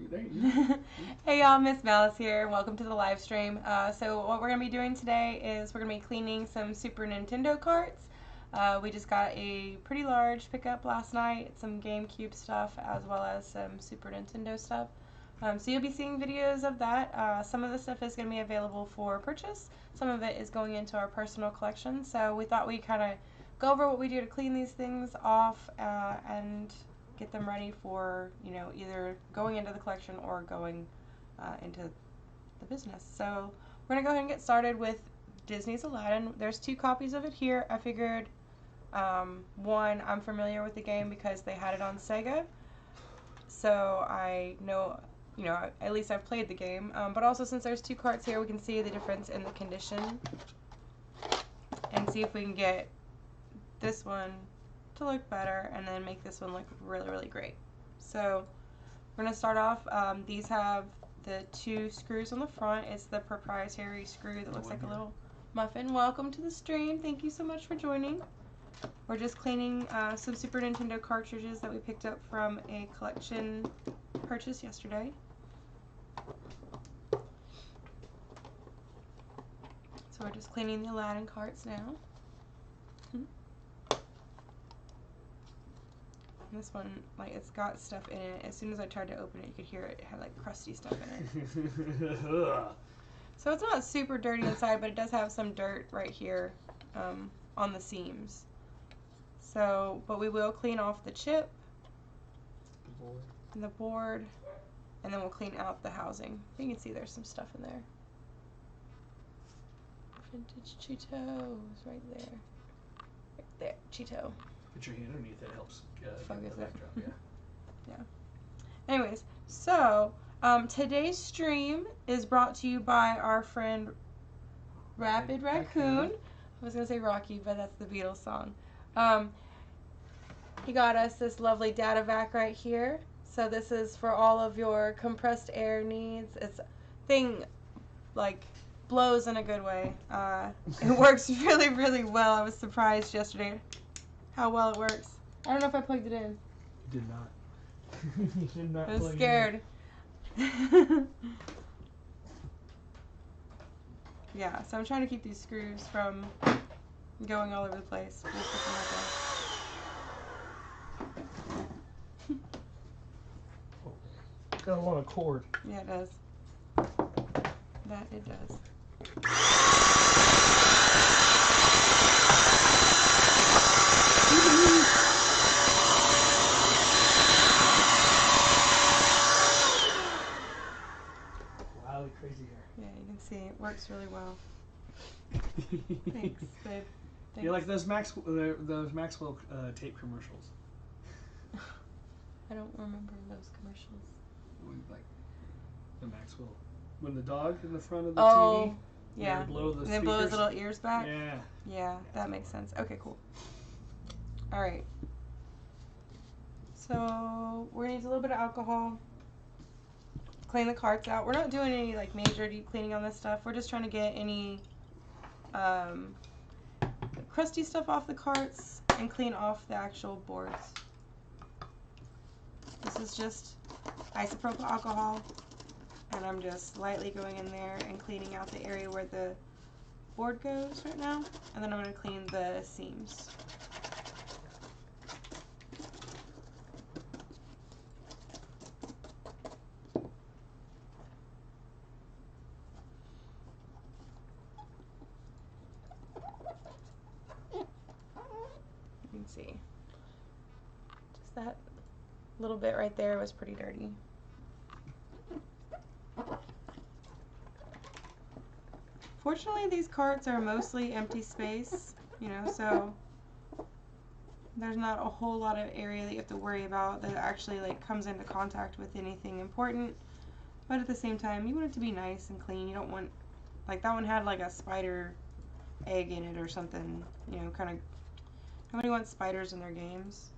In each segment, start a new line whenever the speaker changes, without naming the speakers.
There you go.
Hey y'all, MsMalice here. Welcome to the live stream. So what we're going to be doing today is we're going to be cleaning some Super Nintendo carts. We just got a pretty large pickup last night, some GameCube stuff as well as some Super Nintendo stuff. So you'll be seeing videos of that. Some of the stuff is going to be available for purchase. Some of it is going into our personal collection. So we thought we'd kind of go over what we do to clean these things off and get them ready for, you know, either going into the collection or going into the business. So we're going to go ahead and get started with Disney's Aladdin. There's 2 copies of it here. I figured, one, I'm familiar with the game because they had it on Sega. So I know, you know, at least I've played the game. But also since there's 2 carts here, we can see the difference in the condition. And see if we can get this one to look better and then make this one look really, really great. So we're going to start off. These have the 2 screws on the front. It's the proprietary screw that looks like a little muffin. Welcome to the stream. Thank you so much for joining. We're just cleaning some Super Nintendo cartridges that we picked up from a collection purchase yesterday. So we're just cleaning the Aladdin carts now. This one, like, it's got stuff in it. As soon as I tried to open it, you could hear it had, like, crusty stuff in it. So it's not super dirty inside, but it does have some dirt right here on the seams. So, but we will clean off the chip, and the board, and then we'll clean out the housing. You can see there's some stuff in there. Vintage Cheetos, right there. Right there, Cheeto.
Put your hand underneath it, helps
focus
the backdrop, yeah.
Yeah. Anyways, so today's stream is brought to you by our friend Rapid Raccoon. I was going to say Rocky, but that's the Beatles song. He got us this lovely data vac right here. So this is for all of your compressed air needs. It's thing like blows in a good way. It works really, really well. I was surprised yesterday how well it works. I don't know if I plugged it in.
You did not. You did not.
I was scared. Yeah, so I'm trying to keep these screws from going all over the place. We'll put them right there.
Got a lot of cord.
Yeah, it does. That it does.
Wildly crazy hair.
Yeah, you can see it works really well. Thanks, babe. Thanks.
You like those Maxwell tape commercials?
I don't remember those commercials.
Like the Maxwell, when the dog in the front of the
TV.
TV.
Yeah.
Blow
and then blow his little ears back.
Yeah.
Yeah, that makes sense. Okay, cool. All right. So we're gonna use a little bit of alcohol. Clean the carts out. We're not doing any like major deep cleaning on this stuff. We're just trying to get any crusty stuff off the carts and clean off the actual boards. This is just isopropyl alcohol, and I'm just lightly going in there and cleaning out the area where the board goes right now, and then I'm going to clean the seams. You can see just that little bit right there was pretty dirty. Fortunately, these carts are mostly empty space, you know, so there's not a whole lot of area that you have to worry about that actually like comes into contact with anything important. But at the same time, you want it to be nice and clean. You don't want, like that one had like a spider egg in it or something, you know, kind of. Nobody wants spiders in their games.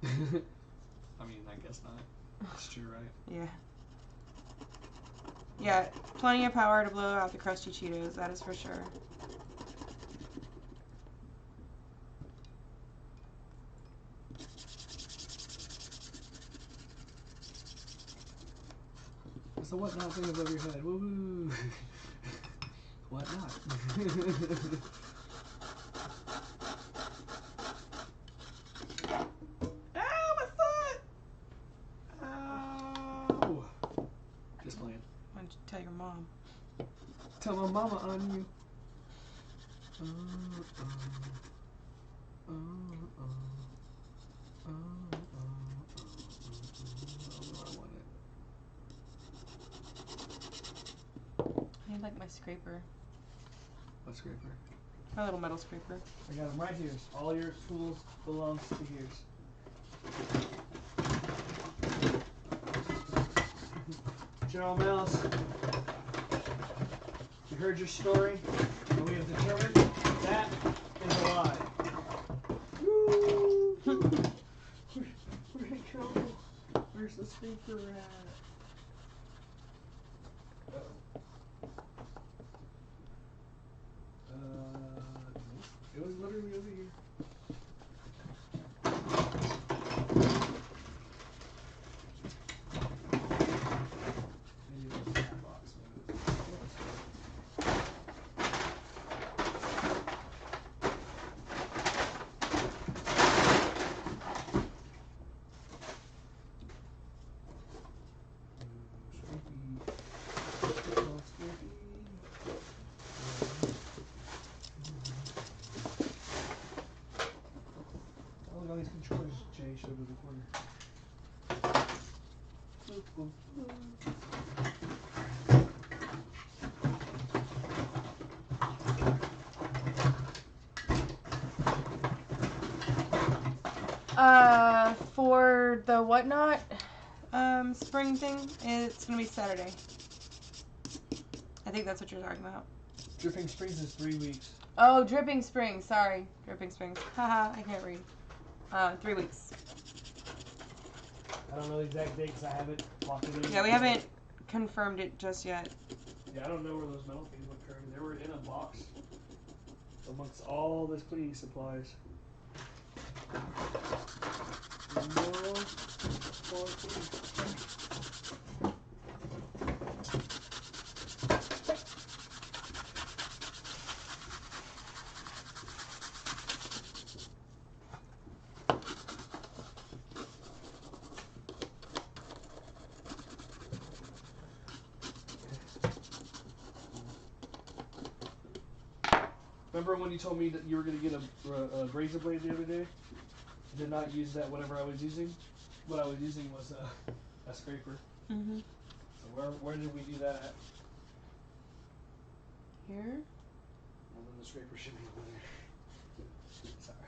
I mean, I guess not. That's true, right?
Yeah. Yeah, plenty of power to blow out the crusty Cheetos, that is for sure.
the whatnot thing above your head. Woohoo! Whatnot. Ow, my foot! Ow! Just playing.
Why don't you tell your mom?
Tell my mama on you.
I need like my scraper.
What scraper?
My little metal scraper.
I got them right here. All your tools belong to here. General Malice, we heard your story, and we have determined that is a lie. Woo! Where'd it go? Where's the speaker at? It was literally over here. Maybe it was in that box. All these controllers changed over the corner.
For the whatnot spring thing, it's gonna be Saturday. I think that's what you're talking about.
Dripping Springs is 3 weeks.
Oh, Dripping Springs. Sorry, Dripping Springs. Haha, I can't read. 3 weeks.
I don't know the exact dates. I haven't locked it in.
Yeah, we haven't confirmed it just yet.
Yeah, I don't know where those metal things were currently. They were in a box amongst all this cleaning supplies. No. Remember when you told me that you were going to get a razor blade the other day? I did not use that whatever I was using. What I was using was a scraper.
Mm-hmm.
So where did we do that at?
Here?
Well, then the scraper should be over there. Sorry.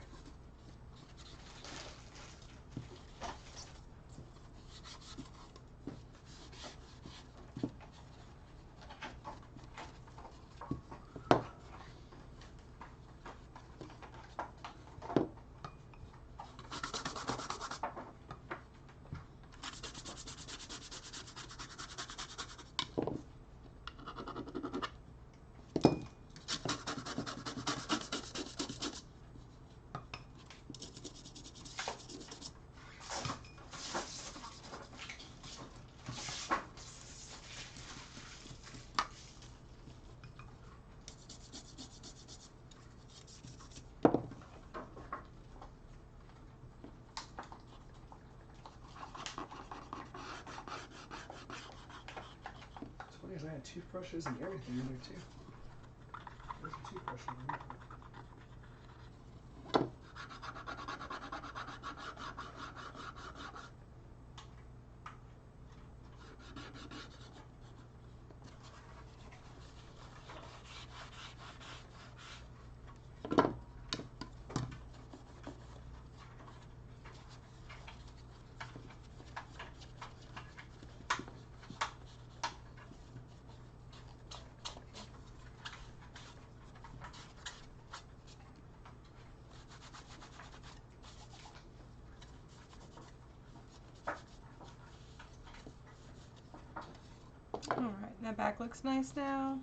I had toothbrushes and everything in there too. There's a toothbrush in there.
Alright, that back looks nice now.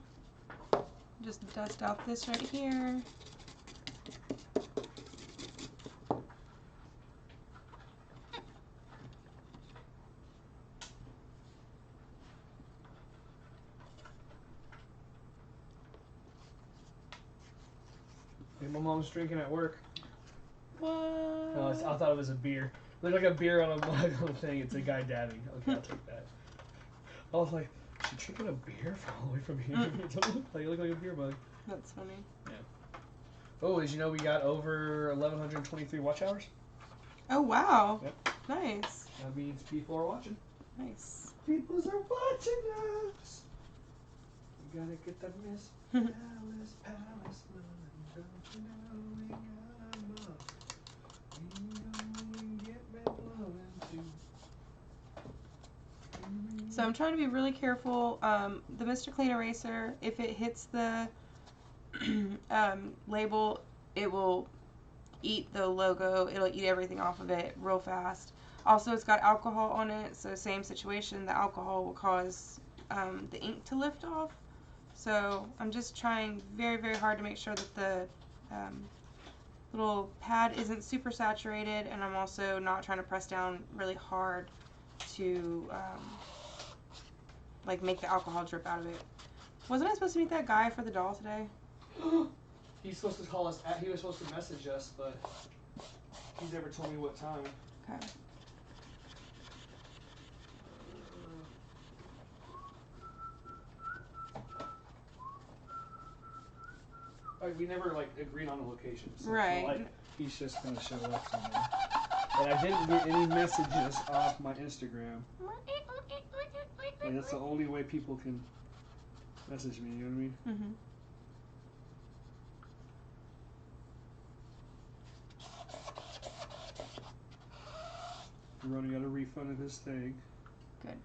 Just dust off this right here.
my mom's drinking at work.
What?
No, I thought it was a beer. It looked like a beer on a thing. It's a guy dabbing. Okay, I'll take that. I was like, is she drinking a beer from all the way from here? Like, it looked like a beer mug.
That's funny.
Yeah. Oh, did you know we got over 1,123 watch hours?
Oh, wow.
Yep.
Nice.
That means people are watching.
Nice.
Peoples are watching us. We gotta get the MsMalice Palace. Don't you know we got 'em up. We gonna get back blowing too.
So I'm trying to be really careful. The Mr. Clean Eraser, if it hits the label, it will eat the logo. It'll eat everything off of it real fast. Also, it's got alcohol on it, so same situation. The alcohol will cause the ink to lift off. So I'm just trying very, very hard to make sure that the little pad isn't super saturated, and I'm also not trying to press down really hard to like make the alcohol drip out of it. Wasn't I supposed to meet that guy for the doll today?
He's supposed to call us. He was supposed to message us, but he's never told me what time.
Okay.
Like, we never agreed on a location. So
Right.
So, he's just gonna show up somewhere. But I didn't get any messages off my Instagram. That's the only way people can message me. You know what I mean?
Mhm.
Ronnie got a refund of his thing.
Good.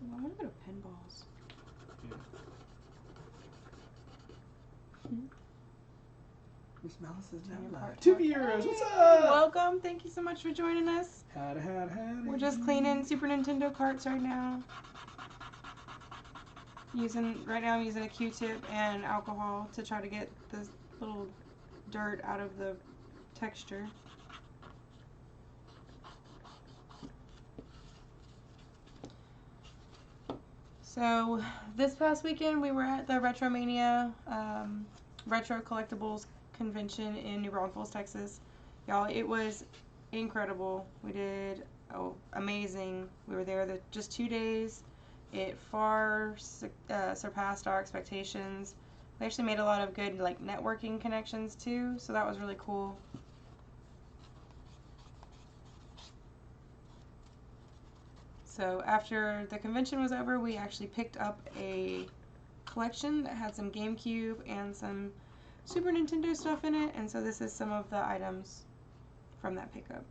I want to go to pinballs.
Yeah. MsMalice is now live. 2 viewers, what's up?
Welcome. Thank you so much for joining us.
Howdy.
We're just cleaning Super Nintendo carts right now. I'm using a Q-tip and alcohol to try to get this little dirt out of the texture. So this past weekend we were at the Retromania Retro Collectibles Convention in New Braunfels, Texas. Y'all, it was incredible. We did amazing. We were there just 2 days. It far surpassed our expectations. We actually made a lot of good networking connections too, so that was really cool. So after the convention was over, we actually picked up a collection that had some GameCube and some Super Nintendo stuff in it, and so this is some of the items from that pickup.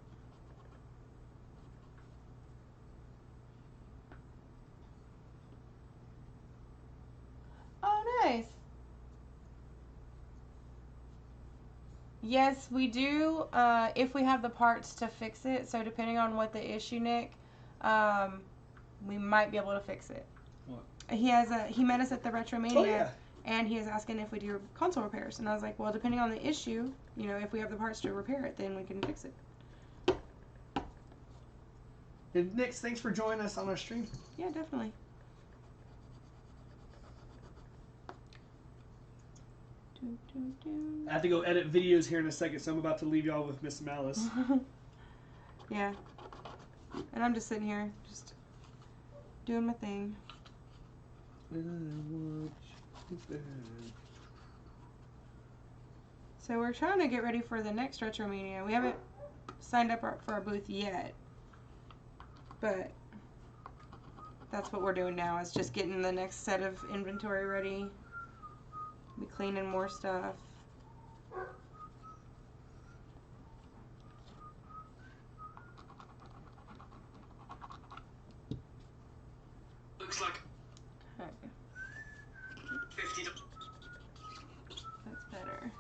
Oh, nice. Yes, we do, if we have the parts to fix it. So depending on what the issue, Nick, we might be able to fix it.
What?
He met us at the Retromania,
Oh, yeah.
and he was asking if we do console repairs. And I was like, well, depending on the issue, if we have the parts to repair it, then we can fix it.
And Nix, thanks for joining us on our stream.
Yeah, definitely.
I have to go edit videos here in a second, so I'm about to leave y'all with MsMalice.
Yeah. And I'm just sitting here, just doing my thing. So we're trying to get ready for the next Retromania. We haven't signed up for our booth yet, but that's what we're doing now, is just getting the next set of inventory ready. Be cleaning more stuff.
Looks like
Okay.
$50.
That's better.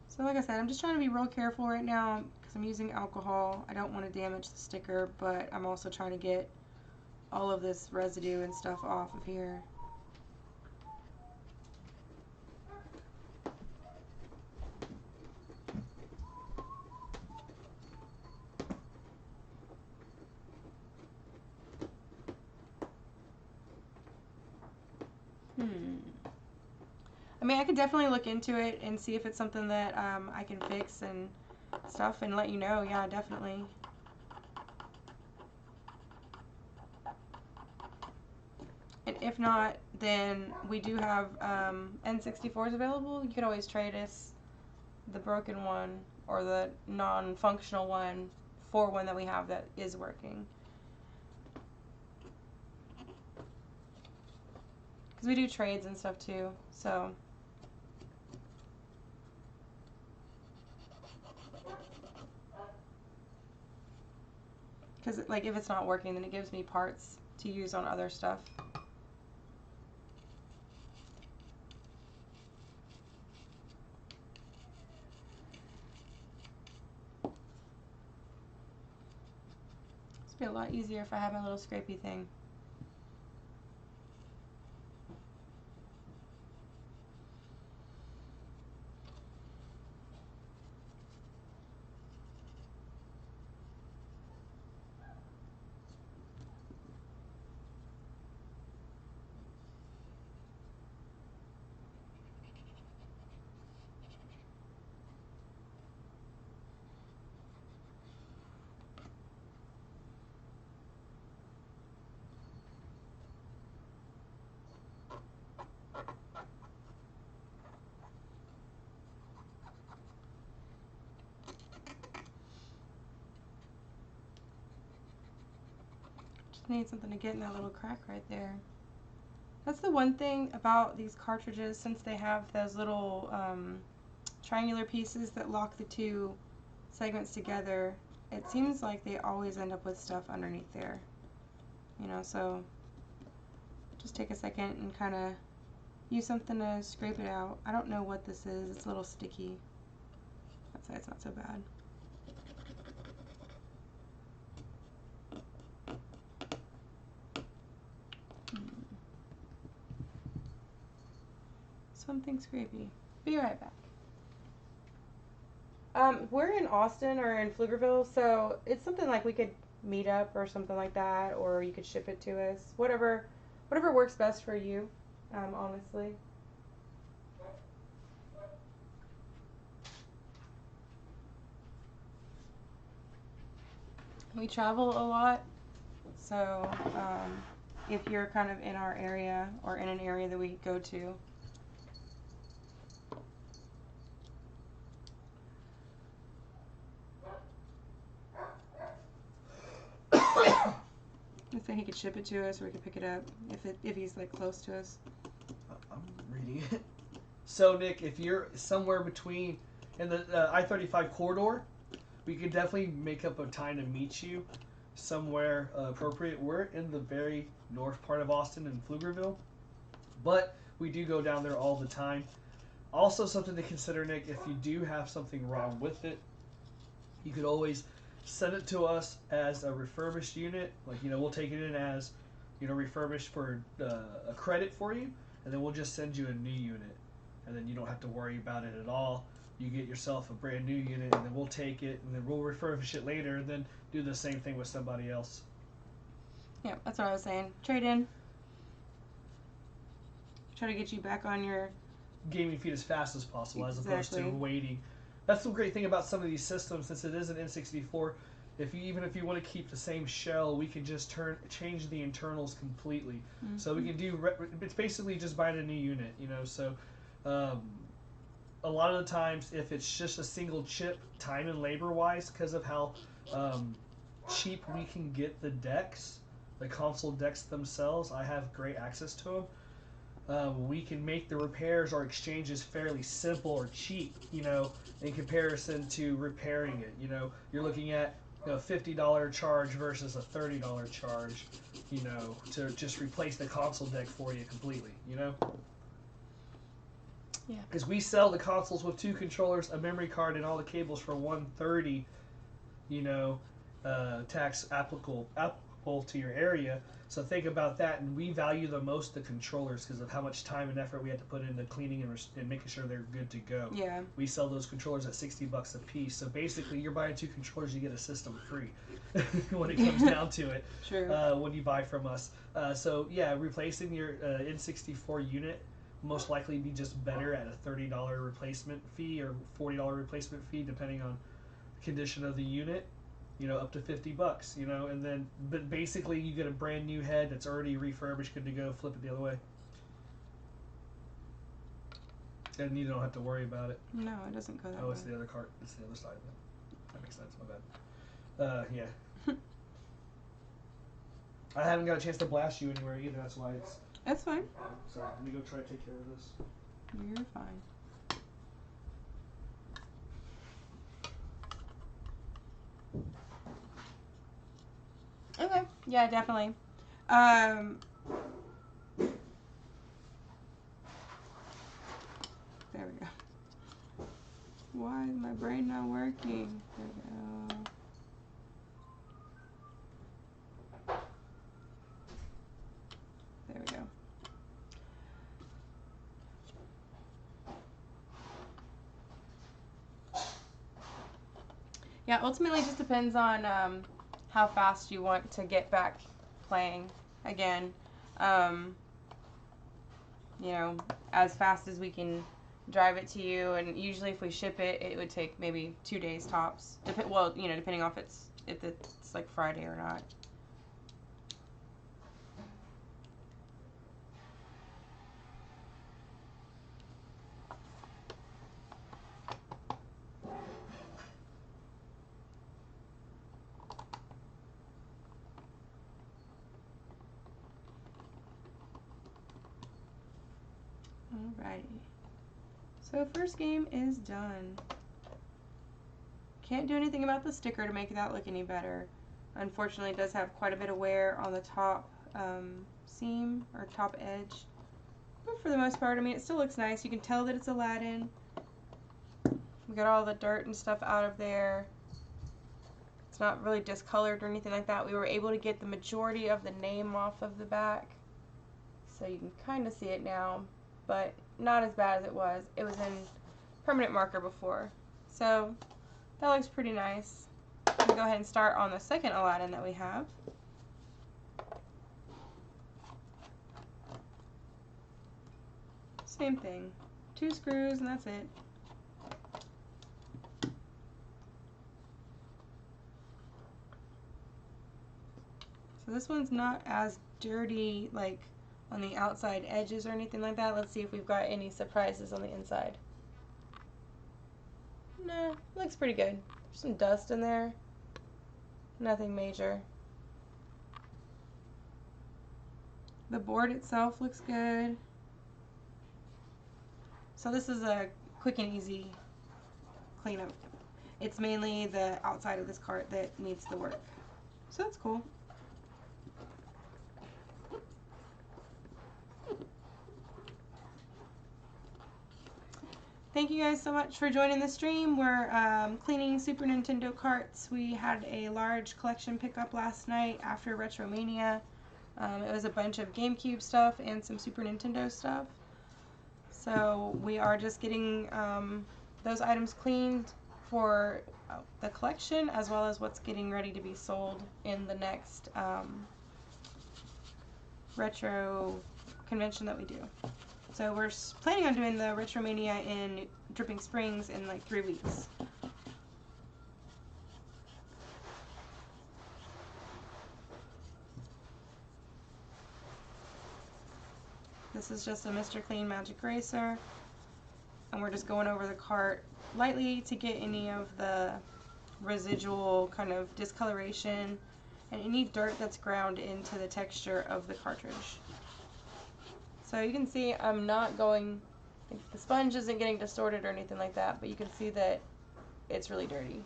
So like I said, I'm just trying to be real careful right now because I'm using alcohol. I don't want to damage the sticker, but I'm also trying to get all of this residue and stuff off of here. mean, I could definitely look into it and see if it's something that I can fix and stuff and let you know. Yeah, definitely. And if not, then we do have N64s available. You could always trade us the broken one or the non-functional one for one that we have that is working. Because we do trades and stuff too, so. Because like if it's not working, then it gives me parts to use on other stuff. It'd be a lot easier if I had my little scrapey thing. Need something to get in that little crack right there. That's the one thing about these cartridges, since they have those little triangular pieces that lock the two segments together, it seems like they always end up with stuff underneath there. You know, so just take a second and kind of use something to scrape it out. I don't know what this is. It's a little sticky. That side's not so bad. Something scrapey. Be right back. We're in Austin or in Pflugerville, so it's something like we could meet up or something like that, or you could ship it to us. Whatever works best for you, honestly. We travel a lot, so if you're kind of in our area or in an area that we go to, I think he could ship it to us, or we could pick it up if he's like close to us.
I'm reading it. So Nick, if you're somewhere between in the I-35 corridor, we could definitely make up a time to meet you somewhere appropriate. We're in the very north part of Austin in Pflugerville, but we do go down there all the time. Also, something to consider, Nick, if you do have something wrong with it, you could always send it to us as a refurbished unit. Like, you know, we'll take it in as, you know, refurbished for a credit for you, and then we'll just send you a new unit, and then you don't have to worry about it at all. You get yourself a brand new unit, and then we'll take it, and then we'll refurbish it later, and then do the same thing with somebody else.
Yeah, that's what I was saying. Trade in. Try to get you back on your
gaming feet as fast as possible,
Exactly.
as opposed to waiting. That's the great thing about some of these systems, since it is an N64. Even if you want to keep the same shell, we can just change the internals completely.
Mm-hmm.
So we can do. It's basically just buying a new unit, you know. So a lot of the times, if it's just a single chip, time and labor wise, because of how cheap we can get the decks, the console decks themselves, I have great access to them. We can make the repairs or exchanges fairly simple or cheap, you know, in comparison to repairing it. You know, you're looking at a $50 charge versus a $30 charge, you know, to just replace the console deck for you completely, you know?
Yeah.
Because we sell the consoles with 2 controllers, a memory card, and all the cables for $130, you know, tax applicable to your area. So think about that, and we value the most the controllers because of how much time and effort we had to put into cleaning and making sure they're good to go.
Yeah.
We sell those controllers at $60 a piece. So basically, you're buying 2 controllers, you get a system free when it comes down to it.
True.
When you buy from us. So yeah, replacing your N64 unit most likely be just better at a $30 replacement fee or $40 replacement fee, depending on the condition of the unit. Up to $50. And then, but basically you get a brand new head that's already refurbished, good to go. Flip it the other way, and you don't have to worry about it.
No, it doesn't go that way.
Oh, it's the other cart. It's the other side of it. That makes sense. My bad. Yeah. I haven't got a chance to blast you anywhere either. That's why it's.
That's fine.
Sorry. Let me go try to take care of this.
You're fine. Okay. Yeah, definitely. There we go. Why is my brain not working? There we go. There we go. Yeah, ultimately it just depends on how fast you want to get back playing again. As fast as we can drive it to you, and usually if we ship it, it would take maybe 2 days tops. Depending on if it's like Friday or not. Alrighty. So first game is done. Can't do anything about the sticker to make that look any better. Unfortunately, it does have quite a bit of wear on the top seam or top edge. But for the most part, I mean, it still looks nice. You can tell that it's Aladdin. We got all the dirt and stuff out of there. It's not really discolored or anything like that. We were able to get the majority of the name off of the back. So you can kind of see it now, but not as bad as it was. It was in permanent marker before. So that looks pretty nice. We'll go ahead and start on the second Aladdin that we have. Same thing. 2 screws and that's it. So this one's not as dirty, like on the outside edges or anything like that. Let's see if we've got any surprises on the inside. No, looks pretty good. There's some dust in there. Nothing major. The board itself looks good. So this is a quick and easy cleanup. It's mainly the outside of this cart that needs the work. So that's cool. Thank you guys so much for joining the stream. We're cleaning Super Nintendo carts. We had a large collection pickup last night after Retromania. It was a bunch of GameCube stuff and some Super Nintendo stuff. So we are just getting those items cleaned for the collection, as well as what's getting ready to be sold in the next retro convention that we do. So we're planning on doing the Retromania in Dripping Springs in like 3 weeks. This is just a Mr. Clean Magic Eraser, and we're just going over the cart lightly to get any of the residual kind of discoloration and any dirt that's ground into the texture of the cartridge. So you can see I'm not going, the sponge isn't getting distorted or anything like that, but you can see that it's really dirty.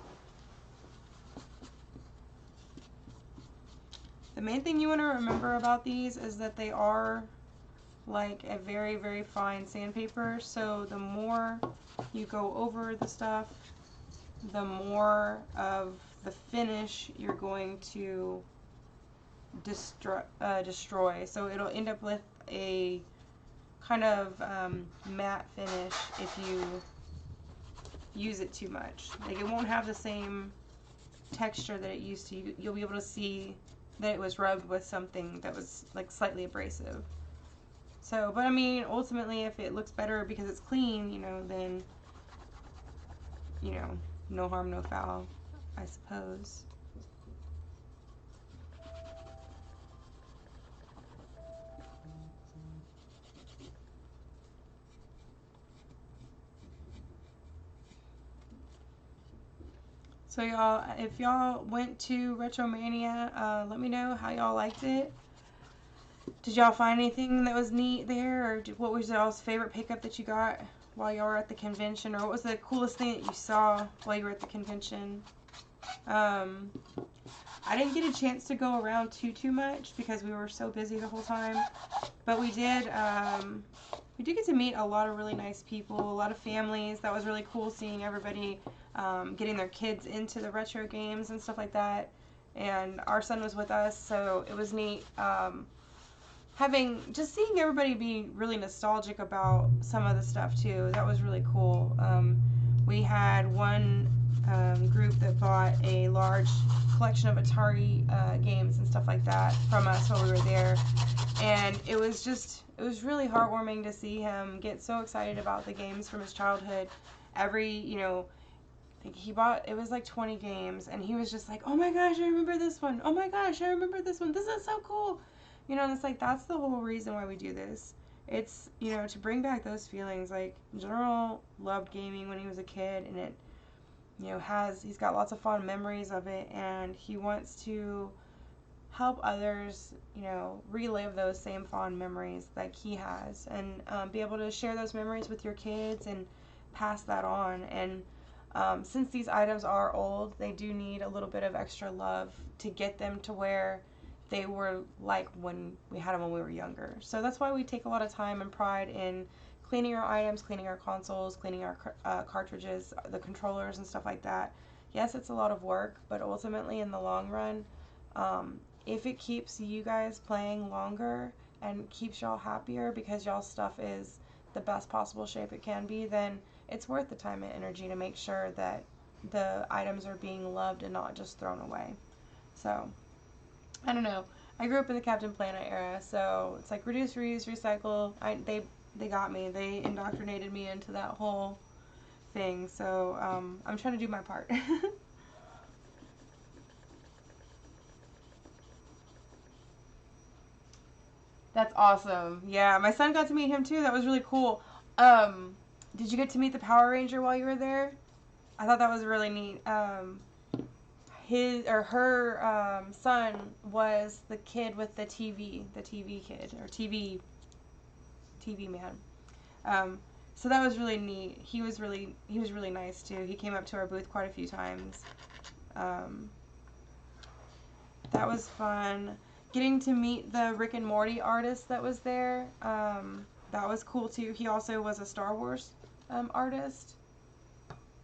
The main thing you want to remember about these is that they are like a very, very fine sandpaper, so the more you go over the stuff, the more of the finish you're going to destroy. So it'll end up with a kind of matte finish if you use it too much. Like, it won't have the same texture that it used to. You'll be able to see that it was rubbed with something that was like slightly abrasive. So, but I mean, ultimately, if it looks better because it's clean, you know, then, you know, no harm, no foul, I suppose. So y'all, if y'all went to Retromania, let me know how y'all liked it. Did y'all find anything that was neat there, or what was y'all's favorite pickup that you got while y'all were at the convention, or what was the coolest thing that you saw while you were at the convention? I didn't get a chance to go around too much because we were so busy the whole time, but we did get to meet a lot of really nice people, a lot of families. That was really cool seeing everybody getting their kids into the retro games and stuff like that. And our son was with us, so it was neat seeing everybody be really nostalgic about some of the stuff too. That was really cool. We had one group that bought a large collection of Atari games and stuff like that from us while we were there, and it was really heartwarming to see him get so excited about the games from his childhood. I think he bought, it was like 20 games, and he was just like, oh my gosh, I remember this one. Oh my gosh, I remember this one. This is so cool. You know, and it's like, that's the whole reason why we do this. It's, you know, to bring back those feelings. Like, General loved gaming when he was a kid, and it, you know, he's got lots of fond memories of it, and he wants to help others, you know, relive those same fond memories like he has, and be able to share those memories with your kids and pass that on. And since these items are old, they do need a little bit of extra love to get them to where they were like when we had them when we were younger. So that's why we take a lot of time and pride in cleaning our items, cleaning our consoles, cleaning our cartridges, the controllers and stuff like that. Yes, it's a lot of work, but ultimately in the long run, if it keeps you guys playing longer and keeps y'all happier because y'all stuff is the best possible shape it can be, then it's worth the time and energy to make sure that the items are being loved and not just thrown away. So, I don't know. I grew up in the Captain Planet era, so it's like reduce, reuse, recycle. They got me. They indoctrinated me into that whole thing. So I'm trying to do my part. That's awesome. Yeah, my son got to meet him too. That was really cool. Did you get to meet the Power Ranger while you were there? I thought that was really neat. His or her son was the kid with the TV kid, or TV man. So that was really neat. He was really nice too. He came up to our booth quite a few times. That was fun. Getting to meet the Rick and Morty artist that was there, that was cool too. He also was a Star Wars artist.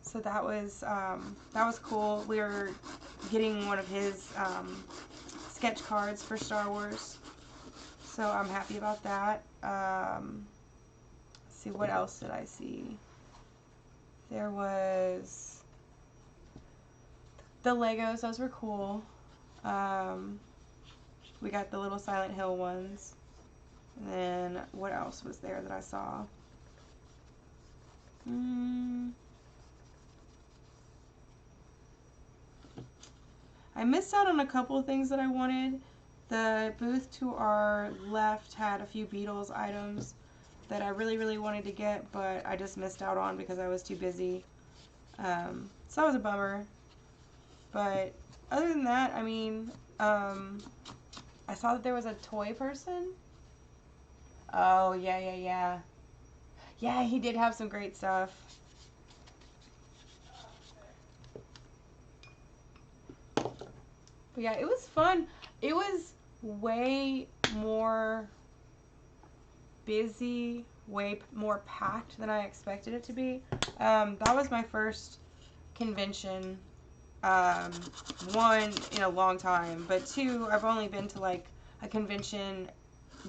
So that was cool. We were getting one of his sketch cards for Star Wars, so I'm happy about that. Let's see, what else did I see? There was the Legos. Those were cool. We got the little Silent Hill ones. And then what else was there that I saw? I missed out on a couple of things that I wanted. The booth to our left had a few Beatles items that I really wanted to get, but I just missed out on because I was too busy. So that was a bummer. But other than that, I mean, I saw that there was a toy person. Oh, yeah. Yeah, he did have some great stuff. But yeah, it was fun. It was way more busy, way more packed than I expected it to be. That was my first convention, one, in a long time, but two, I've only been to like a convention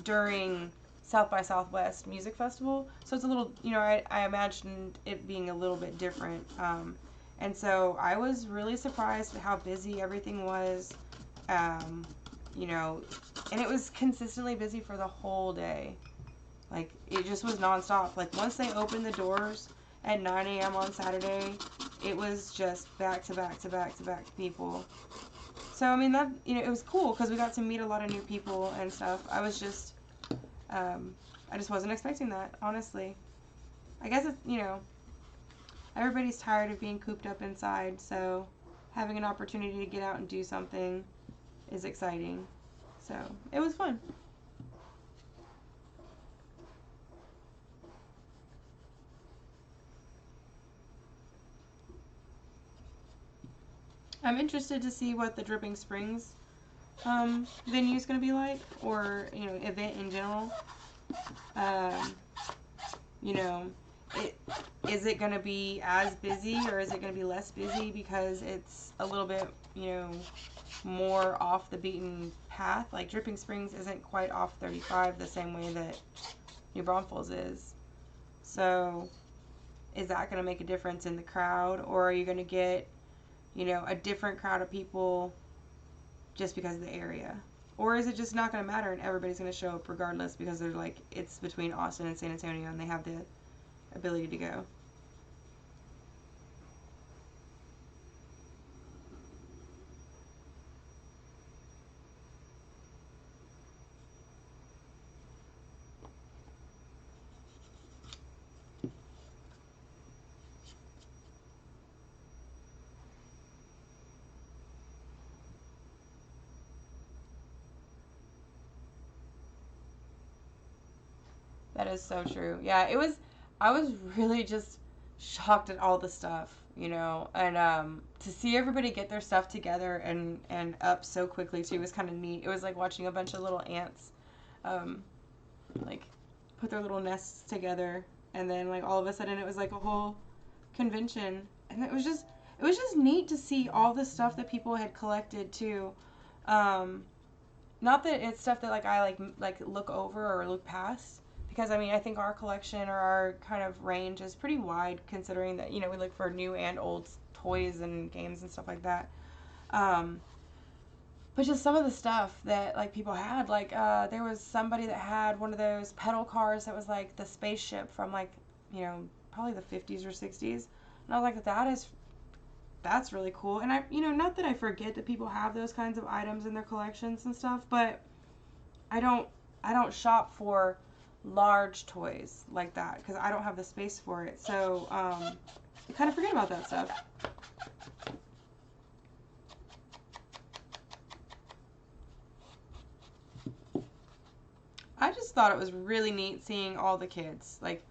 during South by Southwest Music Festival, so it's a little, you know, I imagined it being a little bit different, and so I was really surprised at how busy everything was, you know, and it was consistently busy for the whole day. Like, it just was nonstop. Like, once they opened the doors at 9 a.m. on Saturday, it was just back to back to back to back people. So, I mean, that, you know, it was cool because we got to meet a lot of new people and stuff. I just wasn't expecting that, honestly. I guess it's, you know, everybody's tired of being cooped up inside, so having an opportunity to get out and do something is exciting. So, it was fun. I'm interested to see what the Dripping Springs venue is going to be like, or, you know, event in general. You know, is it going to be as busy, or is it going to be less busy because it's a little bit, you know, more off the beaten path? Like, Dripping Springs isn't quite off 35 the same way that New Braunfels is. So, is that going to make a difference in the crowd, or are you going to get, you know, a different crowd of people just because of the area? Or is it just not going to matter and everybody's going to show up regardless because they're like, it's between Austin and San Antonio and they have the ability to go? That is so true. Yeah, I was really just shocked at all the stuff, you know, and to see everybody get their stuff together and up so quickly too was kind of neat. It was like watching a bunch of little ants, um, like put their little nests together, and then like all of a sudden it was like a whole convention, and it was just neat to see all the stuff that people had collected too. Um, Not that it's stuff that like I like look over or look past, because I mean I think our collection or our kind of range is pretty wide considering that, you know, we look for new and old toys and games and stuff like that. Um, but just some of the stuff that like people had, like there was somebody that had one of those pedal cars that was like the spaceship from like, you know, probably the 50s or 60s, and I was like, that's really cool. And I, you know, not that I forget that people have those kinds of items in their collections and stuff, but I don't shop for large toys like that because I don't have the space for it. So I kind of forget about that stuff. I just thought it was really neat seeing all the kids, like,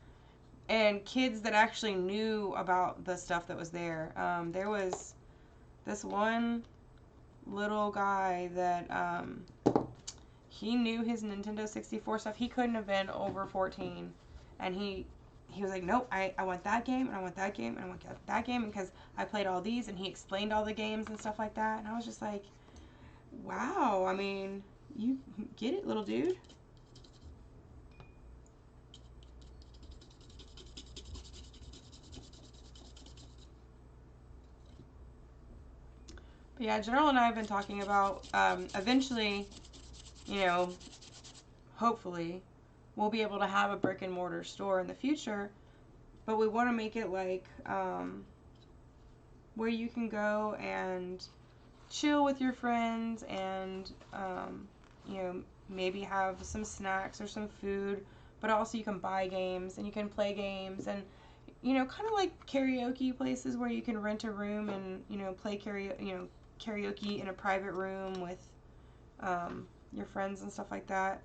and kids that actually knew about the stuff that was there. There was this one little guy that he knew his Nintendo 64 stuff. He couldn't have been over 14, and he was like, nope, I want that game, and I want that game, and I want that game, because I played all these, and he explained all the games and stuff like that, and I was just like, wow, I mean, you get it, little dude. But yeah, General and I have been talking about eventually, you know, hopefully, we'll be able to have a brick and mortar store in the future, but we want to make it like where you can go and chill with your friends and, you know, maybe have some snacks or some food, but also you can buy games and you can play games, and, you know, kind of like karaoke places where you can rent a room and, you know, play karaoke in a private room with your friends and stuff like that.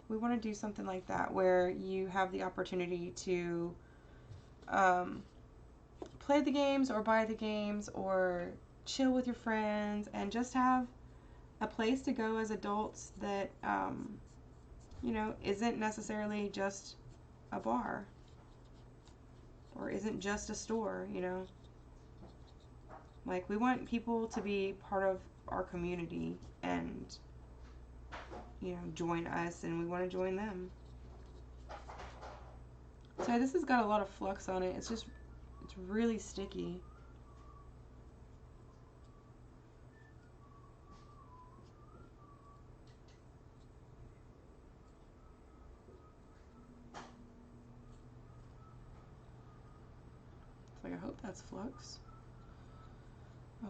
We want to do something like that where you have the opportunity to play the games or buy the games or chill with your friends and just have a place to go as adults that, you know, isn't necessarily just a bar or isn't just a store, you know. Like, we want people to be part of our community and, you know, join us, and we want to join them. So this has got a lot of flux on it. It's really sticky. hope that's flux. Oh.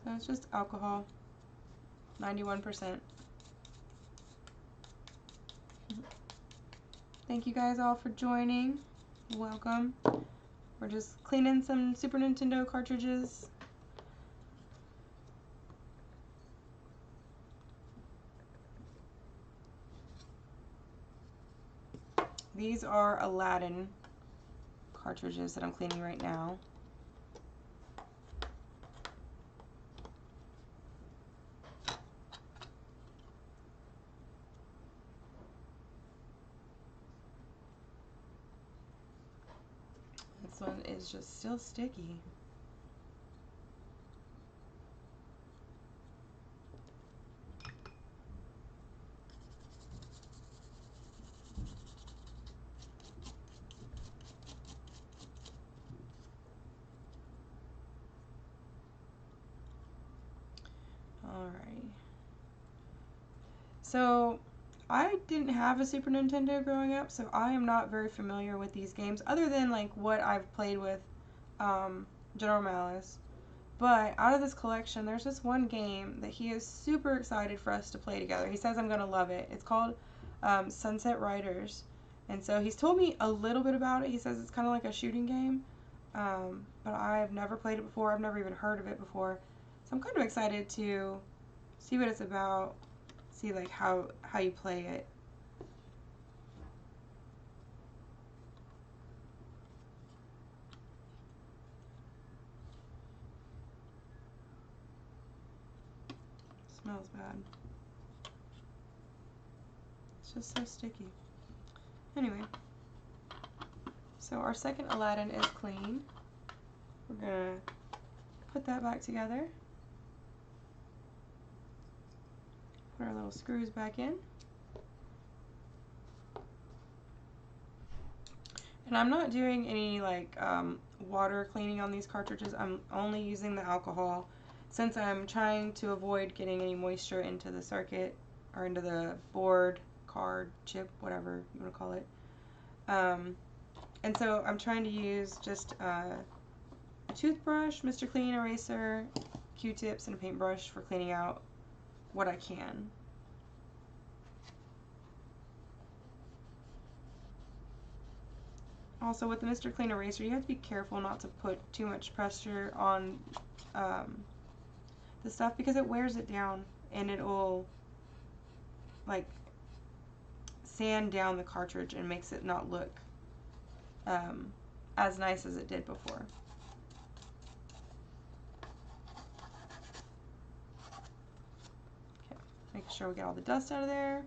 So it's just alcohol, 91%. Thank you guys all for joining. Welcome. We're just cleaning some Super Nintendo cartridges. These are Aladdin cartridges that I'm cleaning right now. This one is just still sticky. Alrighty. So I didn't have a Super Nintendo growing up, so I am not very familiar with these games other than like what I've played with General Malice. But out of this collection, there's this one game that he is super excited for us to play together. He says I'm going to love it. It's called Sunset Riders. And so he's told me a little bit about it. He says it's kind of like a shooting game. But I've never played it before. I've never even heard of it before. So I'm kind of excited to see what it's about. See like how you play it. Smells bad. It's just so sticky. Anyway, so our second Aladdin is clean. We're gonna put that back together. Put our little screws back in. And I'm not doing any like water cleaning on these cartridges. I'm only using the alcohol since I'm trying to avoid getting any moisture into the circuit or into the board, card, chip, whatever you want to call it. And so I'm trying to use just a toothbrush, Mr. Clean eraser, Q-tips, and a paintbrush for cleaning out what I can. Also, with the Mr. Clean eraser, you have to be careful not to put too much pressure on the stuff because it wears it down and it will like sand down the cartridge and makes it not look as nice as it did before. Okay, making sure we get all the dust out of there.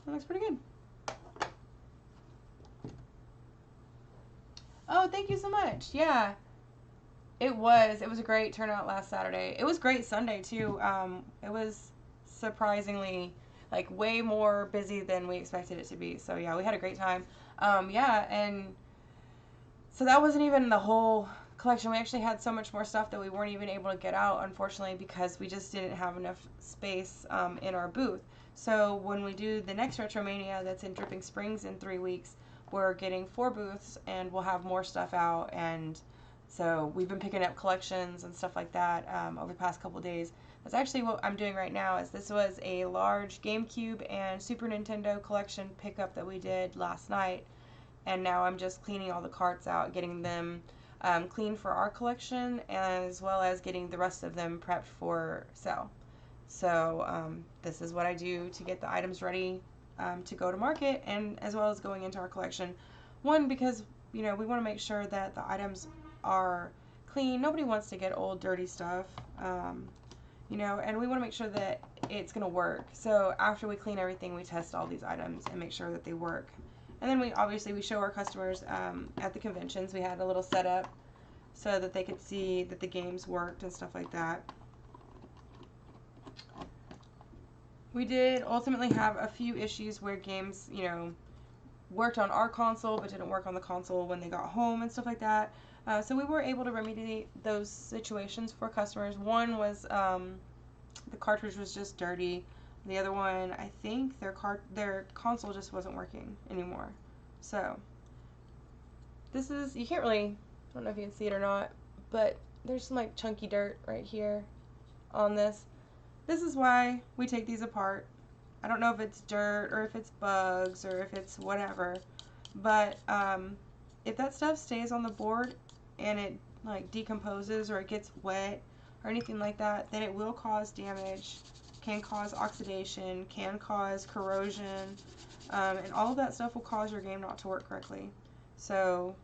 That looks pretty good. Oh, thank you so much. Yeah, it was a great turnout last Saturday. It was great Sunday too. It was surprisingly like way more busy than we expected it to be. So yeah, we had a great time. Yeah, and so that wasn't even the whole collection. We actually had so much more stuff that we weren't even able to get out, unfortunately, because we just didn't have enough space in our booth. So when we do the next Retromania that's in Dripping Springs in 3 weeks, we're getting 4 booths and we'll have more stuff out. And so we've been picking up collections and stuff like that over the past couple days. That's actually what I'm doing right now. Is this was a large GameCube and Super Nintendo collection pickup that we did last night, and now I'm just cleaning all the carts out, getting them clean for our collection, as well as getting the rest of them prepped for sale. So this is what I do to get the items ready to go to market, and as well as going into our collection. One, because we want to make sure that the items are clean. Nobody wants to get old, dirty stuff. And we want to make sure that it's going to work. So after we clean everything, we test all these items and make sure that they work. And then we show our customers at the conventions. We had a little setup so that they could see that the games worked and stuff like that. We did ultimately have a few issues where games, worked on our console but didn't work on the console when they got home and stuff like that. So we were able to remediate those situations for customers. One was the cartridge was just dirty. The other one, I think their console just wasn't working anymore. So this is, you can't really, I don't know if you can see it or not, but there's some like chunky dirt right here on this. This is why we take these apart. I don't know if it's dirt or if it's bugs or if it's whatever, but if that stuff stays on the board and it like decomposes or it gets wet or anything like that, then it will cause damage, can cause oxidation, can cause corrosion, and all of that stuff will cause your game not to work correctly. So,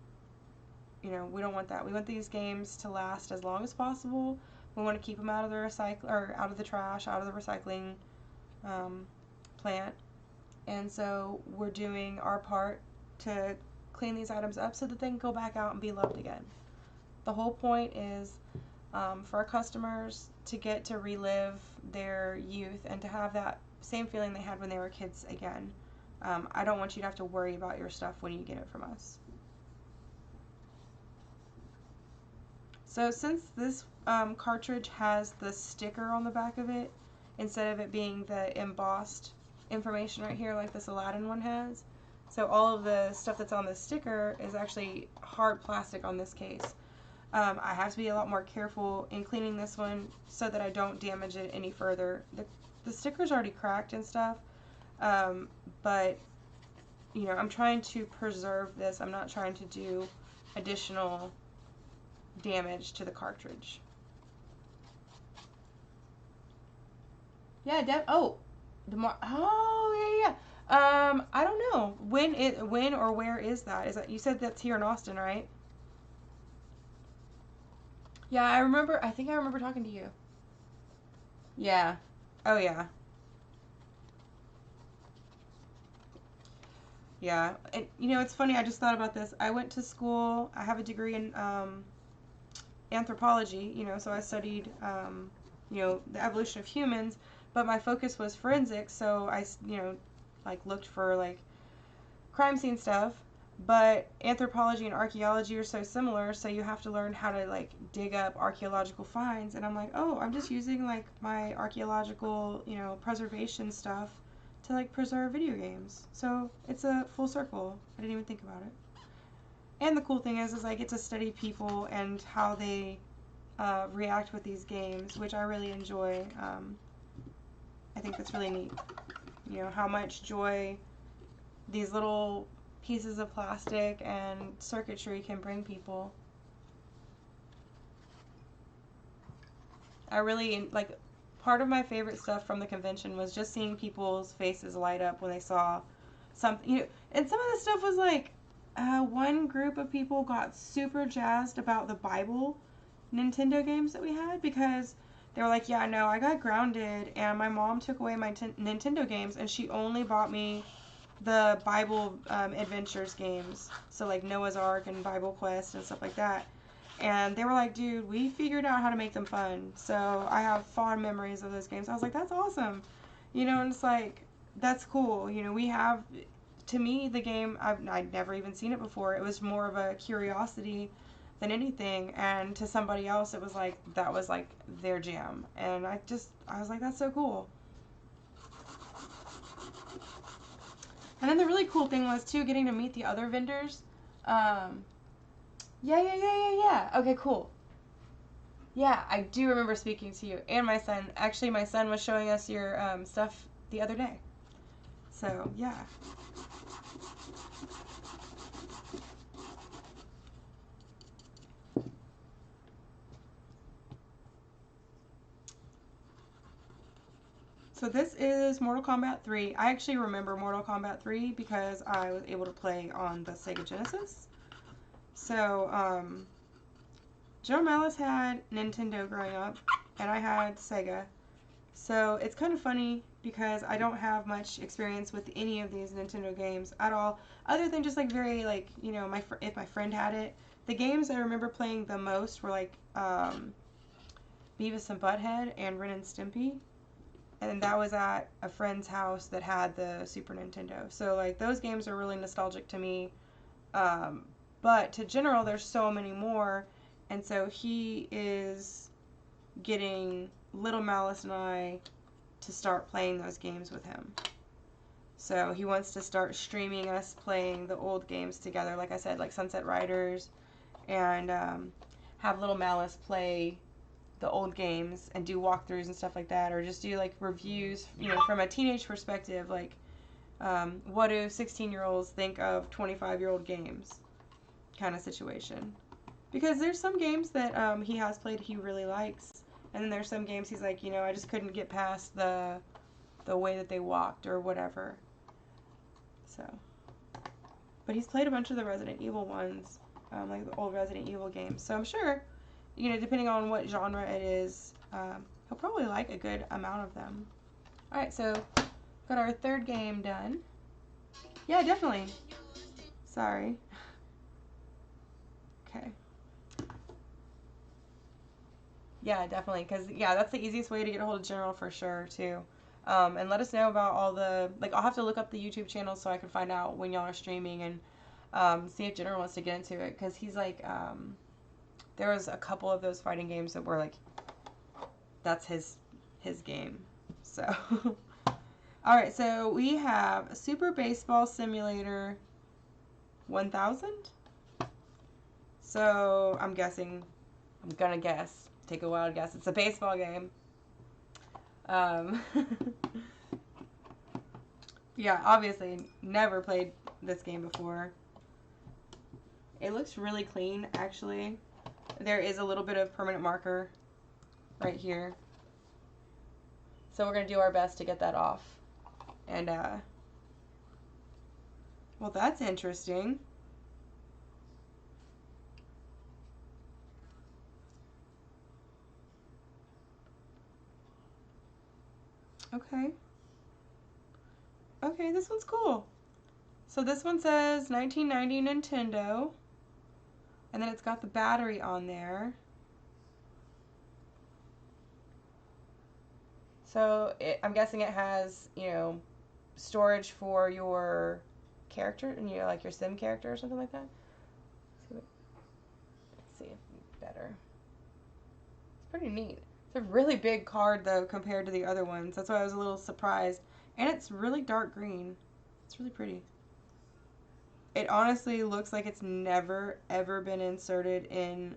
you know, we don't want that. We want these games to last as long as possible. We want to keep them out of the out of the trash, out of the recycling plant. And so we're doing our part to clean these items up so that they can go back out and be loved again. The whole point is for our customers to get to relive their youth and to have that same feeling they had when they were kids again. I don't want you to have to worry about your stuff when you get it from us. So since this cartridge has the sticker on the back of it, instead of it being the embossed information right here like this Aladdin one has, so all of the stuff that's on the sticker is actually hard plastic on this case. I have to be a lot more careful in cleaning this one so that I don't damage it any further. The sticker's already cracked and stuff, but you know, I'm trying to preserve this. I'm not trying to do additional damage to the cartridge. Yeah, oh, yeah. I don't know when or where is that? Is that, you said that's here in Austin, right? Yeah, I think I remember talking to you. Yeah. Oh yeah. Yeah. And you know, it's funny, I just thought about this. I went to school, I have a degree in anthropology, you know, so I studied you know, the evolution of humans, but my focus was forensics, so I, you know, like looked for like crime scene stuff. But anthropology and archaeology are so similar, so you have to learn how to like dig up archaeological finds. And I'm like, oh, I'm just using like my archaeological, you know, preservation stuff to like preserve video games. So it's a full circle. I didn't even think about it. And the cool thing is I get to study people and how they react with these games, which I really enjoy. I think that's really neat. You know, how much joy these little pieces of plastic and circuitry can bring people. I really, like, part of my favorite stuff from the convention was just seeing people's faces light up when they saw something, you know, and some of the stuff was like, one group of people got super jazzed about the Bible Nintendo games that we had because they were like, yeah, no, I got grounded and my mom took away my Nintendo games and she only bought me the Bible Adventures games, so like Noah's Ark and Bible Quest and stuff like that. And they were like, dude, we figured out how to make them fun. So I have fond memories of those games. I was like, that's awesome. You know, and it's like, that's cool. You know, we have, to me, the game, I'd never even seen it before. It was more of a curiosity than anything. And to somebody else, it was like, that was like their jam. And I was like, that's so cool. And then the really cool thing was, too, getting to meet the other vendors. Yeah. Okay, cool. Yeah, I do remember speaking to you and my son. Actually, my son was showing us your stuff the other day. So, yeah. So this is Mortal Kombat 3. I actually remember Mortal Kombat 3 because I was able to play on the Sega Genesis. So, MsMalice had Nintendo growing up, and I had Sega. So it's kind of funny because I don't have much experience with any of these Nintendo games at all, other than just like very like, you know, if my friend had it. The games I remember playing the most were like Beavis and Butthead and Ren and Stimpy. And that was at a friend's house that had the Super Nintendo. So, like, those games are really nostalgic to me. But to general, there's so many more. And so he is getting Little Malice and I to start playing those games with him. So he wants to start streaming us playing the old games together, like I said, like Sunset Riders, and have little Malice play the old games and do walkthroughs and stuff like that, or just do like reviews, you know, from a teenage perspective, like what do 16-year-olds think of 25-year-old games kind of situation. Because there's some games that he has played he really likes, and then there's some games he's like, you know, I just couldn't get past the way that they walked or whatever. So, but he's played a bunch of the Resident Evil ones, like the old Resident Evil games. So I'm sure, you know, depending on what genre it is, he'll probably like a good amount of them. Alright, so got our third game done. Yeah, definitely. Sorry. Okay. Yeah, definitely, because, yeah, that's the easiest way to get a hold of General for sure, too. And let us know about all the, like, I'll have to look up the YouTube channel so I can find out when y'all are streaming and see if General wants to get into it, because he's like, there was a couple of those fighting games that were like, that's his game. So, alright, so we have Super Baseball Simulator 1000. So, I'm gonna guess, take a wild guess, it's a baseball game. Yeah, obviously, never played this game before. It looks really clean, actually. There is a little bit of permanent marker right here. So we're going to do our best to get that off. And, well, that's interesting. Okay. Okay, this one's cool. So this one says 1990 Nintendo. And then it's got the battery on there. So I'm guessing it has, you know, storage for your character, you know, like your sim character or something like that. Let's see if better. It's pretty neat. It's a really big card though compared to the other ones. That's why I was a little surprised. And it's really dark green. It's really pretty. It honestly looks like it's never ever been inserted in.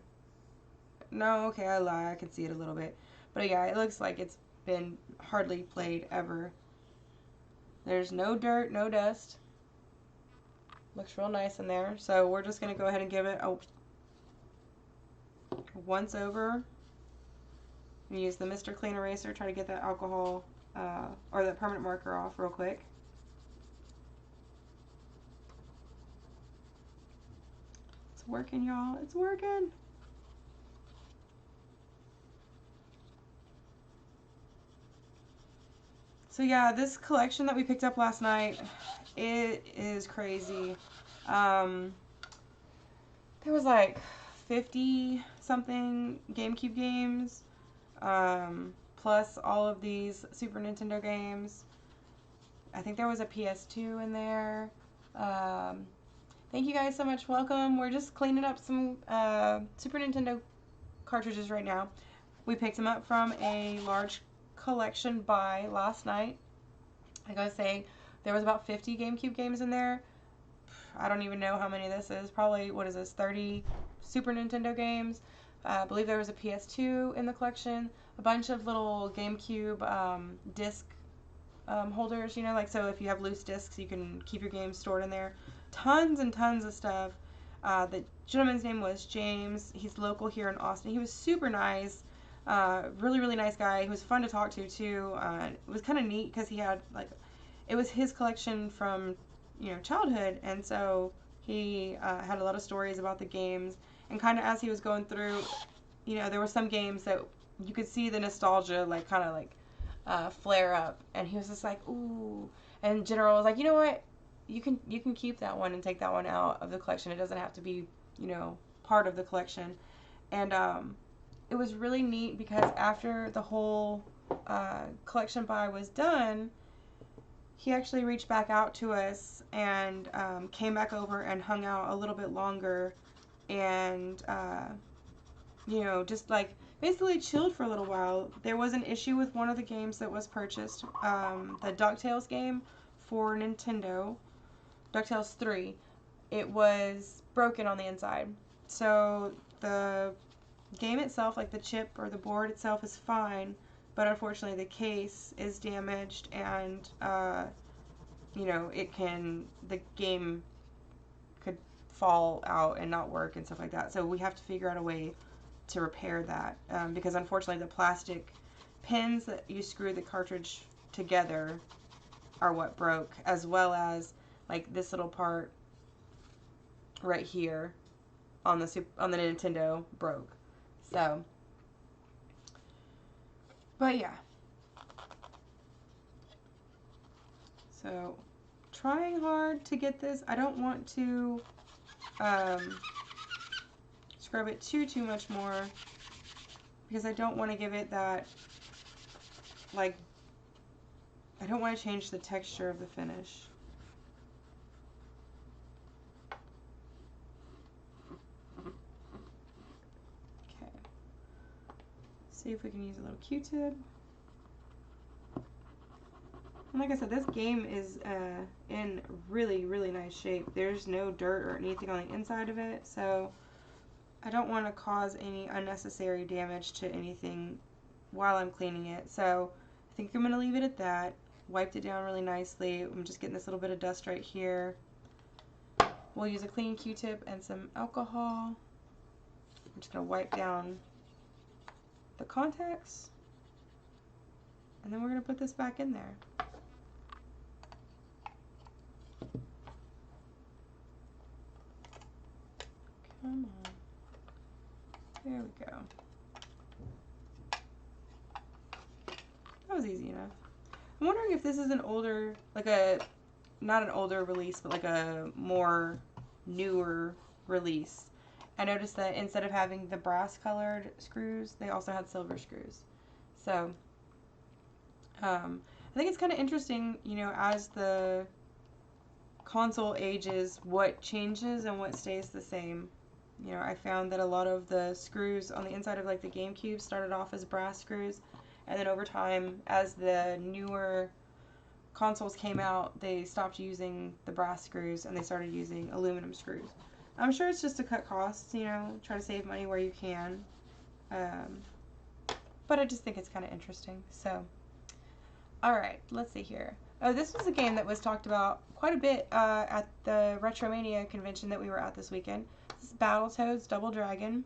No, okay, I lie. I can see it a little bit. But yeah, it looks like it's been hardly played ever. There's no dirt, no dust. Looks real nice in there. So we're just going to go ahead and give it a once over. And use the Mr. Clean Eraser, try to get that alcohol or that permanent marker off real quick. It's working, y'all. It's working. So yeah, this collection that we picked up last night, it is crazy. There was like 50 something GameCube games, plus all of these Super Nintendo games. I think there was a PS2 in there. Thank you guys so much. Welcome. We're just cleaning up some Super Nintendo cartridges right now. We picked them up from a large collection buy last night. Like I was saying, there was about 50 GameCube games in there. I don't even know how many this is. Probably, what is this, 30 Super Nintendo games. I believe there was a PS2 in the collection. A bunch of little GameCube disc holders, you know, like so if you have loose discs, you can keep your games stored in there. Tons and tons of stuff. The gentleman's name was James. He's local here in Austin. He was super nice. Really, really nice guy. He was fun to talk to, too. It was kind of neat because he had, like, it was his collection from, you know, childhood, and so he had a lot of stories about the games, and kind of as he was going through, you know, there were some games that you could see the nostalgia, like, kind of, like, flare up, and he was just like, ooh, and General was like, you know what, you can keep that one and take that one out of the collection. It doesn't have to be, you know, part of the collection, and, it was really neat because after the whole collection buy was done, he actually reached back out to us and came back over and hung out a little bit longer and, you know, just like basically chilled for a little while. There was an issue with one of the games that was purchased, the DuckTales game for Nintendo, DuckTales 3, it was broken on the inside. So the game itself, like the chip or the board itself, is fine, but unfortunately the case is damaged, and you know, the game could fall out and not work and stuff like that. So we have to figure out a way to repair that, because unfortunately the plastic pins that you screw the cartridge together are what broke, as well as like this little part right here on the Nintendo broke. So, but yeah. So, trying hard to get this. I don't want to scrub it too much more, because I don't want to give it that, like, I don't want to change the texture of the finish. Okay. See if we can use a little Q-tip. And like I said, this game is in really, really nice shape. There's no dirt or anything on the inside of it, so I don't want to cause any unnecessary damage to anything while I'm cleaning it. So I think I'm going to leave it at that. Wiped it down really nicely. I'm just getting this little bit of dust right here. We'll use a clean Q-tip and some alcohol. I'm just going to wipe down the contacts. And then we're going to put this back in there. Come on. There we go. That was easy enough. I'm wondering if this is an older, like not an older release, but like a more newer release. I noticed that instead of having the brass colored screws, they also had silver screws. So, I think it's kind of interesting, you know, as the console ages, what changes and what stays the same. You know, I found that a lot of the screws on the inside of like the GameCube started off as brass screws, and then over time, as the newer consoles came out, they stopped using the brass screws and they started using aluminum screws. I'm sure it's just to cut costs, you know, try to save money where you can. But I just think it's kind of interesting. So, alright, let's see here. Oh, this was a game that was talked about quite a bit at the Retromania convention that we were at this weekend. This is Battletoads Double Dragon.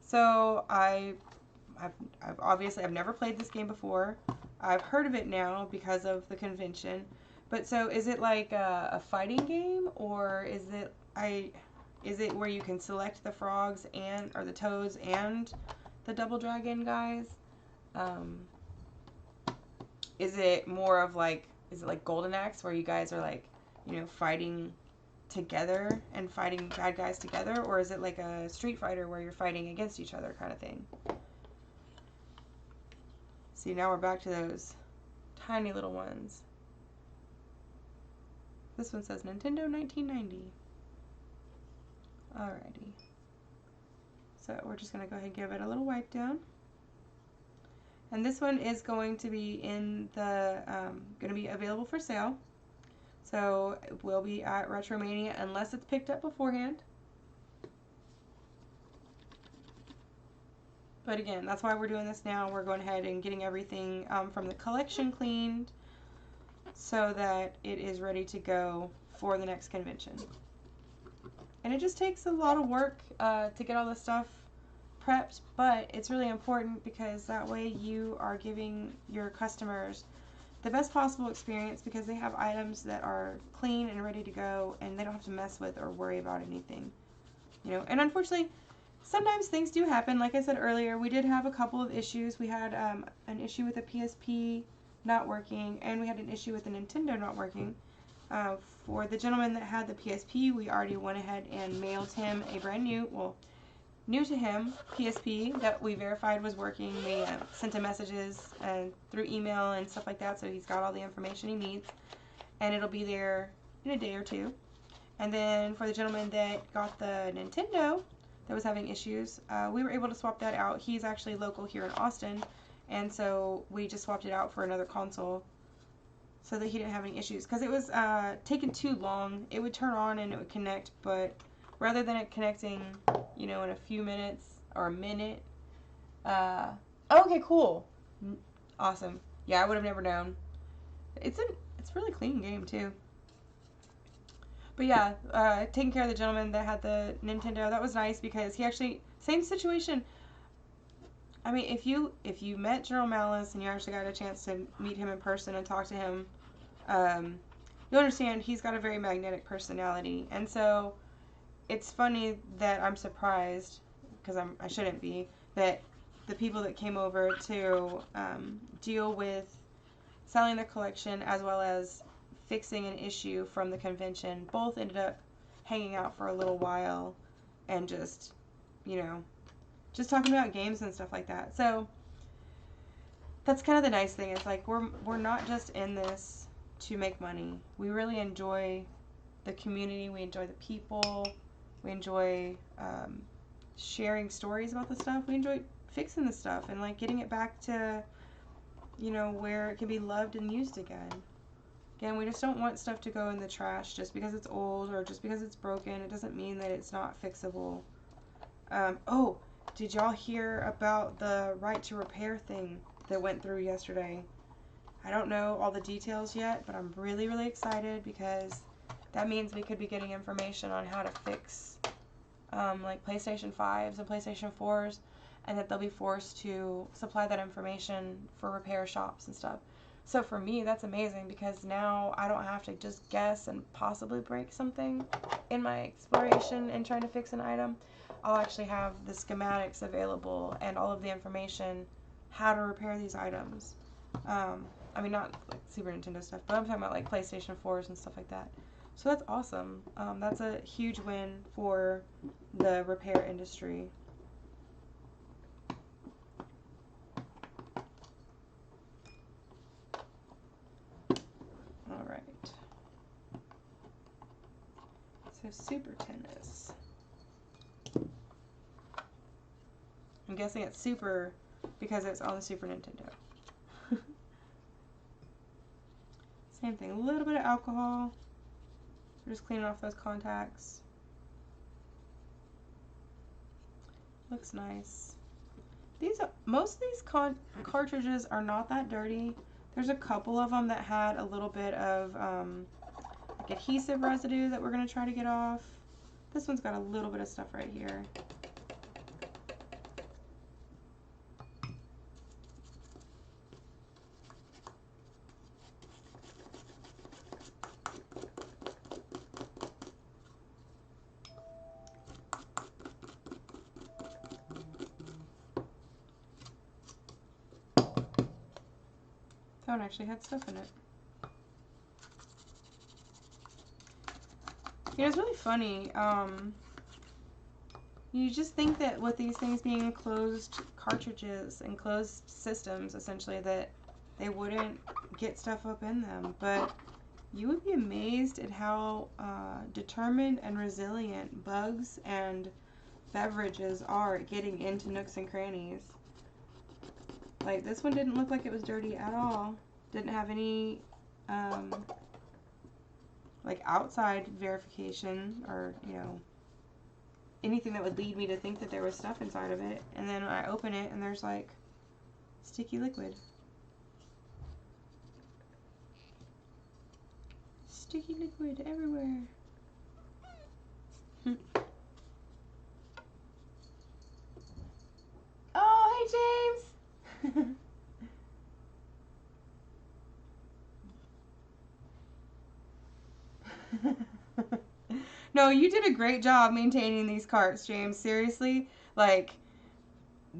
So, I've never played this game before. I've heard of it now because of the convention. But so, is it like a fighting game, or is it where you can select the frogs or the toads and the double dragon guys? Is it more of like, is it like Golden Axe, where you guys are like, you know, fighting together and fighting bad guys together, or is it like a Street Fighter where you're fighting against each other kind of thing? See, now we're back to those tiny little ones. This one says Nintendo 1990. Alrighty. So we're just going to go ahead and give it a little wipe down. And this one is going to be going to be available for sale. So it will be at Retromania unless it's picked up beforehand. But again, that's why we're doing this now. We're going ahead and getting everything from the collection cleaned so that it is ready to go for the next convention. And it just takes a lot of work to get all this stuff prepped, but it's really important because that way you are giving your customers the best possible experience, because they have items that are clean and ready to go and they don't have to mess with or worry about anything. You know, and unfortunately, sometimes things do happen. Like I said earlier, we did have a couple of issues. We had an issue with the PSP not working, and we had an issue with the Nintendo not working. For the gentleman that had the PSP, we already went ahead and mailed him a brand new, well, new to him PSP that we verified was working. We sent him messages through email and stuff like that, so he's got all the information he needs, and it'll be there in a day or two. And then for the gentleman that got the Nintendo that was having issues, we were able to swap that out. He's actually local here in Austin, and so we just swapped it out for another console so that he didn't have any issues. Because it was taking too long. It would turn on and it would connect, but rather than it connecting, you know, in a few minutes or a minute. Okay, cool. Awesome. Yeah, I would have never known. It's a really clean game too. But yeah, taking care of the gentleman that had the Nintendo, that was nice because he actually, same situation. I mean, if you met General Malice and you actually got a chance to meet him in person and talk to him, you'll understand he's got a very magnetic personality. And so it's funny that I'm surprised, because I shouldn't be, that the people that came over to deal with selling their collection as well as fixing an issue from the convention both ended up hanging out for a little while and just, you know, just talking about games and stuff like that. So that's kind of the nice thing. It's like we're not just in this to make money. We really enjoy the community. We enjoy the people. We enjoy sharing stories about the stuff. We enjoy fixing the stuff and like getting it back to, you know, where it can be loved and used again. Again, we just don't want stuff to go in the trash just because it's old or just because it's broken. It doesn't mean that it's not fixable. Oh, did y'all hear about the right to repair thing that went through yesterday? I don't know all the details yet, but I'm really, really excited because that means we could be getting information on how to fix like PlayStation 5s and PlayStation 4s, and that they'll be forced to supply that information for repair shops and stuff. So for me, that's amazing because now I don't have to just guess and possibly break something in my exploration and trying to fix an item. I'll actually have the schematics available and all of the information how to repair these items. I mean, not like Super Nintendo stuff, but I'm talking about like PlayStation 4s and stuff like that. So that's awesome. That's a huge win for the repair industry. All right. So Super Tennis. I'm guessing it's Super because it's on the Super Nintendo. Same thing, a little bit of alcohol. We're just cleaning off those contacts. Looks nice. Most of these cartridges are not that dirty. There's a couple of them that had a little bit of like adhesive residue that we're going to try to get off. This one's got a little bit of stuff right here. That one actually had stuff in it. You know, it's really funny. You just think that with these things being closed cartridges and closed systems, essentially, that they wouldn't get stuff up in them. But you would be amazed at how determined and resilient bugs and beverages are at getting into nooks and crannies. Like, this one didn't look like it was dirty at all. Didn't have any, like, outside verification or, you know, anything that would lead me to think that there was stuff inside of it. And then I open it and there's, like, sticky liquid. Sticky liquid everywhere. Oh, hey, James! No, you did a great job maintaining these carts, James. Seriously, like,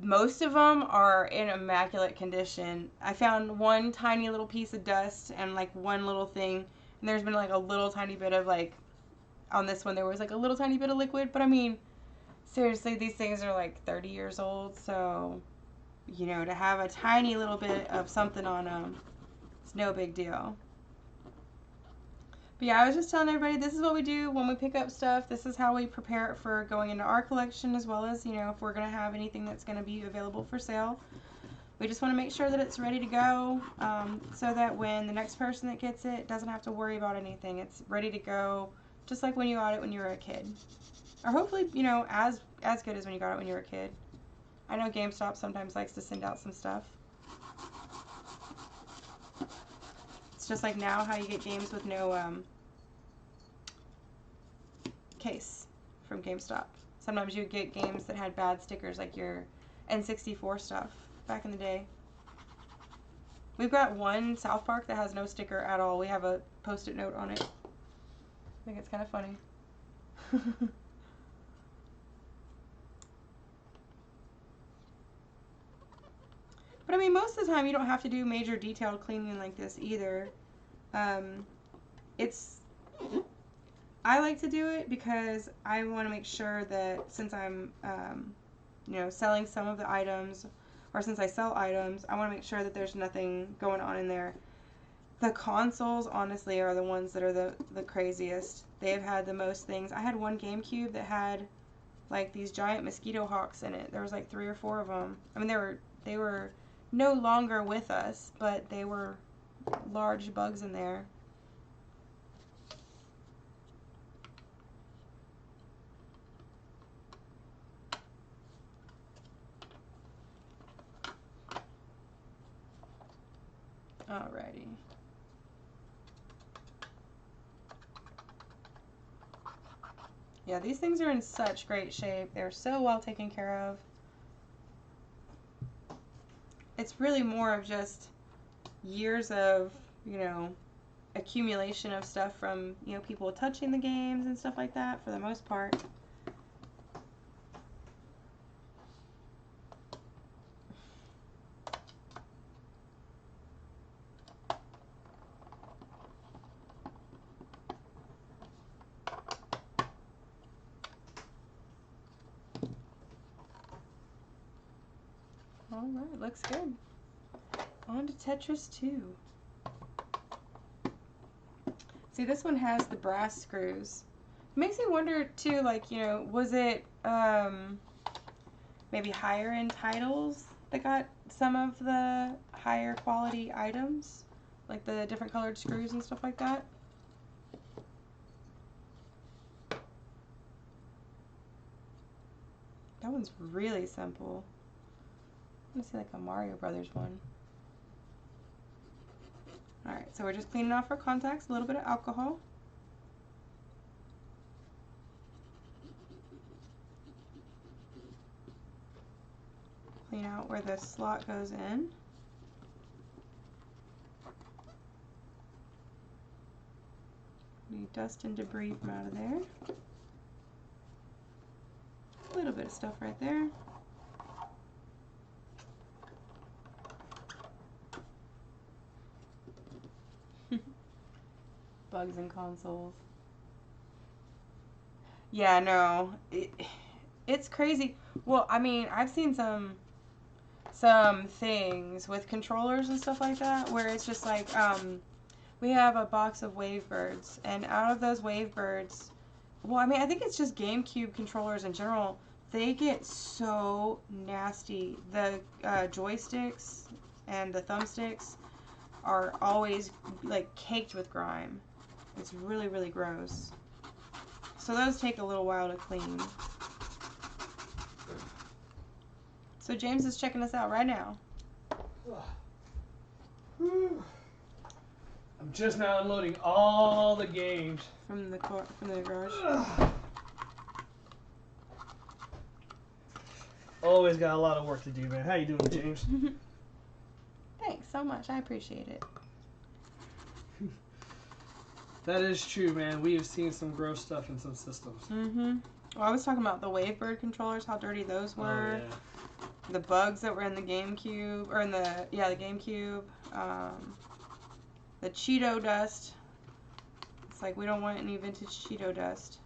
most of them are in immaculate condition. I found one tiny little piece of dust and, like, one little thing, and there's been, like, a little tiny bit of, like, on this one there was, like, a little tiny bit of liquid, but I mean, seriously, these things are, like, 30 years old, so, you know, to have a tiny little bit of something on them, it's no big deal. But yeah, I was just telling everybody, this is what we do when we pick up stuff. This is how we prepare it for going into our collection, as well as, you know, if we're going to have anything that's going to be available for sale. We just want to make sure that it's ready to go, so that when the next person that gets it doesn't have to worry about anything. It's ready to go, just like when you got it when you were a kid. Or hopefully, you know, as good as when you got it when you were a kid. I know GameStop sometimes likes to send out some stuff. It's just like now how you get games with no case from GameStop. Sometimes you get games that had bad stickers, like your N64 stuff back in the day. We've got one South Park that has no sticker at all. We have a post-it note on it. I think it's kind of funny. But I mean, most of the time you don't have to do major detailed cleaning like this either. I like to do it because I want to make sure that since I'm, you know, selling some of the items, or since I sell items, I want to make sure that there's nothing going on in there. The consoles, honestly, are the ones that are the craziest. They've had the most things. I had one GameCube that had, like, these giant mosquito hawks in it. There was like 3 or 4 of them. I mean, they were no longer with us, but they were large bugs in there. Alrighty. Yeah, these things are in such great shape. They're so well taken care of. It's really more of just years of, you know, accumulation of stuff from, you know, people touching the games and stuff like that for the most part. Alright, looks good. On to Tetris 2. See, this one has the brass screws. It makes me wonder, too, like, you know, was it maybe higher end titles that got some of the higher quality items? Like the different colored screws and stuff like that? That one's really simple. I'm gonna see like a Mario Brothers one. Alright, so we're just cleaning off our contacts, a little bit of alcohol. Clean out where the slot goes in. Any dust and debris from out of there. A little bit of stuff right there. Bugs and consoles. Yeah, no, it's crazy. Well, I mean, I've seen some things with controllers and stuff like that where it's just like, we have a box of Wavebirds, and out of those Wavebirds, well, I mean, I think it's just GameCube controllers in general, they get so nasty. The joysticks and the thumbsticks are always like caked with grime. It's really, really gross. So those take a little while to clean. So James is checking us out right now.
I'm just now unloading all the games
From the garage.
Always got a lot of work to do, man. How you doing, James?
Thanks so much. I appreciate it.
That is true, man. We have seen some gross stuff in some systems.
Mm-hmm. Well, I was talking about the Wavebird controllers, how dirty those were.
Oh, yeah.
The bugs that were in the GameCube, or in the GameCube. The Cheeto dust. It's like we don't want any vintage Cheeto dust.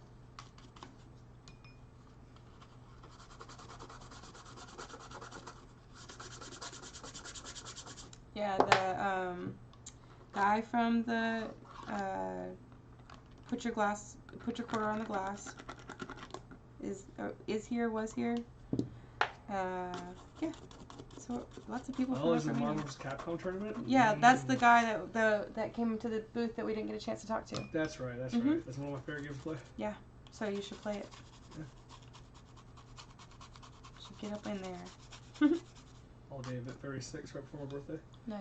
Yeah, the guy from the put your quarter on the glass is here, was here. Yeah, so So lots of people
Oh,
from
is it
Romania.
Marvel's Capcom tournament?
Yeah, that's the guy that came to the booth that we didn't get a chance to talk to.
That's right. That's right. That's one of my favorite games to play.
Yeah, so you should play it.
Yeah.
Should get up in there.
All day event 36 right before my birthday.
Nice.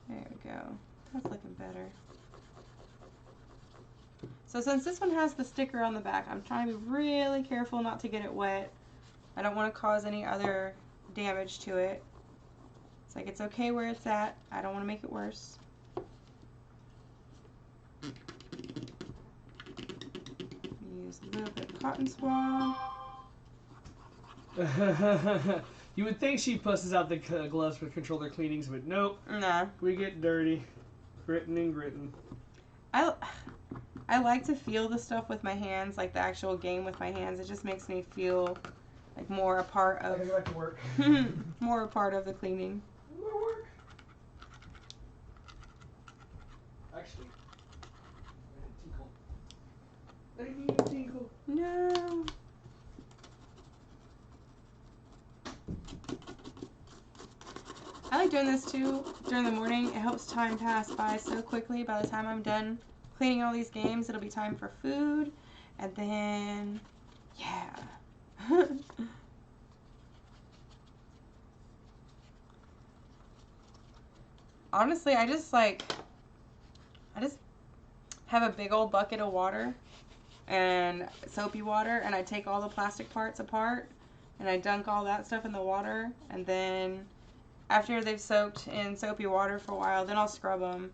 Yeah.
There we go. That's looking better. So since this one has the sticker on the back, I'm trying to be really careful not to get it wet. I don't want to cause any other damage to it. It's like it's okay where it's at. I don't want to make it worse. Use a little bit of cotton swab.
You would think she pusses out the gloves for controller cleanings, but nope.
Nah.
We get dirty. Gritting and gritting.
I like to feel the stuff with my hands, like the actual game with my hands. It just makes me feel like more a part
I
of
gotta go back to work.
more a part of the cleaning.
More work. Actually, I need a tinkle.
No. I like doing this too during the morning. It helps time pass by so quickly. By the time I'm done cleaning all these games, it'll be time for food. And then, yeah. Honestly, I just have a big old bucket of water and soapy water, and I take all the plastic parts apart and I dunk all that stuff in the water, and then after they've soaked in soapy water for a while, then I'll scrub them.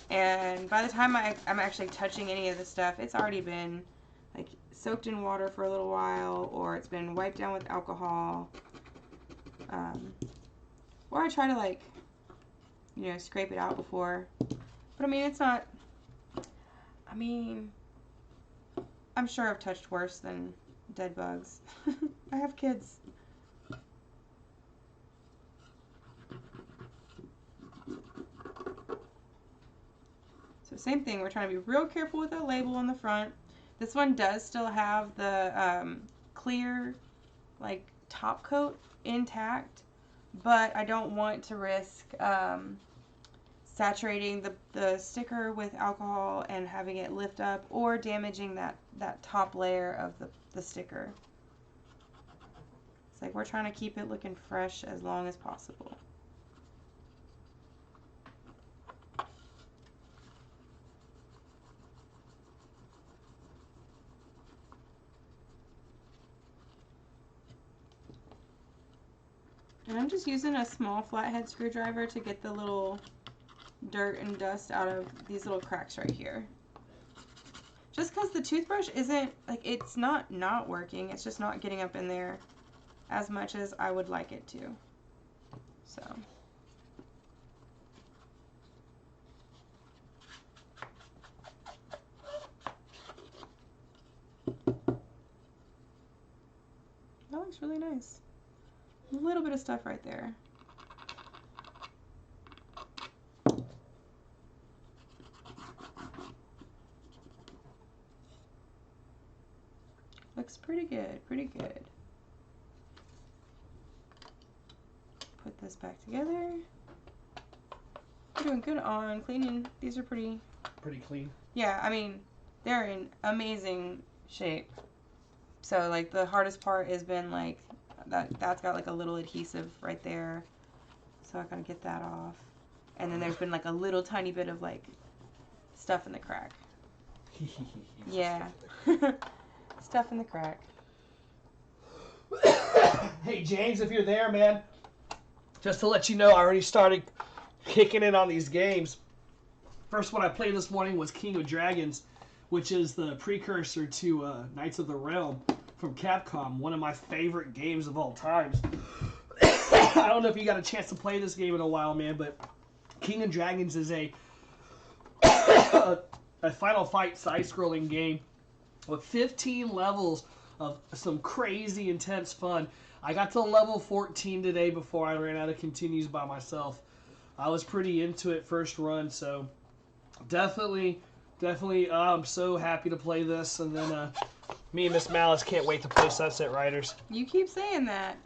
And by the time I'm actually touching any of the stuff, it's already been like soaked in water for a little while, or it's been wiped down with alcohol. Or I try to, like, you know, scrape it out before. But I mean, it's not, I mean, I'm sure I've touched worse than dead bugs. I have kids. So same thing, we're trying to be real careful with the label on the front. This one does still have the clear, like, top coat intact, but I don't want to risk saturating the sticker with alcohol and having it lift up, or damaging that top layer of the sticker. It's like we're trying to keep it looking fresh as long as possible. And I'm just using a small flathead screwdriver to get the little dirt and dust out of these little cracks right here. Just because the toothbrush isn't, like, it's not working, it's just not getting up in there as much as I would like it to. So. That looks really nice. A little bit of stuff right there. Looks pretty good, pretty good. Put this back together. We're doing good on cleaning. These are pretty
clean.
Yeah, I mean, they're in amazing shape. So, like, the hardest part has been, like, that's got, like, a little adhesive right there. So I gotta get that off. And then there's been, like, a little tiny bit of, like, stuff in the crack. Yeah. Stuff in the crack.
Hey, James, if you're there, man, just to let you know, I already started kicking in on these games. First one I played this morning was King of Dragons, which is the precursor to Knights of the Realm from Capcom, one of my favorite games of all times. I don't know if you got a chance to play this game in a while, man, but King of Dragons is a Final Fight side-scrolling game with 15 levels of some crazy intense fun. I got to level 14 today before I ran out of continues by myself. I was pretty into it first run, so definitely Definitely, I'm so happy to play this, and then me and MsMalice can't wait to play Sunset Riders.
You keep saying that.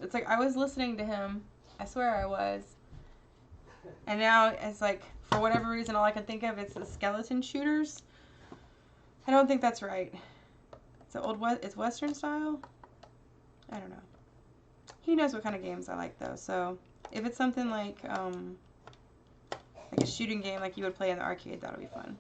It's like I was listening to him. I swear I was. And now it's like, for whatever reason, all I can think of is the skeleton shooters. I don't think that's right. It's Western style? I don't know. He knows what kind of games I like, though. So if it's something like a shooting game like you would play in the arcade, that'll be fun.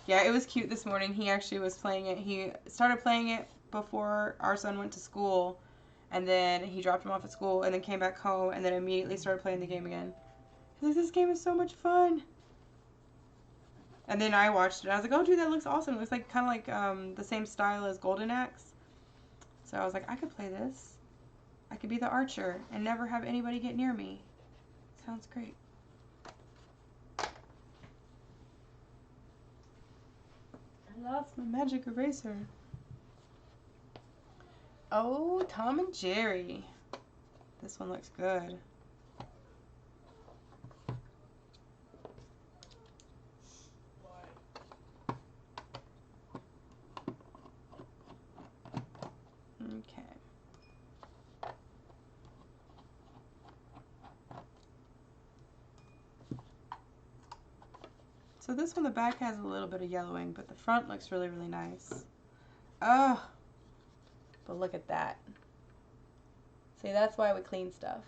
Yeah, it was cute this morning. He actually was playing it. He started playing it before our son went to school, and then he dropped him off at school, and then came back home, and then immediately started playing the game again. He's like, this game is so much fun. And then I watched it. I was like, oh, dude, that looks awesome. It looks like kind of like the same style as Golden Axe. So I was like, I could play this. I could be the archer and never have anybody get near me. Sounds great. I lost my magic eraser. Oh, Tom and Jerry. This one looks good. Okay. So this one, the back has a little bit of yellowing, but the front looks really, really nice. Oh, but look at that. See, that's why we clean stuff.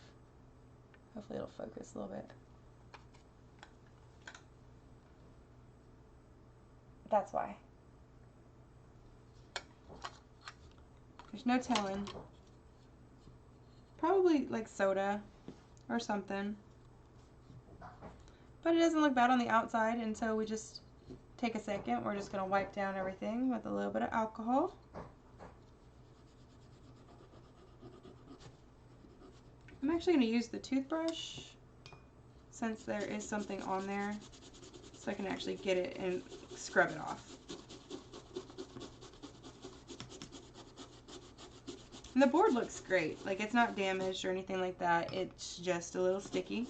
Hopefully it'll focus a little bit. That's why. There's no telling. Probably like soda or something. But it doesn't look bad on the outside, and so we just take a second. We're just going to wipe down everything with a little bit of alcohol. I'm actually going to use the toothbrush since there is something on there, so I can actually get it and scrub it off. And the board looks great. Like, it's not damaged or anything like that. It's just a little sticky.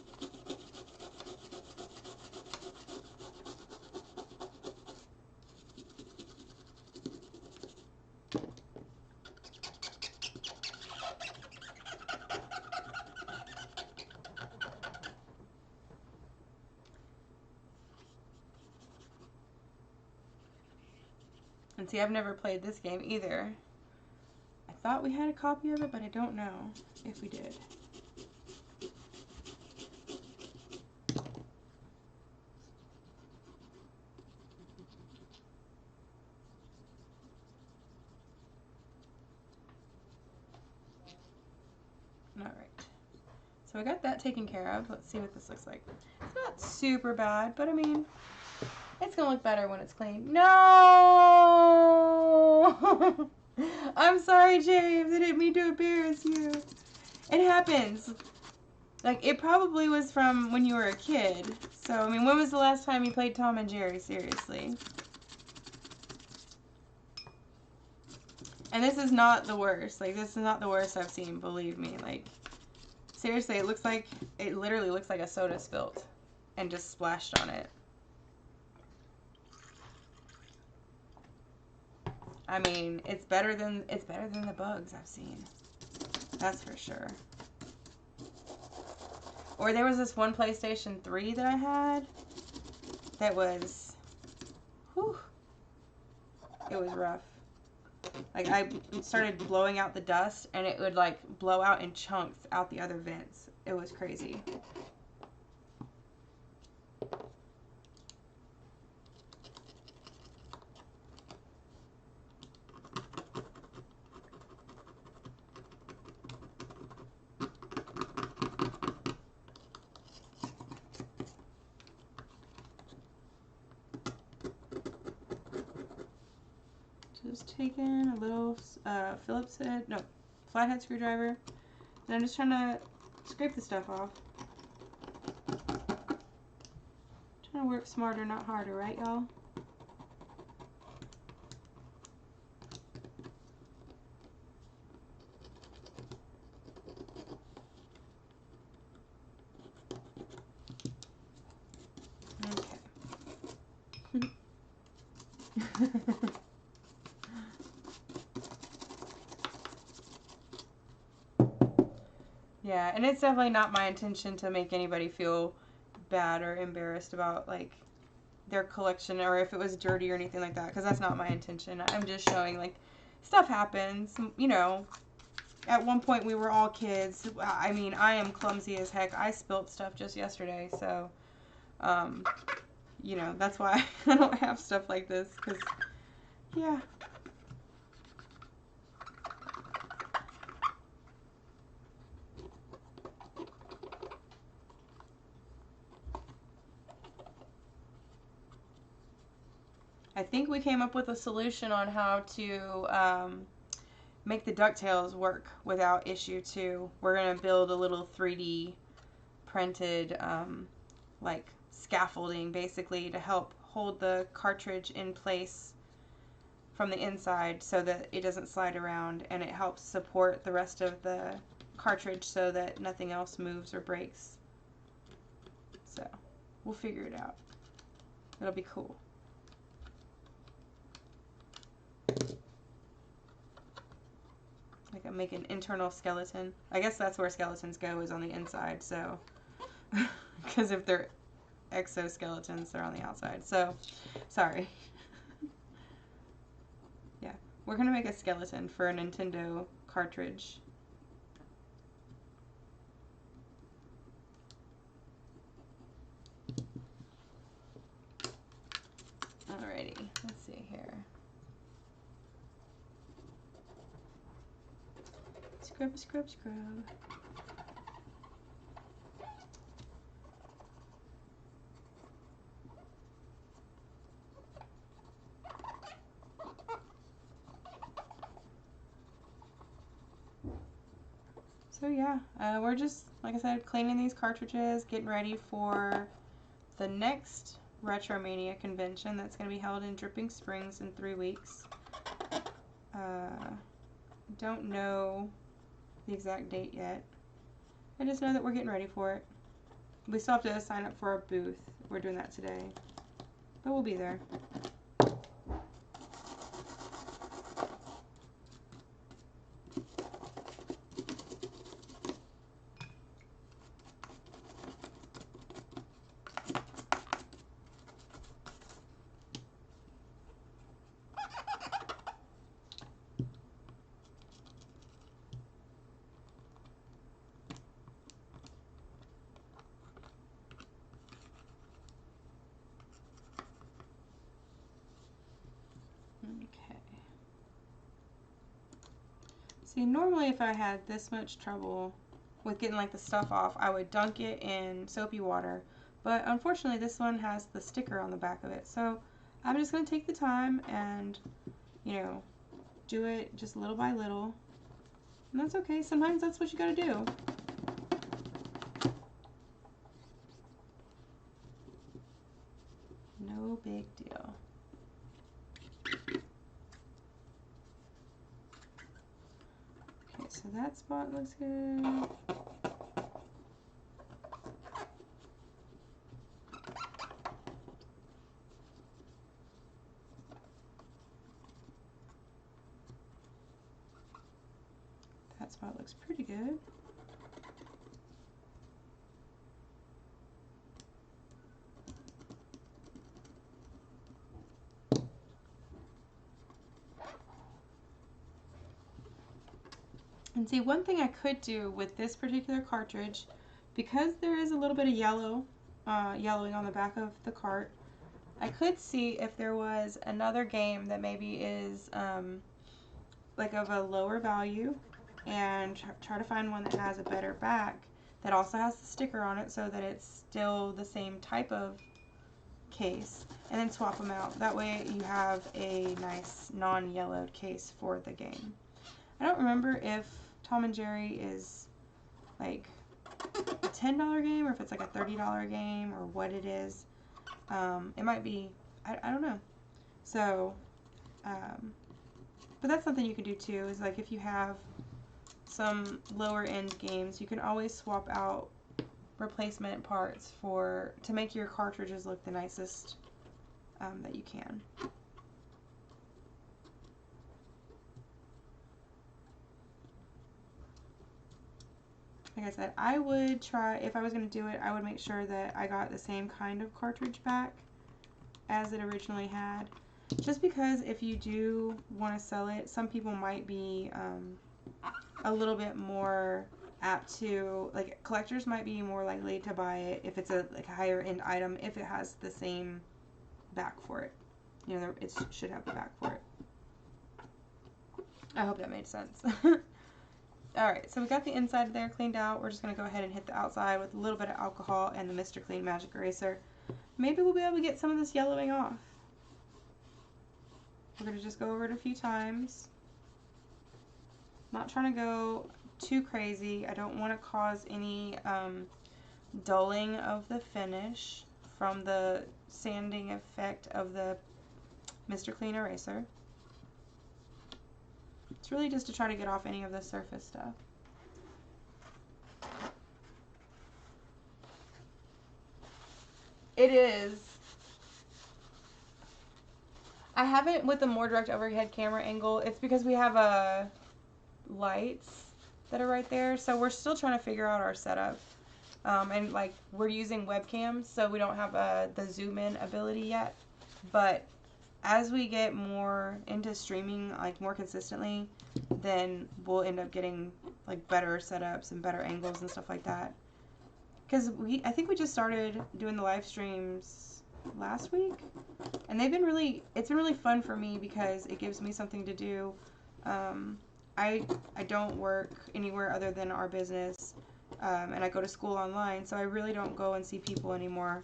And see, I've never played this game either. I thought we had a copy of it, but I don't know if we did. Alright. So I got that taken care of. Let's see what this looks like. It's not super bad, but I mean, it's going to look better when it's clean. No! I'm sorry, James. I didn't mean to embarrass you. It happens. Like, it probably was from when you were a kid. So, I mean, when was the last time you played Tom and Jerry? Seriously. And this is not the worst. Like, this is not the worst I've seen, believe me. Like, seriously, it literally looks like a soda spilt and just splashed on it. I mean, it's better than the bugs I've seen. That's for sure. Or there was this one PlayStation 3 that I had that was, whew, it was rough. Like, I started blowing out the dust, and it would, like, blow out in chunks out the other vents. It was crazy. Just taking a little Phillips head, no, flathead screwdriver, and I'm just trying to scrape the stuff off. Trying to work smarter, not harder, right, y'all? Yeah, and it's definitely not my intention to make anybody feel bad or embarrassed about, like, their collection or if it was dirty or anything like that, because that's not my intention. I'm just showing, like, stuff happens, you know. At one point we were all kids. I mean, I am clumsy as heck. I spilt stuff just yesterday, so you know, that's why I don't have stuff like this, because yeah. I think we came up with a solution on how to make the DuckTales work without issue too. We're going to build a little 3D printed like scaffolding basically to help hold the cartridge in place from the inside so that it doesn't slide around, and it helps support the rest of the cartridge so that nothing else moves or breaks. So we'll figure it out. It'll be cool. Like, make an internal skeleton. I guess that's where skeletons go, is on the inside, so because if they're exoskeletons, they're on the outside. So sorry. Yeah, we're gonna make a skeleton for a Nintendo cartridge. Alrighty, let's see here. Scrub, scrub, scrub. So yeah, we're just, like I said, cleaning these cartridges, getting ready for the next Retromania convention that's going to be held in Dripping Springs in 3 weeks. Don't know the exact date yet. I just know that we're getting ready for it. We still have to sign up for our booth. We're doing that today. But we'll be there. Okay. See, normally if I had this much trouble with getting like the stuff off, I would dunk it in soapy water. But unfortunately this one has the sticker on the back of it. So I'm just going to take the time and, you know, do it just little by little. And that's okay. Sometimes that's what you got to do. No big deal. Okay, so that spot looks good. That spot looks pretty good. And see, one thing I could do with this particular cartridge, because there is a little bit of yellowing on the back of the cart, I could see if there was another game that maybe is like of a lower value, and try to find one that has a better back that also has the sticker on it so that it's still the same type of case, and then swap them out. That way you have a nice non-yellowed case for the game. I don't remember if Tom and Jerry is like a $10 game or if it's like a $30 game or what it is. It might be, I don't know. So, but that's something you can do too, is like if you have some lower end games, you can always swap out replacement parts to make your cartridges look the nicest that you can. like I said, I would try, if I was going to do it, I would make sure that I got the same kind of cartridge back as it originally had. Just because if you do want to sell it, some people might be a little bit more apt to, like, collectors might be more likely to buy it if it's a higher end item, if it has the same back for it. You know, it should have the back for it. I hope that made sense. Alright, so we got the inside there cleaned out. We're just going to go ahead and hit the outside with a little bit of alcohol and the Mr. Clean Magic Eraser. Maybe we'll be able to get some of this yellowing off. We're going to just go over it a few times. Not trying to go too crazy. I don't want to cause any dulling of the finish from the sanding effect of the Mr. Clean Eraser. It's really just to try to get off any of the surface stuff. It is. I haven't with the more direct overhead camera angle. It's because we have lights that are right there. So we're still trying to figure out our setup. And like we're using webcams, so we don't have the zoom in ability yet. But as we get more into streaming, like more consistently, then we'll end up getting like better setups and better angles and stuff like that. Because I think we just started doing the live streams last week, and it's been really fun for me because it gives me something to do. I don't work anywhere other than our business, and I go to school online, so I really don't go and see people anymore.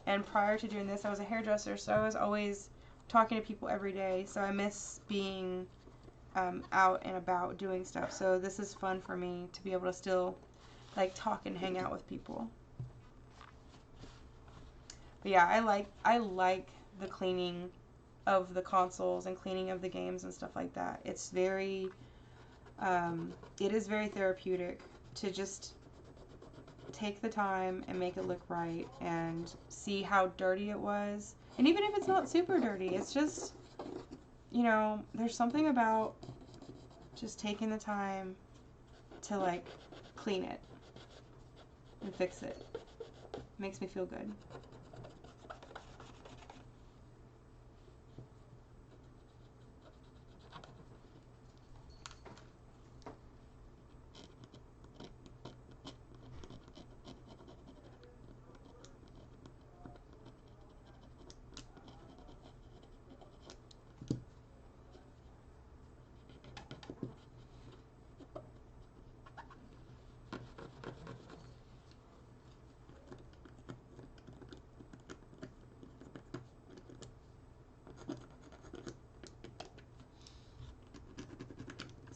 And prior to doing this, I was a hairdresser, so I was always talking to people every day, so I miss being out and about doing stuff. So this is fun for me to be able to still like talk and hang out with people. But yeah, I like the cleaning of the consoles and cleaning of the games and stuff like that. It's very it is very therapeutic to just take the time and make it look right and see how dirty it was. And even if it's not super dirty, it's just, you know, there's something about just taking the time to like clean it and fix it. Makes me feel good.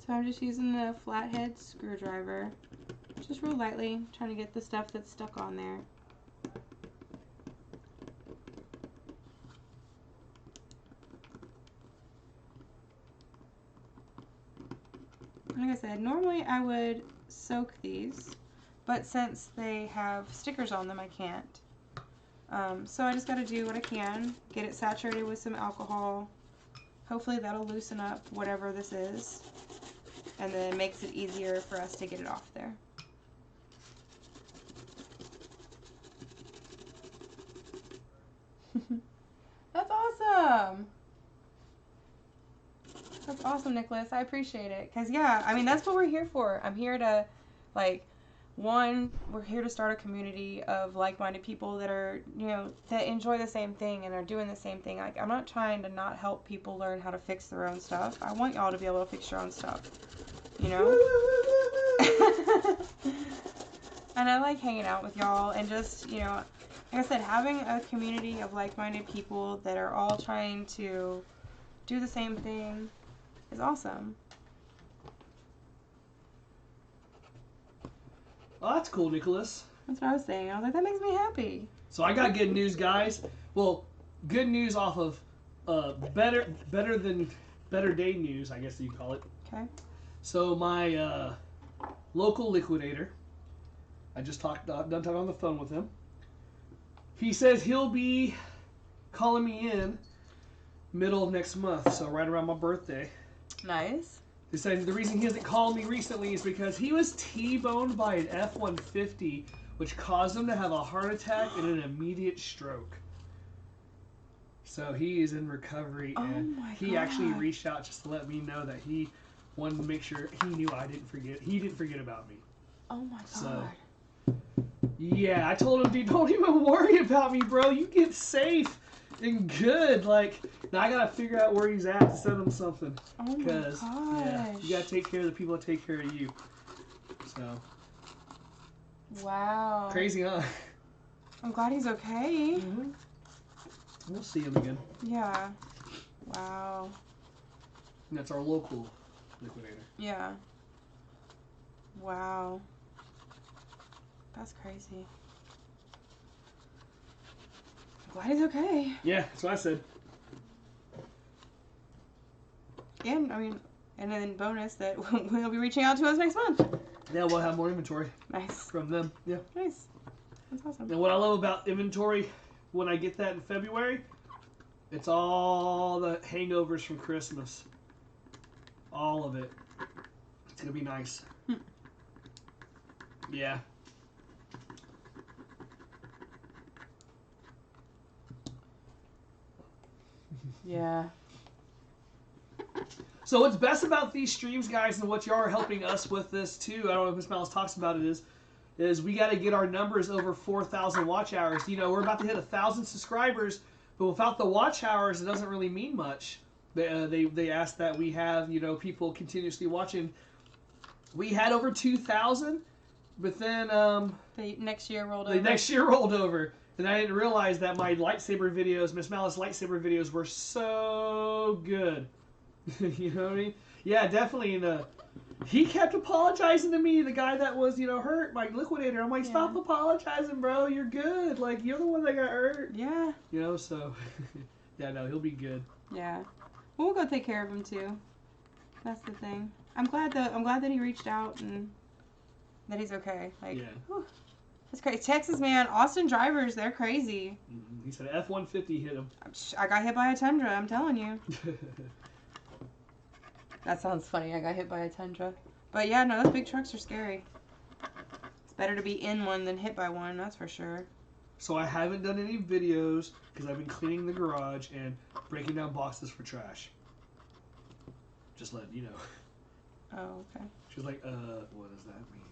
So I'm just using the flathead screwdriver, just real lightly, trying to get the stuff that's stuck on there. Like I said, normally I would soak these, but since they have stickers on them, I can't. So I just got to do what I can, get it saturated with some alcohol. Hopefully that'll loosen up whatever this is, and then makes it easier for us to get it off there. That's awesome! That's awesome, Nicholas. I appreciate it. Because, yeah, I mean, that's what we're here for. I'm here to, like, we're here to start a community of like-minded people that are, you know, that enjoy the same thing and are doing the same thing. Like, I'm not trying to not help people learn how to fix their own stuff. I want y'all to be able to fix your own stuff, you know? And I like hanging out with y'all and just, you know, like I said, having a community of like-minded people that are all trying to do the same thing is awesome.
Oh, that's cool, Nicholas.
That's what I was saying. I was like, that makes me happy.
So I got good news, guys. Well, good news off of better day news, I guess you call it.
Okay.
So my local liquidator, I just done talking on the phone with him. He says he'll be calling me in middle of next month, so right around my birthday.
Nice.
He said the reason he hasn't called me recently is because he was T-boned by an F-150, which caused him to have a heart attack and an immediate stroke. So he is in recovery, and he actually reached out just to let me know that he wanted to make sure he knew I didn't forget. He didn't forget about me.
Oh my God.
So, yeah, I told him, dude, don't even worry about me, bro. You get safe and good. Like, now I gotta figure out where he's at to send him something.
Oh my
Because,
gosh.
yeah, you gotta take care of the people that take care of you. So.
Wow.
Crazy, huh?
I'm glad he's okay.
Mm-hmm. We'll see him again.
Yeah. Wow.
And that's our local liquidator.
Yeah. Wow. That's crazy. I'm glad he's okay.
Yeah, that's what I said.
And, I mean, and then bonus that we'll be reaching out to us next month.
Yeah, we'll have more inventory
Nice.
from them. Yeah.
Nice. That's awesome.
And what I love about inventory, when I get that in February, it's all the hangovers from Christmas. All of it. It's going to be nice. Yeah.
Yeah.
So what's best about these streams, guys, and what you are helping us with this too, I don't know if MsMalice talks about it, is we got to get our numbers over 4,000 watch hours. You know, we're about to hit 1,000 subscribers, but without the watch hours, it doesn't really mean much. They asked that we have, you know, people continuously watching. We had over 2,000, but then
The next year rolled over.
the next year rolled over. And I didn't realize that my lightsaber videos, MsMalice lightsaber videos, were so good. You know what I mean? Yeah, definitely. And he kept apologizing to me, the guy that was, you know, hurt, my liquidator. I'm like, stop apologizing, bro. You're good. Like, you're the one that got hurt.
Yeah.
You know, so, yeah, no, he'll be good.
Yeah. We'll go take care of him too. That's the thing. I'm glad that he reached out and that he's okay. Like,
Yeah.
whew. That's crazy. Texas, man, Austin drivers, they're crazy.
He said F-150 hit him.
I got hit by a Tundra, I'm telling you. That sounds funny, I got hit by a Tundra. But yeah, no, those big trucks are scary. It's better to be in one than hit by one, that's for sure.
So I haven't done any videos because I've been cleaning the garage and breaking down boxes for trash. Just letting you know.
Oh, okay.
She was like, what does that mean?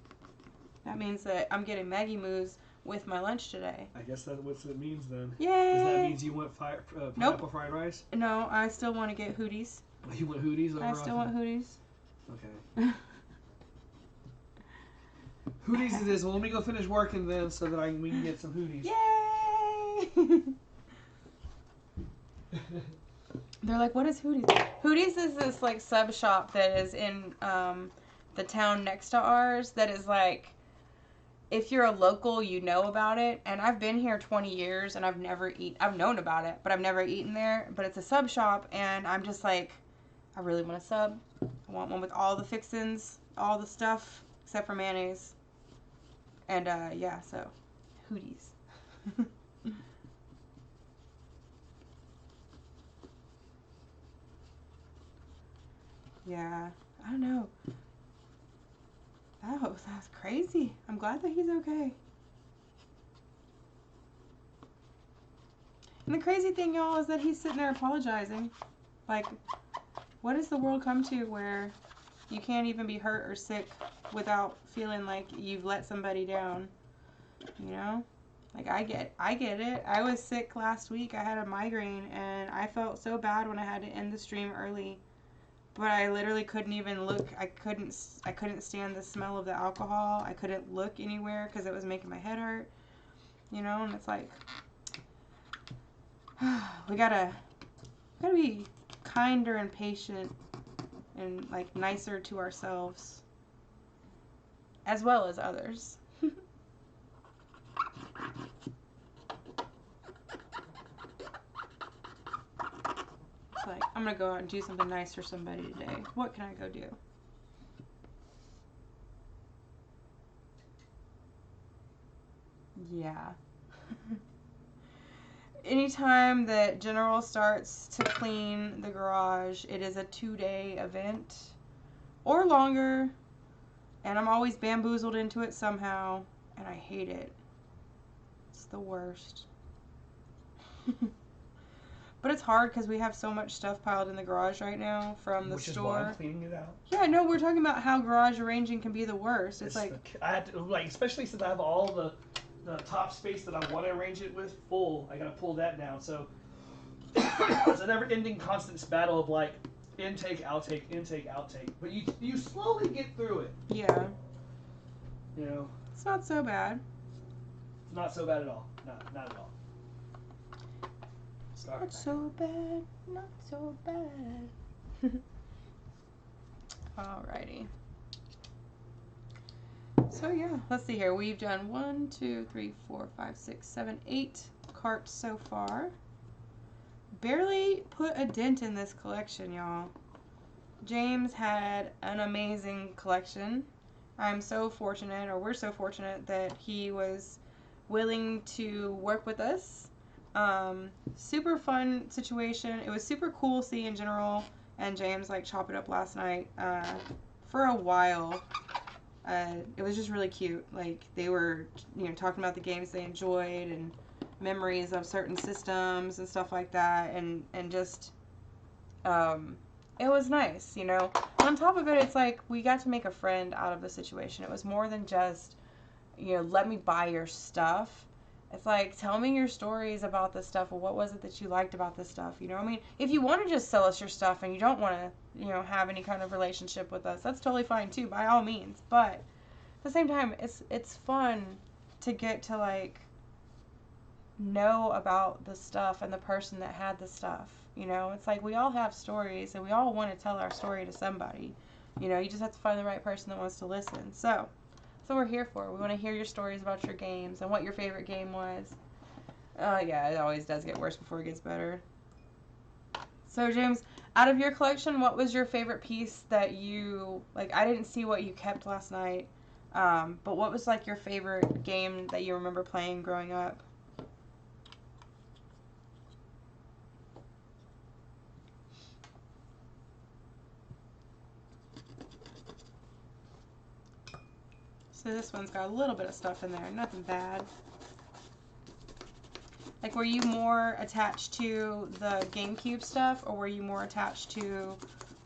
That means that I'm getting Maggie Moos with my lunch today.
I guess that's what it means then.
Yay!
Does that mean you want pineapple fried rice?
No, I still want to get Hooties.
You want Hooties over
I still want Hooties.
Okay. Hooties it is. Well, let me go finish working then so that we can get some Hooties.
Yay! They're like, what is Hooties? Hooties is this like sub shop that is in the town next to ours that is like, if you're a local, you know about it. And I've been here 20 years and I've known about it, but I've never eaten there. But it's a sub shop and I'm just like, I really want a sub. I want one with all the fixins, all the stuff, except for mayonnaise. And yeah, so Hooties. Yeah, I don't know. Oh, that's crazy. I'm glad that he's okay. And the crazy thing, y'all, is that he's sitting there apologizing. Like, what does the world come to where you can't even be hurt or sick without feeling like you've let somebody down? You know? Like, I get it. I was sick last week. I had a migraine, and I felt so bad when I had to end the stream early. But I literally couldn't even look. I couldn't stand the smell of the alcohol. I couldn't look anywhere because it was making my head hurt. You know, and it's like, we gotta be kinder and patient and like nicer to ourselves as well as others. Like, I'm gonna go out and do something nice for somebody today. What can I go do? Yeah. Anytime that General starts to clean the garage, it is a 2-day event. or longer, and I'm always bamboozled into it somehow, and I hate it. It's the worst. But it's hard because we have so much stuff piled in the garage right now from the
Which
store.
is why I'm cleaning it out.
Yeah, no, we're talking about how garage arranging can be the worst. It's like
I had to, like, especially since I have all the top space that I want to arrange it with full. I gotta pull that down. So it's a never-ending, constant battle of like intake, outtake, intake, outtake. But you slowly get through it.
yeah,
You know,
it's not so bad.
it's not so bad at all. Not at all.
Not so bad, not so bad. Alrighty. So yeah, let's see here. We've done 1, 2, 3, 4, 5, 6, 7, 8 carts so far. Barely put a dent in this collection, y'all. James had an amazing collection. I'm so fortunate, or we're so fortunate, that he was willing to work with us. Super fun situation. It was super cool seeing General and James like chop it up last night for a while. It was just really cute. Like they were, talking about the games they enjoyed and memories of certain systems and stuff like that, and just it was nice, On top of it, it's like we got to make a friend out of the situation. It was more than just, let me buy your stuff. It's like, tell me your stories about this stuff, or what was it that you liked about this stuff, I mean, if you want to just sell us your stuff and you don't want to, have any kind of relationship with us, that's totally fine too, by all means. But at the same time, it's fun to get to, like, know about the stuff and the person that had the stuff, It's like we all have stories, and we all want to tell our story to somebody, you just have to find the right person that wants to listen. So that's what we're here for. We want to hear your stories about your games and what your favorite game was. Yeah, it always does get worse before it gets better. So, James, out of your collection, what was your favorite piece that you, like, I didn't see what you kept last night, but what was, like, your favorite game that you remember playing growing up? So this one's got a little bit of stuff in there, nothing bad. Like, were you more attached to the GameCube stuff, or were you more attached to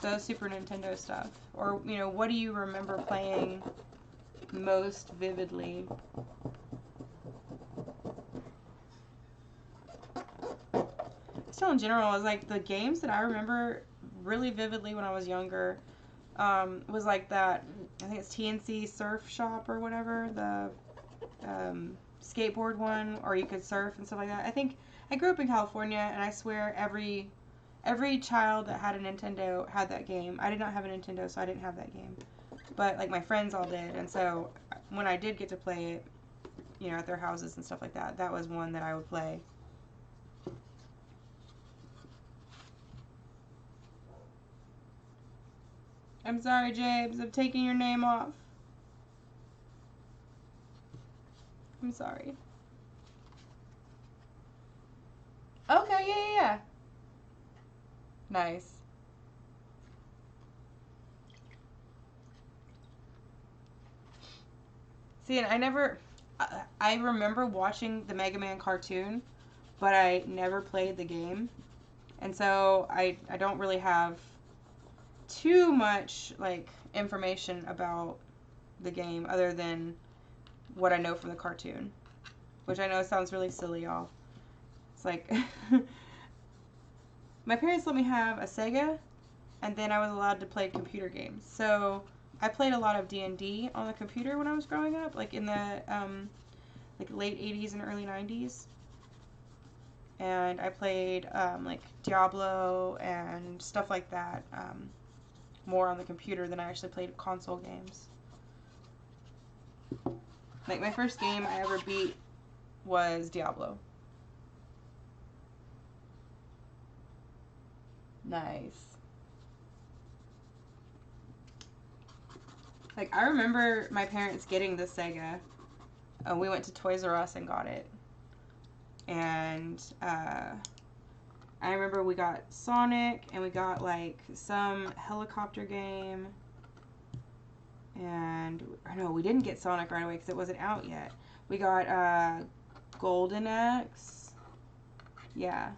the Super Nintendo stuff? Or, what do you remember playing most vividly? Still, in general, is like the games that I remember really vividly when I was younger was like that, I think it's TNC Surf Shop or whatever, the skateboard one, or you could surf and stuff like that. I think I grew up in California, and I swear every child that had a Nintendo had that game. I did not have a Nintendo, so I didn't have that game. But like my friends all did, and so when I did get to play it, at their houses and stuff like that, that was one that I would play. I'm sorry, James, I'm taking your name off. I'm sorry. Okay, yeah. Nice. See, and I remember watching the Mega Man cartoon, but I never played the game. And so I don't really have too much, like, information about the game other than what I know from the cartoon, which I know sounds really silly, y'all. It's like my parents let me have a Sega, and then I was allowed to play computer games. So I played a lot of D&D on the computer when I was growing up, like in the like late 80s and early 90s. And I played like Diablo and stuff like that, more on the computer than I actually played console games. Like my first game I ever beat was Diablo. Nice. Like, I remember my parents getting the Sega. We went to Toys R Us and got it. And I remember we got Sonic, and we got, like, some helicopter game. And, or no, we didn't get Sonic right away because it wasn't out yet. We got Golden Axe. Yeah.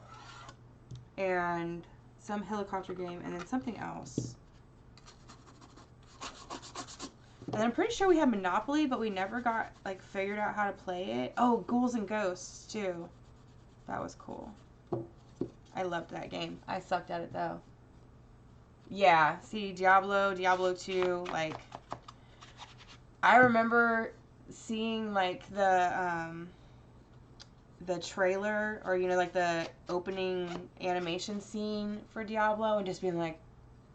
And some helicopter game, and then something else. And I'm pretty sure we had Monopoly, but we never got, like, figured out how to play it. Oh, Ghouls and Ghosts, too. That was cool. I loved that game. I sucked at it, though. Yeah, see, Diablo 2, like, I remember seeing, like, the trailer, or, you know, like, the opening animation scene for Diablo, and just being like,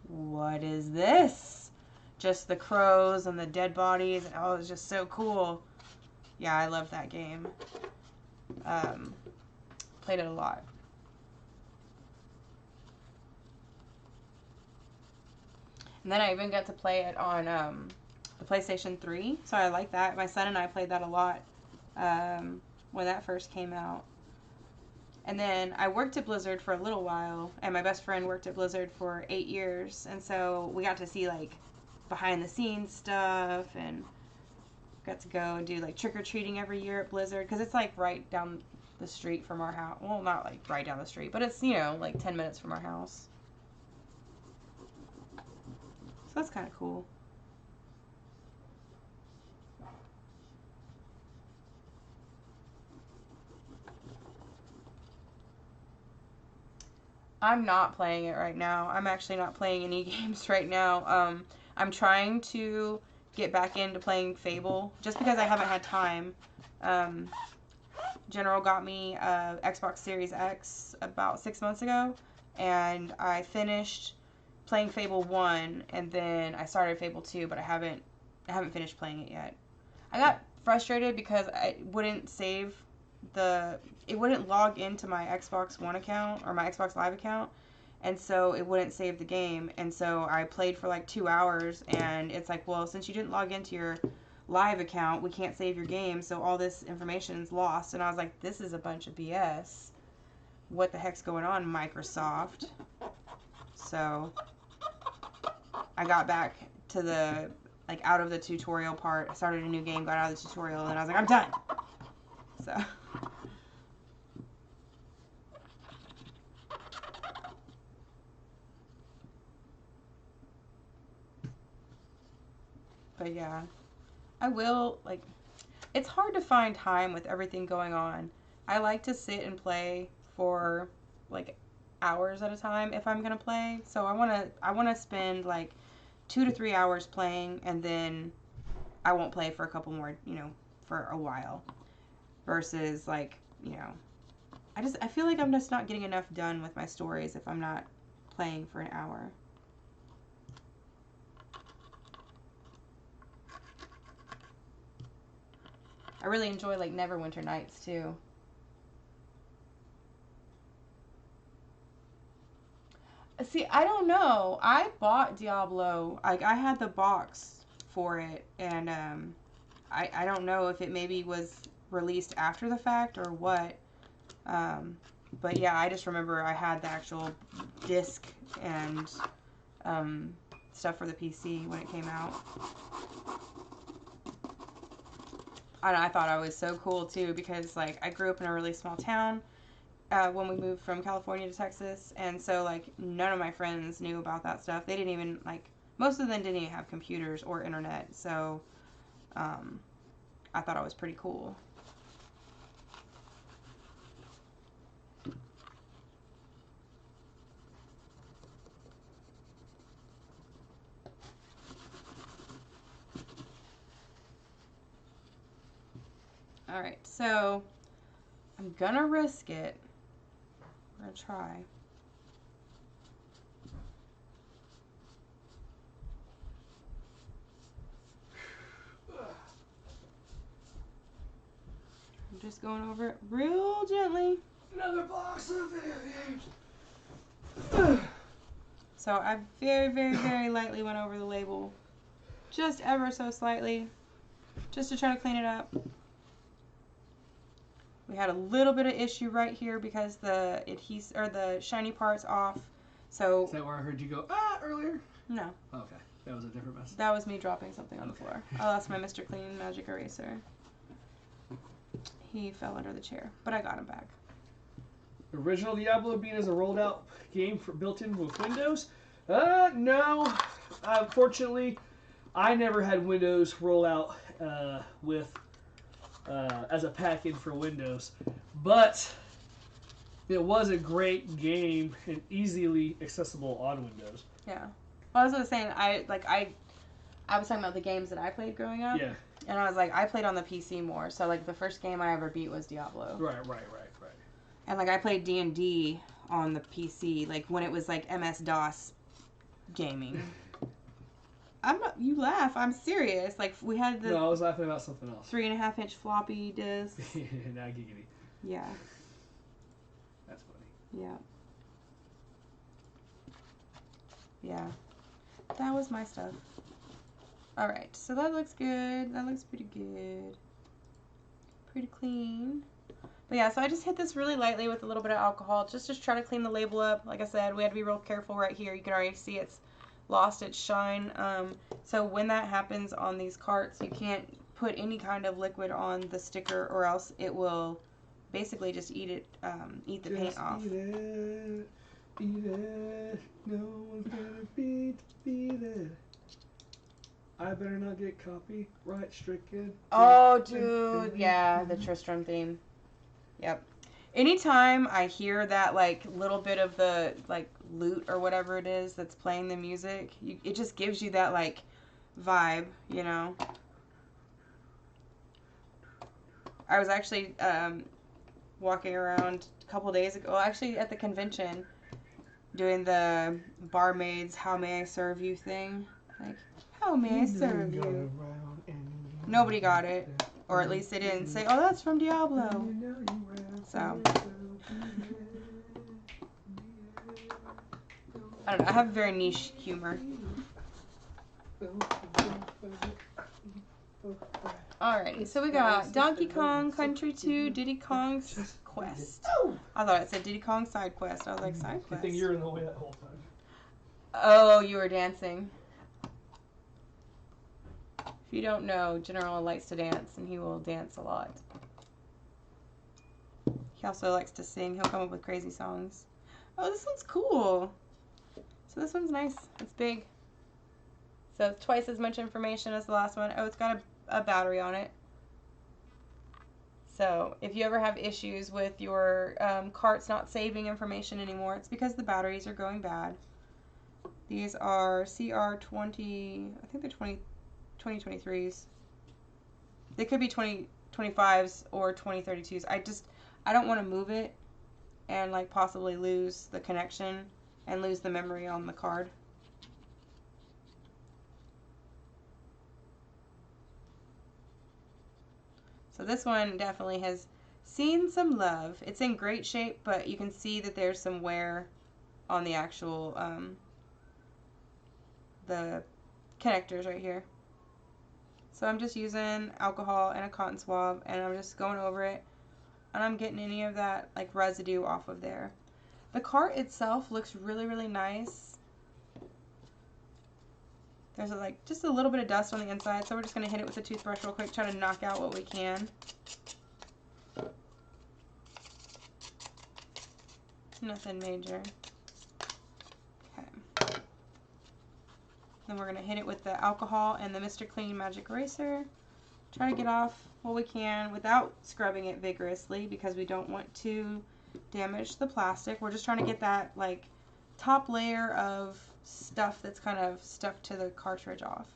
what is this? Just the crows and the dead bodies, and oh, it was just so cool. Yeah, I love that game. Played it a lot. And then I even got to play it on the PlayStation 3, so I like that. My son and I played that a lot when that first came out. And then I worked at Blizzard for a little while, and my best friend worked at Blizzard for 8 years, and so we got to see, like, behind the scenes stuff, and got to go and do, like, trick-or-treating every year at Blizzard, because it's, like, right down the street from our house. Well, not, like, right down the street, but it's, you know, like, 10 minutes from our house. So that's kind of cool. I'm not playing it right now. I'm actually not playing any games right now. I'm trying to get back into playing Fable, just because I haven't had time. General got me a Xbox Series X about 6 months ago, and I finished playing Fable 1, and then I started Fable 2, but I haven't finished playing it yet. I got frustrated because it wouldn't log into my Xbox One account, or my Xbox Live account, and so it wouldn't save the game. And so I played for like 2 hours, and it's like, well, since you didn't log into your Live account, we can't save your game, so all this information's lost. And I was like, this is a bunch of BS. What the heck's going on, Microsoft? So I got back to the, like, out of the tutorial part. I started a new game, got out of the tutorial, and I was like, I'm done. So but yeah, I will, like, it's hard to find time with everything going on. I like to sit and play for, like, hours at a time if I'm gonna play. So I wanna spend like 2 to 3 hours playing, and then I won't play for a couple more, you know, for a while. Versus, like, you know, I feel like I'm just not getting enough done with my stories if I'm not playing for an hour. I really enjoy, like, Neverwinter Nights, too. See, I don't know. I bought Diablo. Like, I had the box for it, and I don't know if it maybe was released after the fact or what. But yeah, I just remember I had the actual disc and stuff for the PC when it came out. And I thought I was so cool too, because, like, I grew up in a really small town when we moved from California to Texas, and so, like, none of my friends knew about that stuff. They didn't even, like, most of them didn't even have computers or internet, so I thought it was pretty cool. Alright, so I'm gonna risk it. We're gonna try. I'm just going over it real gently.
Another box of video games.
So I very, very, very lightly went over the label. Just ever so slightly. Just to try to clean it up. We had a little bit of issue right here because the adhesive, or the shiny part's off. So
Is that where I heard you go, earlier?
no.
Okay. That was a different mess.
That was me dropping something on the floor. I lost my Mr. Clean magic eraser. He fell under the chair, but I got him back.
Original Diablo being as a rolled out game for built in with Windows? No. Unfortunately, I never had Windows roll out with as a pack-in for Windows, but it was a great game and easily accessible on Windows.
Yeah. Well, I was saying, I was talking about the games that I played growing up.
Yeah.
And I was like, I played on the PC more. So like the first game I ever beat was Diablo.
Right.
And like I played D&D on the PC, like when it was like MS-DOS gaming. I'm not. You laugh. I'm serious. Like we had the.
No, I was laughing about something else.
3.5-inch floppy disks.
Now giggity.
Yeah.
That's funny.
Yeah. Yeah. That was my stuff. All right. So that looks good. That looks pretty good. Pretty clean. But yeah, so I just hit this really lightly with a little bit of alcohol just to try to clean the label up. Like I said, we had to be real careful right here. You can already see it's lost its shine. So when that happens on these carts, you can't put any kind of liquid on the sticker or else it will basically just eat the paint off.
Eat it. No one's gonna beat it. I better not get copyright stricken.
Oh, dude. Yeah, the Tristram theme. Yep. Anytime I hear that, like, little bit of the, like, lute or whatever it is that's playing the music, it just gives you that, like, vibe, you know? I was actually walking around a couple days ago, actually at the convention, doing the barmaid's How May I Serve You thing. Like, how may I serve you? Nobody got it. Or at least they didn't say, oh, that's from Diablo. So, I don't know. I have very niche humor. Alrighty, so we got Donkey Kong Country 2, Diddy Kong's Quest. I thought it said Diddy Kong Side Quest. I was like, Side Quest?
I think you were in the way that whole time.
Oh, you were dancing. If you don't know, General likes to dance, and he will dance a lot. He also likes to sing. He'll come up with crazy songs. Oh, this one's cool. So this one's nice. It's big. So it's twice as much information as the last one. Oh, it's got a battery on it. So if you ever have issues with your carts not saving information anymore, it's because the batteries are going bad. These are CR20, I think they're 2023s. They could be 2025s or 2032s. I don't want to move it and like possibly lose the connection and lose the memory on the card. So this one definitely has seen some love. It's in great shape, but you can see that there's some wear on the actual the connectors right here. So I'm just using alcohol and a cotton swab, and I'm just going over it, and I'm getting any of that like residue off of there. The cart itself looks really, really nice. There's like just a little bit of dust on the inside, so we're just going to hit it with a toothbrush real quick, try to knock out what we can. Nothing major. Okay. Then we're going to hit it with the alcohol and the Mr. Clean Magic Eraser. Try to get off what we can without scrubbing it vigorously because we don't want to damage the plastic. We're just trying to get that like top layer of stuff that's kind of stuck to the cartridge off.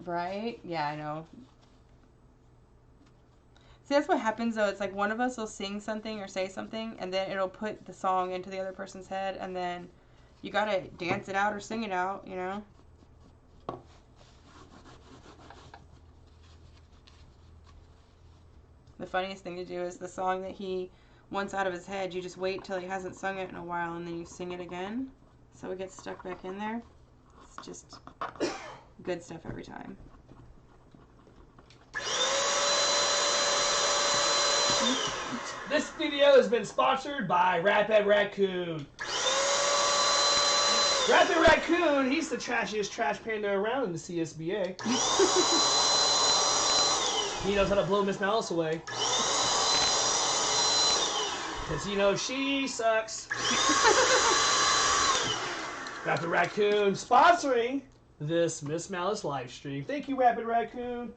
Right? Yeah, I know. See, that's what happens though. It's like one of us will sing something or say something, and then it'll put the song into the other person's head, and then you gotta dance it out or sing it out, you know? The funniest thing to do is the song that he wants out of his head, you just wait till he hasn't sung it in a while, and then you sing it again, so it gets stuck back in there. It's just good stuff every time.
This video has been sponsored by Rapid Raccoon. Rapid Raccoon, he's the trashiest trash panda around in the CSBA. He knows how to blow MsMalice away. Because, you know, she sucks. Rapid Raccoon sponsoring this MsMalice live stream. Thank you, Rapid Raccoon.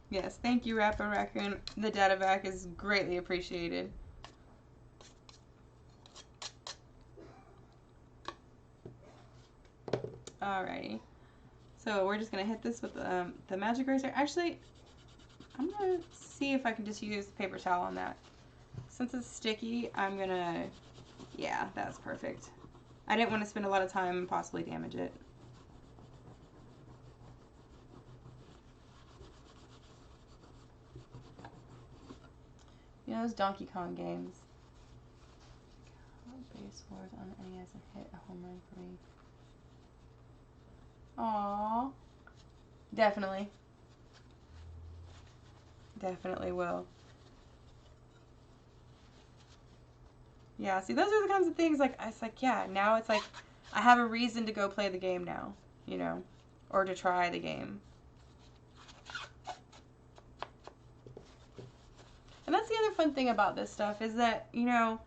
Yes, thank you, Rapid Raccoon. The data back is greatly appreciated. Alrighty. So we're just going to hit this with the magic eraser. Actually, I'm going to see if I can just use the paper towel on that. Since it's sticky, I'm going to... Yeah, that's perfect. I didn't want to spend a lot of time and possibly damage it. You know those Donkey Kong games? Base scores on NES and hit a home run for me. Aww. Definitely. Definitely will. Yeah, see, those are the kinds of things, like, it's like, yeah, now it's like, I have a reason to go play the game now, you know, or to try the game. And that's the other fun thing about this stuff is that, you know,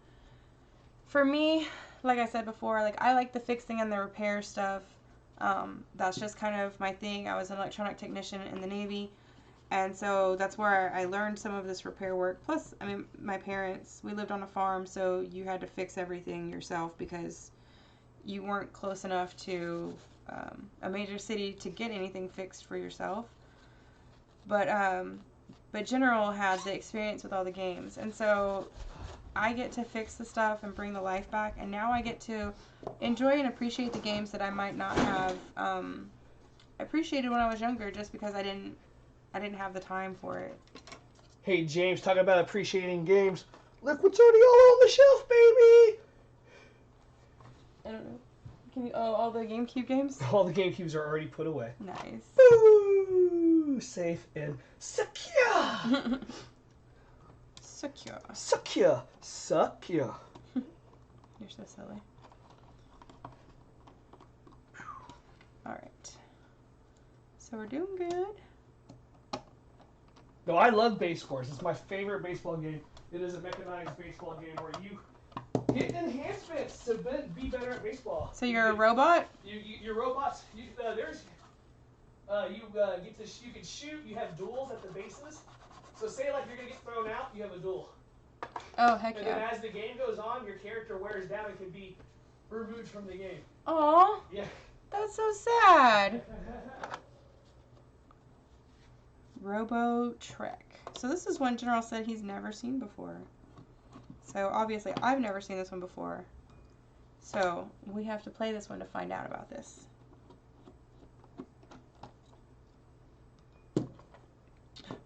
for me, like I said before, like, I like the fixing and the repair stuff. That's just kind of my thing. I was an electronic technician in the Navy, and so that's where I learned some of this repair work. Plus, I mean, my parents, we lived on a farm, so you had to fix everything yourself because you weren't close enough to a major city to get anything fixed for yourself. But General had the experience with all the games, and so I get to fix the stuff and bring the life back, and now I get to enjoy and appreciate the games that I might not have appreciated when I was younger, just because I didn't have the time for it.
Hey James, talking about appreciating games. Look what's already all on the shelf, baby!
I don't know. Can you? Oh, all the GameCube games?
All the GameCubes are already put away.
Nice.
Ooh, safe and secure!
Secure.
Secure. Secure.
You're so silly. Alright. So we're doing good.
No, I love base scores. It's my favorite baseball game. It is a mechanized baseball game where you get enhancements to be better at baseball.
So you're a robot?
Your robots. You can shoot. You have duels at the bases. So say like you're gonna get thrown out, you have a duel.
Oh heck
And
yeah!
then as the game goes on, your character wears down and can be removed from the game.
Aw,
Yeah.
that's so sad. Robo Trek. So this is one General said he's never seen before. So obviously I've never seen this one before. So we have to play this one to find out about this.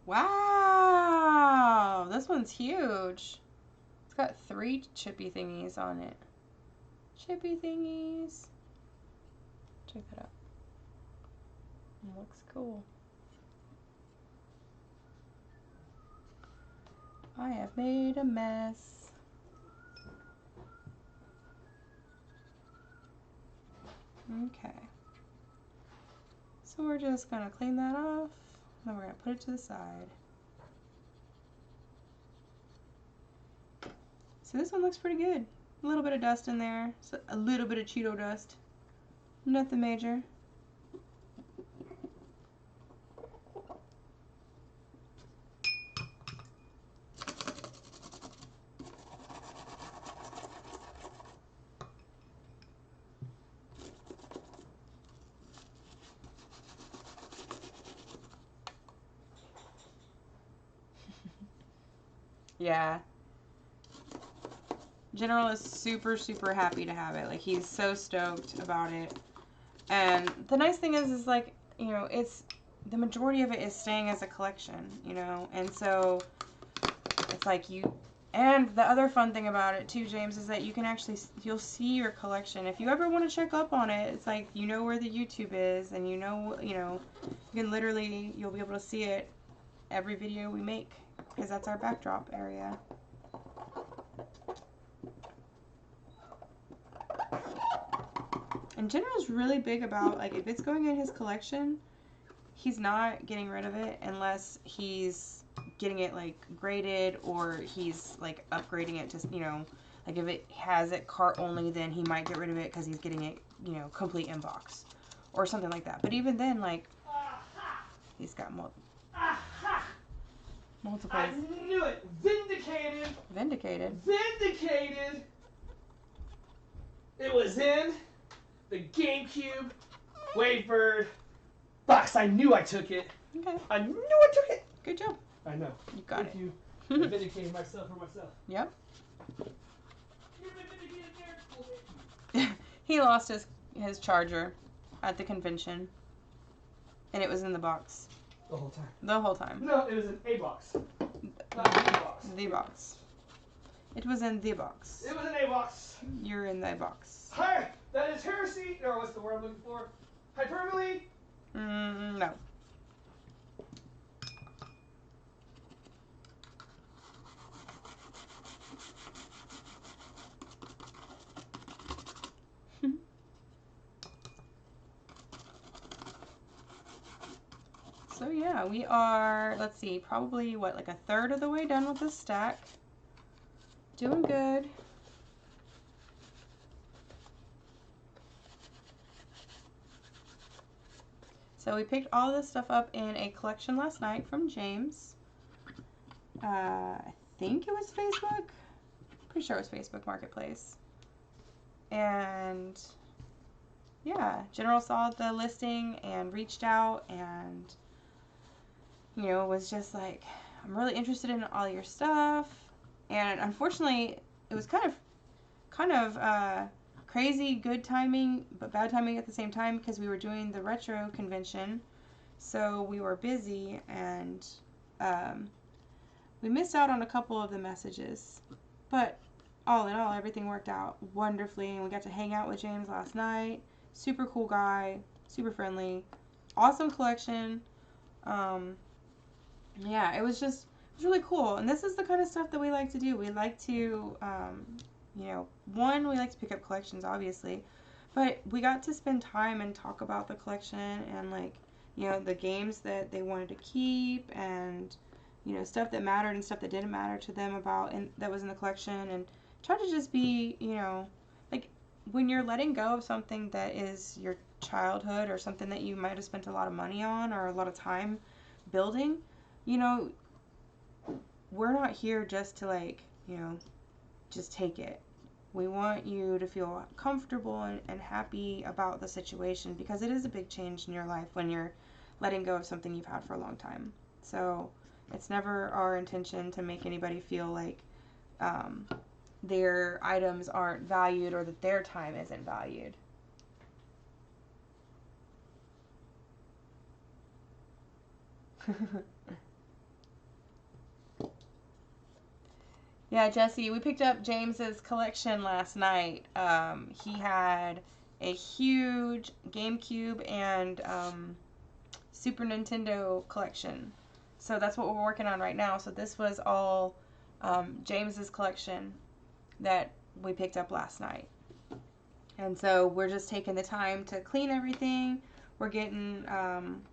Wow, this one's huge. It's got 3 chippy thingies on it. Chippy thingies. Check that out. It looks cool. I have made a mess. Okay. So we're just going to clean that off. Then we're going to put it to the side. So this one looks pretty good. A little bit of dust in there. So a little bit of Cheeto dust. Nothing major. Yeah. General is super, super happy to have it. Like, he's so stoked about it. And the nice thing is like, you know, it's, the majority of it is staying as a collection, you know? And so, it's like you, and the other fun thing about it too, James, is that you can actually, you'll see your collection. If you ever want to check up on it, it's like, you know where the YouTube is, and you know, you can literally, you'll be able to see it every video we make, because that's our backdrop area. And General's really big about, like, if it's going in his collection, he's not getting rid of it unless he's getting it, like, graded, or he's, like, upgrading it to, you know, like, if it has it Kart only, then he might get rid of it because he's getting it, you know, complete inbox or something like that. But even then, like, he's got multiple.
I knew it! Vindicated!
Vindicated.
Vindicated! It was in the GameCube Wavebird box. I knew I took it.
Okay.
I knew I took it.
Good job.
I know.
You got
Thank
it.
you. I vindicated myself for myself.
Yep.
You're my vindicated nerd.
He lost his charger at the convention, and it was in the box
The whole time.
the whole time.
No, it was in a box. Not the box.
The box. It was in the box.
It was in a box.
You're in the box.
Hi, that is heresy. Or what's the word I'm looking for? Hyperbole?
No. So yeah, we are, let's see, probably what, like a third of the way done with this stack. Doing good. So we picked all this stuff up in a collection last night from James. I think it was Facebook. Pretty sure it was Facebook Marketplace. And yeah, General saw the listing and reached out and, you know, was just like, I'm really interested in all your stuff. And unfortunately, it was kind of crazy good timing, but bad timing at the same time, because we were doing the retro convention, so we were busy, and we missed out on a couple of the messages. But all in all, everything worked out wonderfully, and we got to hang out with James last night. Super cool guy, super friendly, awesome collection. Yeah, it was really cool, and this is the kind of stuff that we like to do. We like to, you know, one, we like to pick up collections, obviously, but we got to spend time and talk about the collection and, like, you know, the games that they wanted to keep, and, you know, stuff that mattered and stuff that didn't matter to them about, and that was in the collection, and try to just be, you know, like, when you're letting go of something that is your childhood or something that you might have spent a lot of money on or a lot of time building, you know, we're not here just to, like, you know, just take it. We want you to feel comfortable and happy about the situation, because it is a big change in your life when you're letting go of something you've had for a long time. So it's never our intention to make anybody feel like their items aren't valued or that their time isn't valued. Yeah, Jesse, we picked up James's collection last night. He had a huge GameCube and Super Nintendo collection. So that's what we're working on right now. So this was all James's collection that we picked up last night. And so we're just taking the time to clean everything. We're getting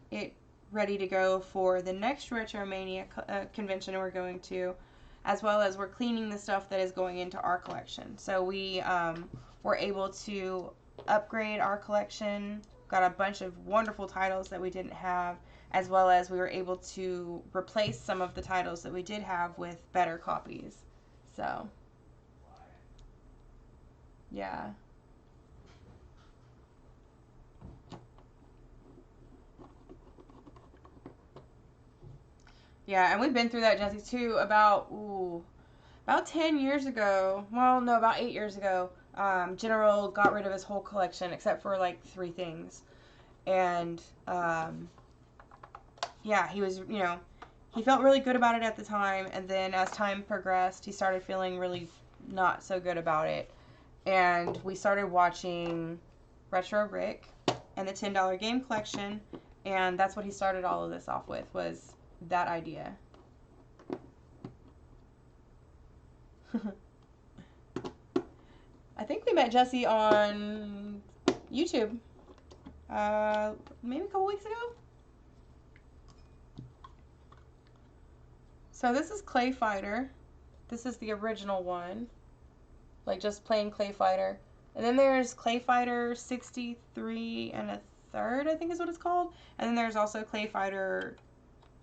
it ready to go for the next Retromania convention we're going to, as well as we're cleaning the stuff that is going into our collection. So we were able to upgrade our collection, got a bunch of wonderful titles that we didn't have, as well as we were able to replace some of the titles that we did have with better copies. So, yeah. Yeah, and we've been through that, Jesse, too, about 10 years ago. Well, no, about 8 years ago. General got rid of his whole collection except for, like, 3 things. And, yeah, he was, you know, he felt really good about it at the time. And then as time progressed, he started feeling really not so good about it. And we started watching Retro Rick and the $10 game collection. And that's what he started all of this off with, was that idea. I think we met Jesse on YouTube maybe a couple weeks ago. So this is Clay Fighter. This is the original one, like just plain Clay Fighter. And then there's Clay Fighter 63 1/3, I think is what it's called. And then there's also Clay Fighter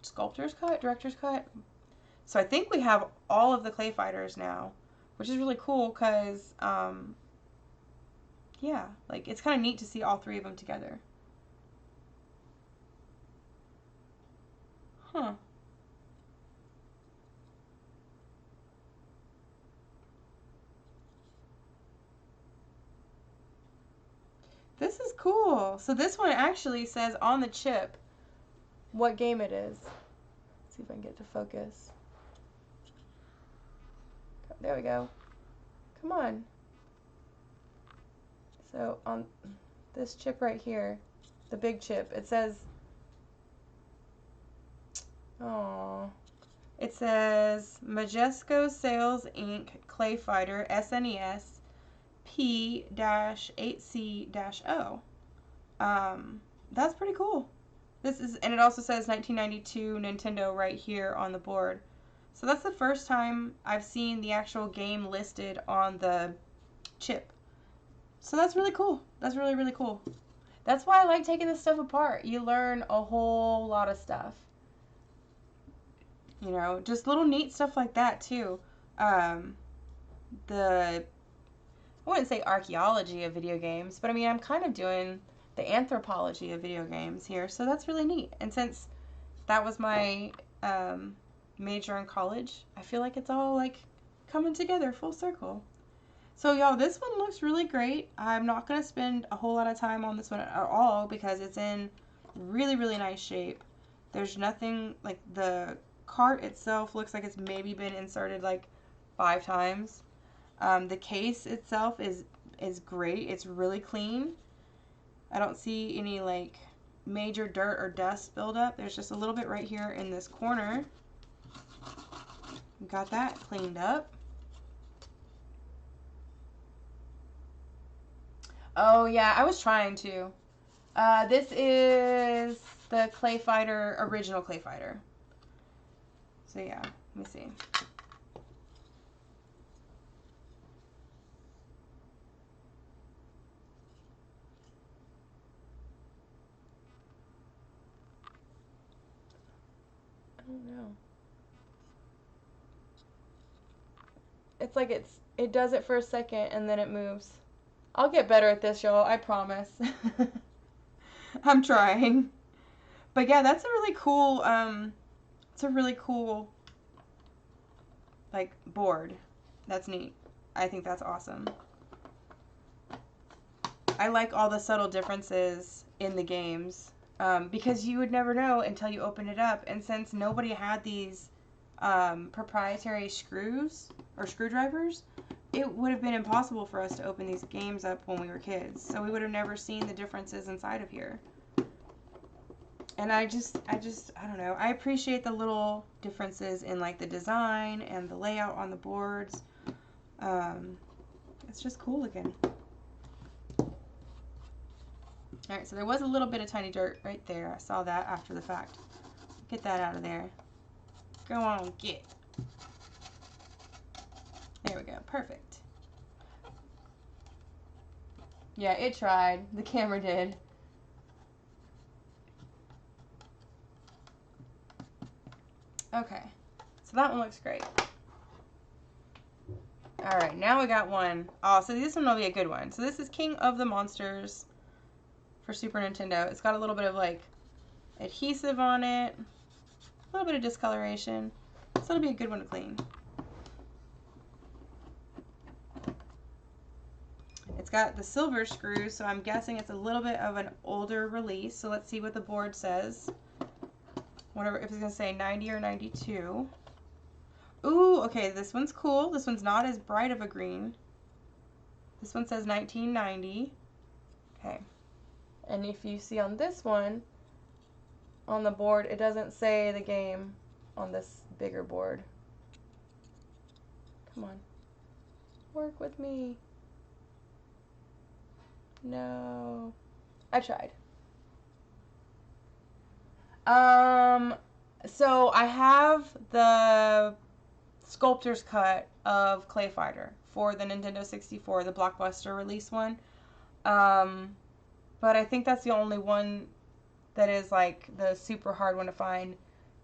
Sculptor's Cut, Director's Cut. So I think we have all of the Clay Fighters now, which is really cool because, yeah, like it's kind of neat to see all three of them together. Huh. This is cool. So this one actually says on the chip what game it is. Let's see if I can get it to focus. There we go. Come on. So on this chip right here, the big chip, it says, oh, it says Majesco Sales Inc. Clay Fighter SNES P-8C-O. That's pretty cool. This is, and it also says 1992 Nintendo right here on the board. So that's the first time I've seen the actual game listed on the chip. So that's really cool. That's really, really cool. That's why I like taking this stuff apart. You learn a whole lot of stuff. You know, just little neat stuff like that too. I wouldn't say archaeology of video games, but I mean, I'm kind of doing the anthropology of video games here, so that's really neat. And since that was my major in college, I feel like it's all like coming together full circle. So y'all, this one looks really great. I'm not going to spend a whole lot of time on this one at all because it's in really, really nice shape. There's nothing, like the cart itself looks like it's maybe been inserted like 5 times. The case itself is great. It's really clean. I don't see any like major dirt or dust buildup. There's just a little bit right here in this corner. Got that cleaned up. Oh yeah, I was trying to. This is the Clay Fighter, original Clay Fighter. So yeah, let me see. I don't know. It's like it does it for a second and then it moves. I'll get better at this, y'all. I promise. I'm trying. But yeah, that's a really cool, it's a really cool, like, board. That's neat. I think that's awesome. I like all the subtle differences in the games, because you would never know until you open it up. And since nobody had these proprietary screws or screwdrivers, it would have been impossible for us to open these games up when we were kids. So we would have never seen the differences inside of here. And I don't know. I appreciate the little differences in like the design and the layout on the boards. It's just cool looking. Alright, so there was a little bit of tiny dirt right there. I saw that after the fact. Get that out of there. Go on, get. There we go. Perfect. Yeah, it tried. The camera did. Okay. So that one looks great. Alright, now we got one. Oh, so this one will be a good one. So this is King of the Monsters for Super Nintendo. It's got a little bit of like adhesive on it. A little bit of discoloration. So it'll be a good one to clean. It's got the silver screws, so I'm guessing it's a little bit of an older release. So let's see what the board says. Whatever, if it's going to say 90 or 92. Ooh, okay, this one's cool. This one's not as bright of a green. This one says 1990. Okay. And if you see on this one, on the board. It doesn't say the game on this bigger board. Come on. Work with me. No. I tried. So I have the sculptor's cut of Clay Fighter for the Nintendo 64, the Blockbuster release one. But I think that's the only one that is like the super hard one to find.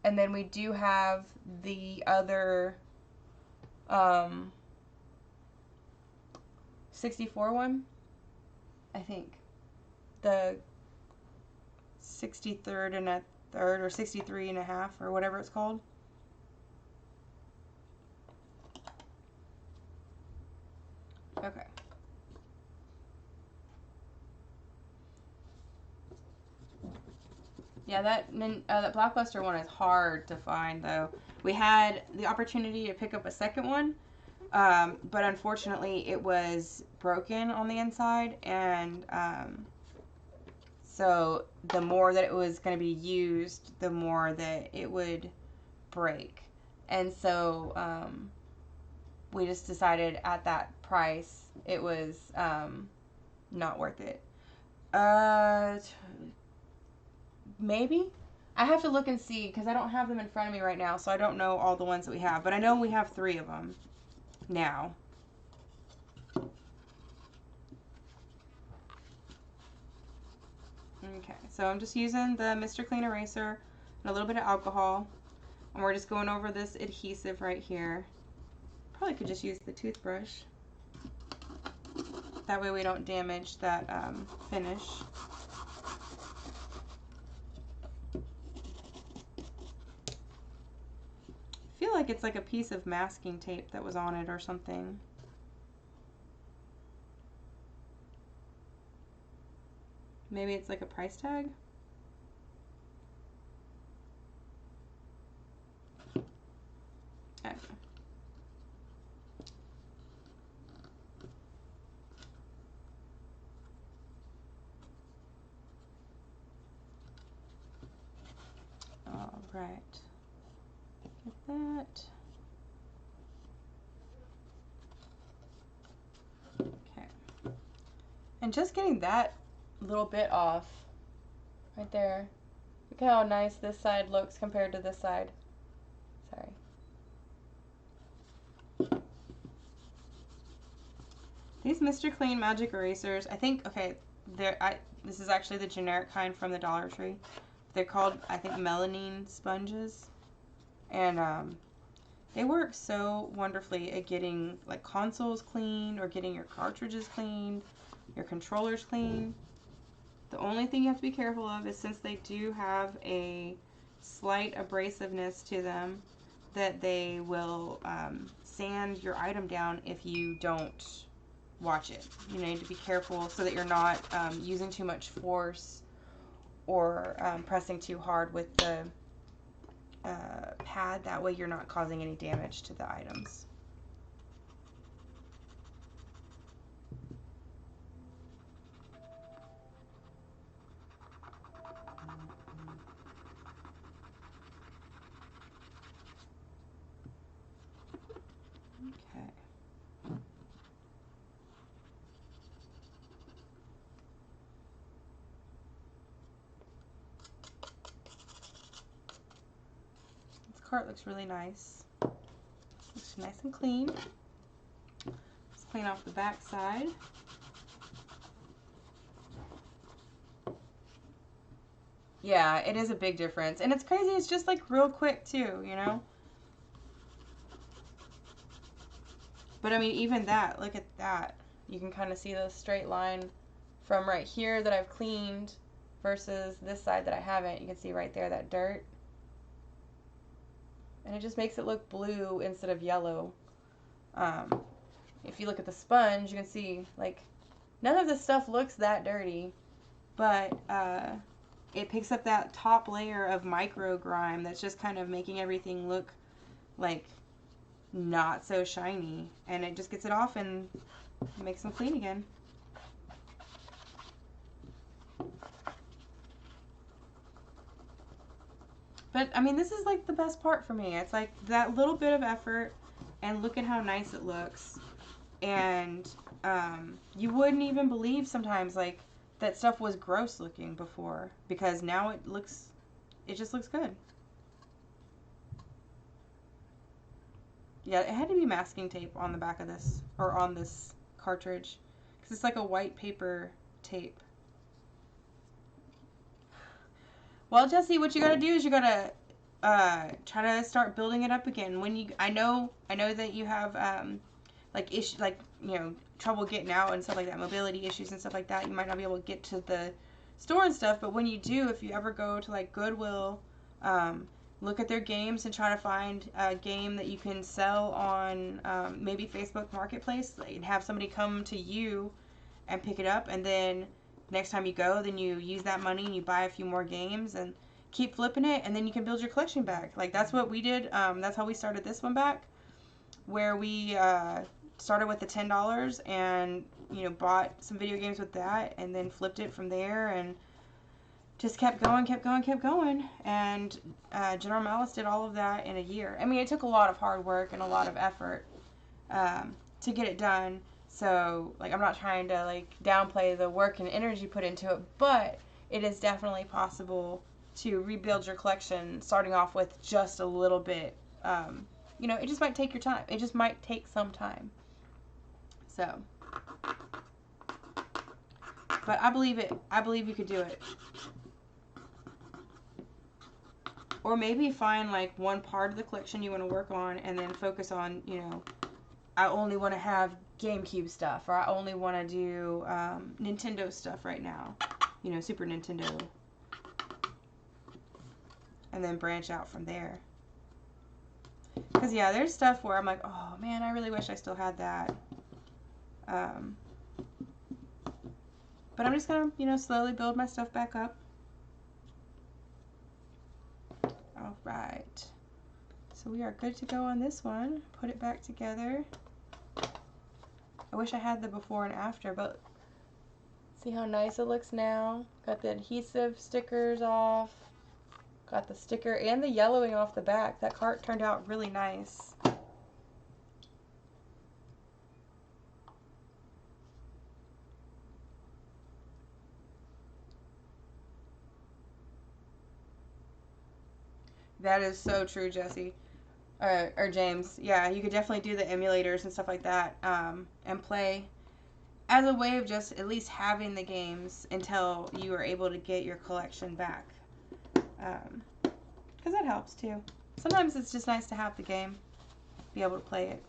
And then we do have the other 64 one, I think. The 63rd and a third, or 63 and a half, or whatever it's called. Okay. Yeah, that Blockbuster one is hard to find, though. We had the opportunity to pick up a second one, but unfortunately it was broken on the inside, and so the more that it was going to be used, the more that it would break. And so we just decided at that price it was not worth it. Maybe? I have to look and see because I don't have them in front of me right now, so I don't know all the ones that we have. But I know we have 3 of them now. Okay, so I'm just using the Mr. Clean eraser and a little bit of alcohol. And we're just going over this adhesive right here. Probably could just use the toothbrush. That way we don't damage that finish. I feel like it's like a piece of masking tape that was on it or something. Maybe it's like a price tag? I don't know. All right. Get that. Okay. And just getting that little bit off right there. Look how nice this side looks compared to this side. Sorry. These Mr. Clean magic erasers, I think, okay, this is actually the generic kind from the Dollar Tree. They're called, I think, melamine sponges. And they work so wonderfully at getting like consoles clean or getting your cartridges cleaned, your controllers clean. The only thing you have to be careful of is, since they do have a slight abrasiveness to them, that they will sand your item down if you don't watch it. You need to be careful so that you're not using too much force or pressing too hard with the pad. That way you're not causing any damage to the items. Okay. This cart looks really nice. Looks nice and clean. Let's clean off the back side. Yeah, it is a big difference. And it's crazy, it's just like real quick too, you know? But I mean, even that, look at that. You can kind of see the straight line from right here that I've cleaned versus this side that I haven't. You can see right there that dirt. And it just makes it look blue instead of yellow. If you look at the sponge, you can see, like, none of this stuff looks that dirty. But it picks up that top layer of micro grime that's just kind of making everything look like not so shiny, and it just gets it off and makes them clean again. But, I mean, this is, like, the best part for me. It's, like, that little bit of effort, and look at how nice it looks. And, you wouldn't even believe sometimes, like, that stuff was gross looking before. Because now it just looks good. Yeah, it had to be masking tape on the back of this, or on this cartridge. Because it's like a white paper tape. Well, Jesse, what you gotta do is you gotta try to start building it up again. When I know that you have trouble getting out and stuff like that, mobility issues and stuff like that. You might not be able to get to the store and stuff, but when you do, if you ever go to like Goodwill, look at their games and try to find a game that you can sell on maybe Facebook Marketplace and have somebody come to you and pick it up, and then next time you go, then you use that money and you buy a few more games and keep flipping it, and then you can build your collection back. Like, that's what we did. That's how we started this one back, where we started with the $10 and, you know, bought some video games with that and then flipped it from there and just kept going. And General Malice did all of that in a year. I mean, it took a lot of hard work and a lot of effort to get it done. So, like, I'm not trying to, like, downplay the work and energy put into it, but it is definitely possible to rebuild your collection starting off with just a little bit. You know, it just might take your time. It just might take some time. So, but I believe it. I believe you could do it. Or maybe find, like, one part of the collection you want to work on and then focus on, you know, I only want to have GameCube stuff, or I only want to do Nintendo stuff right now. You know, Super Nintendo. And then branch out from there. Because, yeah, there's stuff where I'm like, oh, man, I really wish I still had that. But I'm just going to, you know, slowly build my stuff back up. All right. So we are good to go on this one. Put it back together. I wish I had the before and after, but see how nice it looks now? Got the adhesive stickers off. Got the sticker and the yellowing off the back. That cart turned out really nice. That is so true, Jesse. Or James. Yeah, you could definitely do the emulators and stuff like that, and play as a way of just at least having the games until you are able to get your collection back. Because that helps too. Sometimes it's just nice to have the game, be able to play it.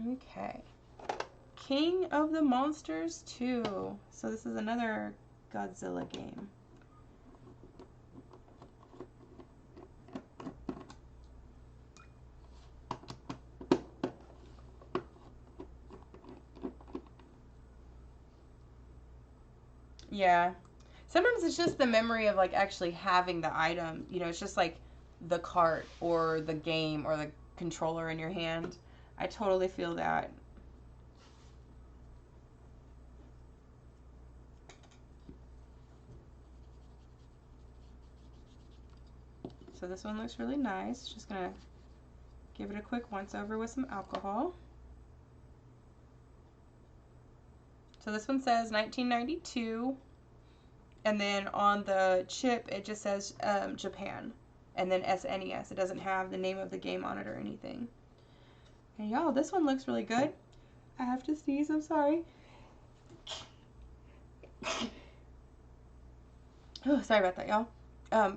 Okay. King of the Monsters 2. So this is another Godzilla game. Yeah. Sometimes it's just the memory of, like, actually having the item. You know, it's just like the cart or the game or the controller in your hand. I totally feel that. So this one looks really nice. Just gonna give it a quick once over with some alcohol. So this one says 1992, and then on the chip it just says Japan, and then SNES. It doesn't have the name of the game on it or anything. And y'all, this one looks really good. I have to sneeze, I'm sorry. Oh, sorry about that, y'all.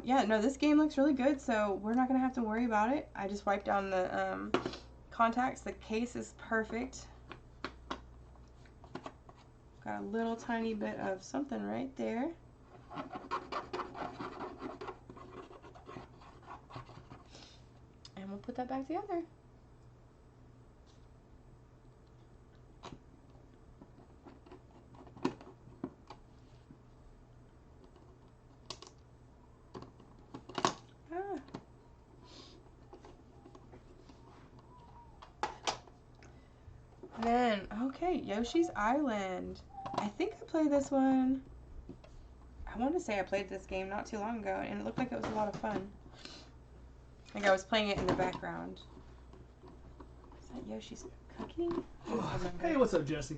Yeah, no, this game looks really good, so we're not going to have to worry about it. I just wiped down the contacts. The case is perfect. Got a little tiny bit of something right there. And we'll put that back together. Then, Okay, Yoshi's Island. I think I played this one. I want to say I played this game not too long ago, and it looked like it was a lot of fun. Like I was playing it in the background. Is that Yoshi's cooking? I don't remember.
Hey, what's up, Jesse?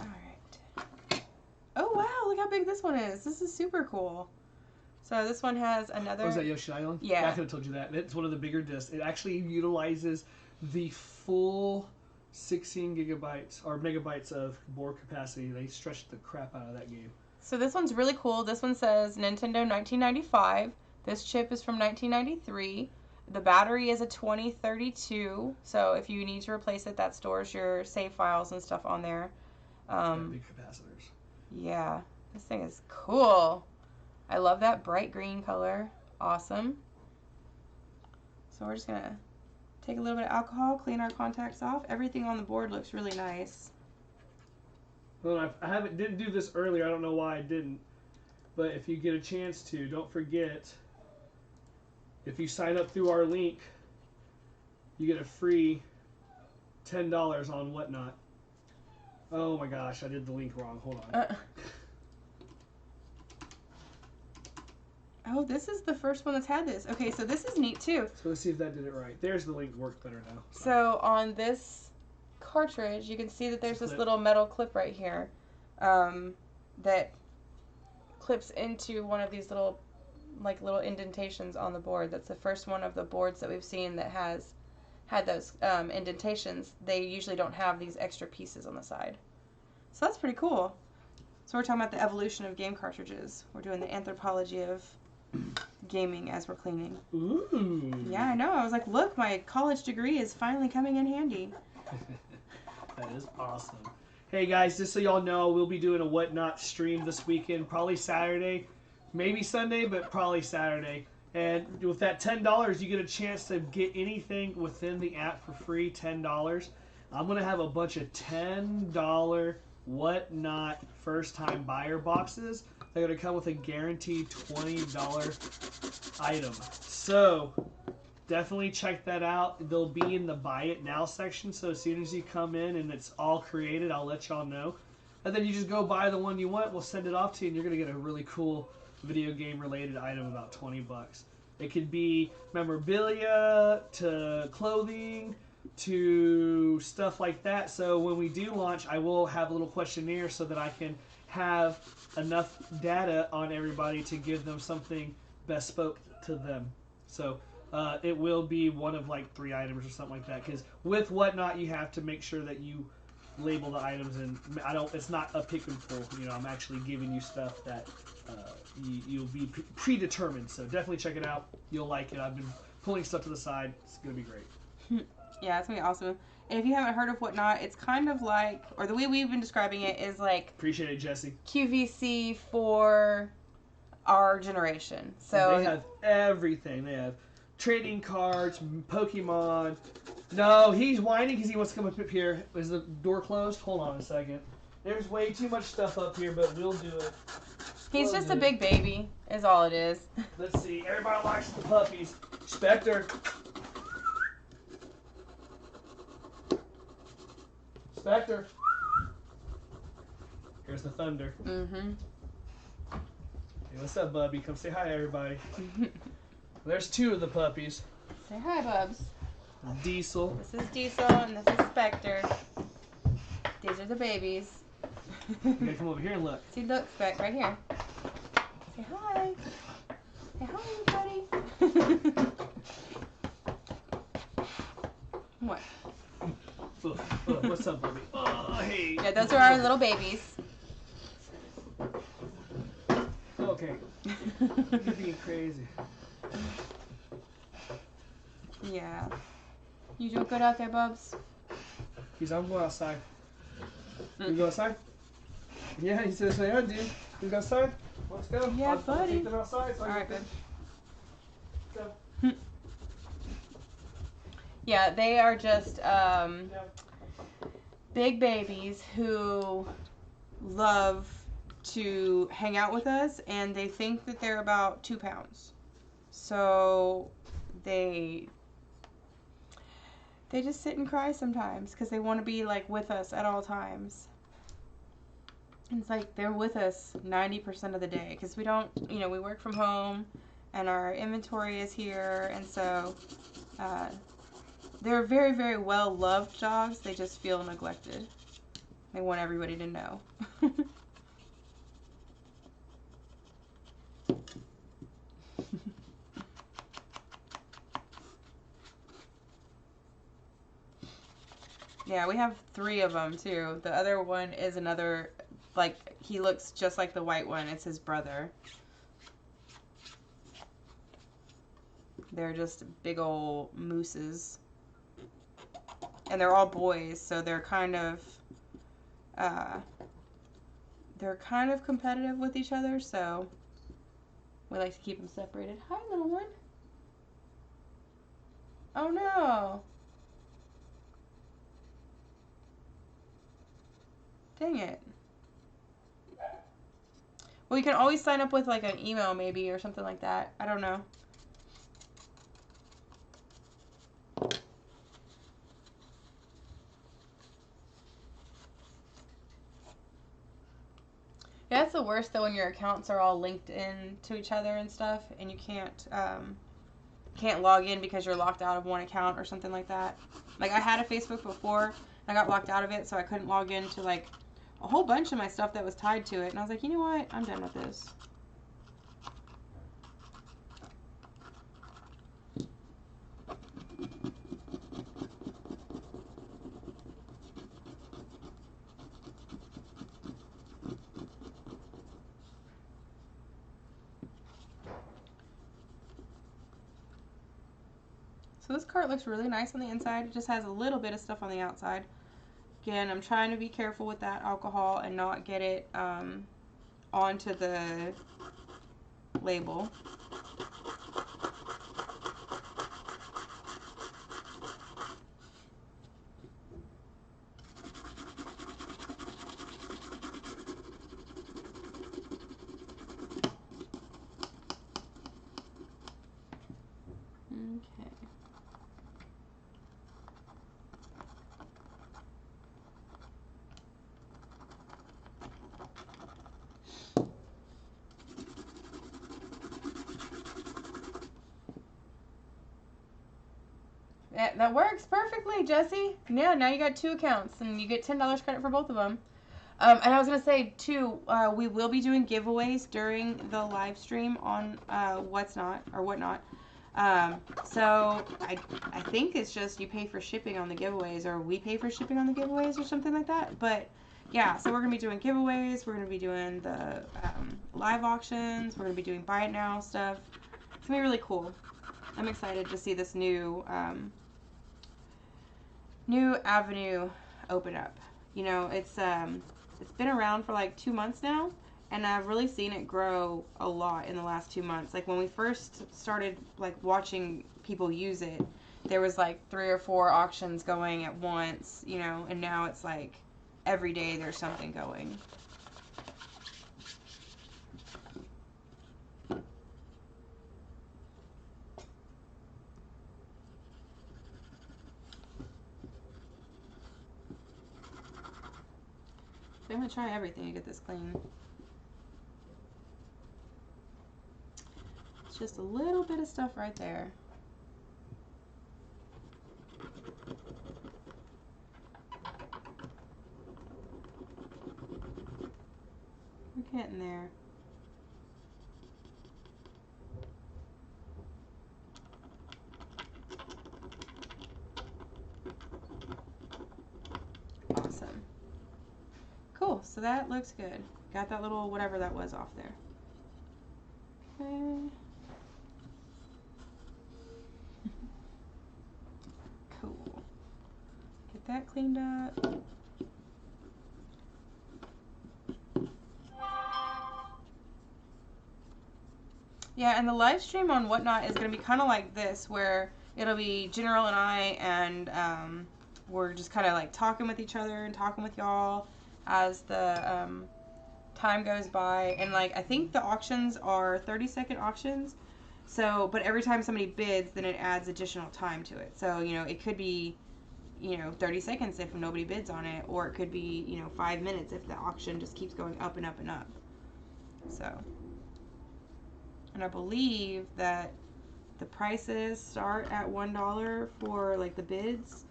Alright. Oh wow, look how big this one is. This is super cool. So this one has another...
Was that Yoshi Island?
Yeah.
I could have told you that. It's one of the bigger discs. It actually utilizes the full 16 gigabytes or megabytes of board capacity. They stretched the crap out of that game.
So this one's really cool. This one says Nintendo 1995. This chip is from 1993. The battery is a 2032. So if you need to replace it, that stores your save files and stuff on there.
Big capacitors.
Yeah, this thing is cool. I love that bright green color. Awesome. So we're just going to take a little bit of alcohol, clean our contacts off. Everything on the board looks really nice.
Well, I didn't do this earlier. I don't know why I didn't. But if you get a chance to, don't forget, if you sign up through our link, you get a free $10 on Whatnot. Oh my gosh, I did the link wrong. Hold on.
Oh, this is the first one that's had this. Okay, so this is neat too.
So let's see if that did it right. There's the link. Worked better now.
So on this cartridge, you can see that there's this
Clip.
little metal clip right here that clips into one of these little indentations on the board. That's the first one of the boards that we've seen that has had those indentations. They usually don't have these extra pieces on the side. So that's pretty cool. So we're talking about the evolution of game cartridges. We're doing the anthropology of gaming as we're cleaning.
Ooh.
Yeah, I know. I was like, look, my college degree is finally coming in handy.
That is awesome. Hey guys, just so y'all know, we'll be doing a Whatnot stream this weekend, probably Saturday, maybe Sunday, but probably Saturday. And with that $10, you get a chance to get anything within the app for free, $10. I'm going to have a bunch of $10 Whatnot first-time buyer boxes. They're going to come with a guaranteed $20 item. So definitely check that out. They'll be in the Buy It Now section. So as soon as you come in and it's all created, I'll let y'all know. And then you just go buy the one you want. We'll send it off to you, and you're going to get a really cool video game related item, about $20. It could be memorabilia to clothing to stuff like that. So when we do launch, I will have a little questionnaire so that I can have enough data on everybody to give them something bespoke to them. So it will be one of like 3 items or something like that, because with Whatnot you have to make sure that you label the items, and it's not a pick and pull. You know, I'm actually giving you stuff that you'll be predetermined. So definitely check it out. You'll like it. I've been pulling stuff to the side. It's gonna be great.
Yeah, it's gonna be awesome. And if you haven't heard of Whatnot, it's kind of like, or the way we've been describing it is like
Appreciate it, Jesse.
QVC for our generation. So
they have everything. They have trading cards, Pokemon. No, he's whining because he wants to come up here. Is the door closed? Hold on a second. There's way too much stuff up here, but we'll do it.
he's just a big baby, is all it is.
Let's see. Everybody likes the puppies. Spectre. Spectre. Here's the thunder.
Mm-hmm.
Hey, what's up, Bubby? Come say hi, everybody. There's 2 of the puppies.
Say hi, Bubs.
Diesel.
This is Diesel and this is Spectre. These are the babies.
You gotta come over here and look.
See, look, Spec, right here. Say hi. Say hi, everybody. What?
What's up, Bubby? Oh, hey.
Yeah, those are our little babies.
Okay. You're being crazy.
Yeah. You doing good out there, Bubs?
I'm going outside. You go outside? Yeah, he says, yeah, dude. You go outside? Let's go.
Yeah,
I'll
buddy.
take them outside. So
Alright,
good.
good. Yeah, they are just big babies who love to hang out with us, and they think that they're about 2 pounds. So they They just sit and cry sometimes because they want to be like with us at all times. And it's like they're with us 90% of the day because we don't, you know, we work from home and our inventory is here, and so they're very, very well loved dogs. They just feel neglected. They want everybody to know. Yeah, we have 3 of them too. The other one is another, like, he looks just like the white one. It's his brother. They're just big old mooses. And they're all boys, so they're kind of competitive with each other, so we like to keep them separated. Hi, little one. Oh no. Dang it. Well, you can always sign up with like an email maybe or something like that. I don't know. Yeah, that's the worst though when your accounts are all linked in to each other and stuff, and you can't log in because you're locked out of one account or something like that. Like I had a Facebook before, and I got locked out of it, so I couldn't log into like a whole bunch of my stuff that was tied to it, and I was like, you know what? I'm done with this. So this cart looks really nice on the inside. It just has a little bit of stuff on the outside. Again, I'm trying to be careful with that alcohol and not get it onto the label. Okay. That works perfectly, Jesse. Yeah, now you got 2 accounts, and you get $10 credit for both of them. And I was going to say, too, we will be doing giveaways during the live stream on What's Not, or Whatnot. So I think it's just you pay for shipping on the giveaways, or we pay for shipping on the giveaways, or something like that. But, yeah, so we're going to be doing giveaways. We're going to be doing the live auctions. We're going to be doing Buy It Now stuff. It's going to be really cool. I'm excited to see this new avenue open up. You know, it's been around for like 2 months now, and I've really seen it grow a lot in the last 2 months. Like when we first started like watching people use it, there was like 3 or 4 auctions going at once, you know, and now it's like every day there's something going. So I'm going to try everything to get this clean. It's just a little bit of stuff right there. We're getting there. Awesome. Cool, so that looks good. Got that little whatever that was off there. Okay. Cool. Get that cleaned up. Yeah, and the live stream on Whatnot is going to be kind of like this, where it'll be General and I, and we're just kind of like talking with each other and talking with y'all as the time goes by. And like I think the auctions are 30-second auctions, so but every time somebody bids, then it adds additional time to it. So you know, it could be 30 seconds if nobody bids on it, or it could be 5 minutes if the auction just keeps going up and up and up. So, and I believe that the prices start at $1 for like the bids,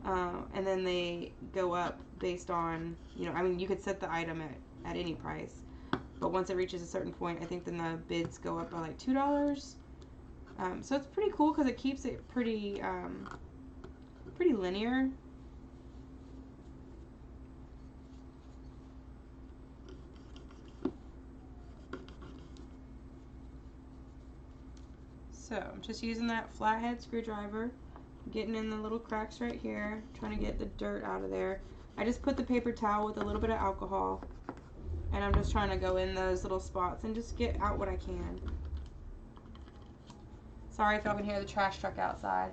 and then they go up based on, you could set the item at any price, but once it reaches a certain point, I think then the bids go up by like $2. So it's pretty cool because it keeps it pretty linear. So I'm just using that flathead screwdriver, getting in the little cracks right here, trying to get the dirt out of there. I just put the paper towel with a little bit of alcohol, and I'm just trying to go in those little spots and just get out what I can. Sorry if y'all can hear the trash truck outside.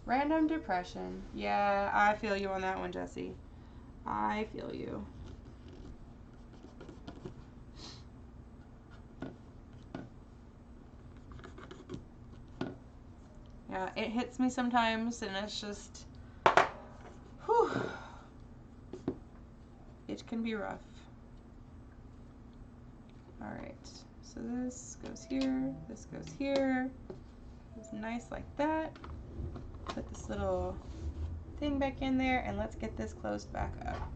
Random depression. Yeah, I feel you on that one, Jesse. I feel you. Yeah, it hits me sometimes, and it's just, whew, it can be rough. Alright, so this goes here, this goes here. It's nice like that. Put this little thing back in there, and let's get this closed back up.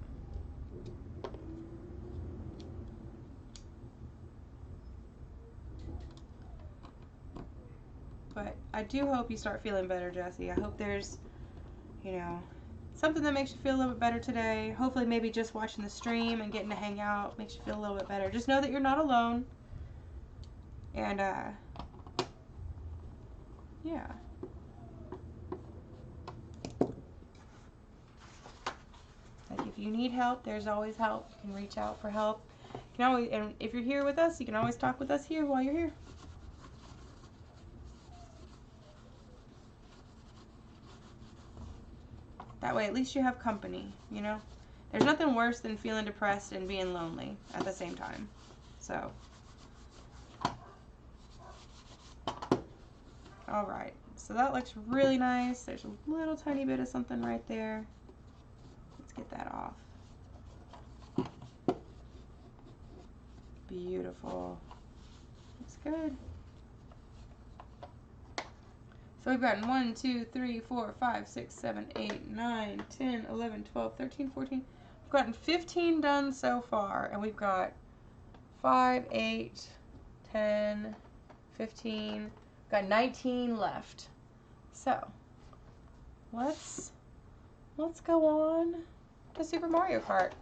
But I do hope you start feeling better, Jesse. I hope there's, something that makes you feel a little bit better today. Hopefully maybe just watching the stream and getting to hang out makes you feel a little bit better. Just know that you're not alone. And, yeah. Like, if you need help, there's always help. You can reach out for help. You can always, and if you're here with us, you can always talk with us here while you're here. That way, at least you have company, There's nothing worse than feeling depressed and being lonely at the same time. So, alright. So that looks really nice. There's a little tiny bit of something right there. Let's get that off. Beautiful. Looks good. So we've gotten 1, 2, 3, 4, 5, 6, 7, 8, 9, 10, 11, 12, 13, 14. We've gotten 15 done so far, and we've got 5, 8, 10, 15. We've got 19 left. So let's go on to Super Mario Kart.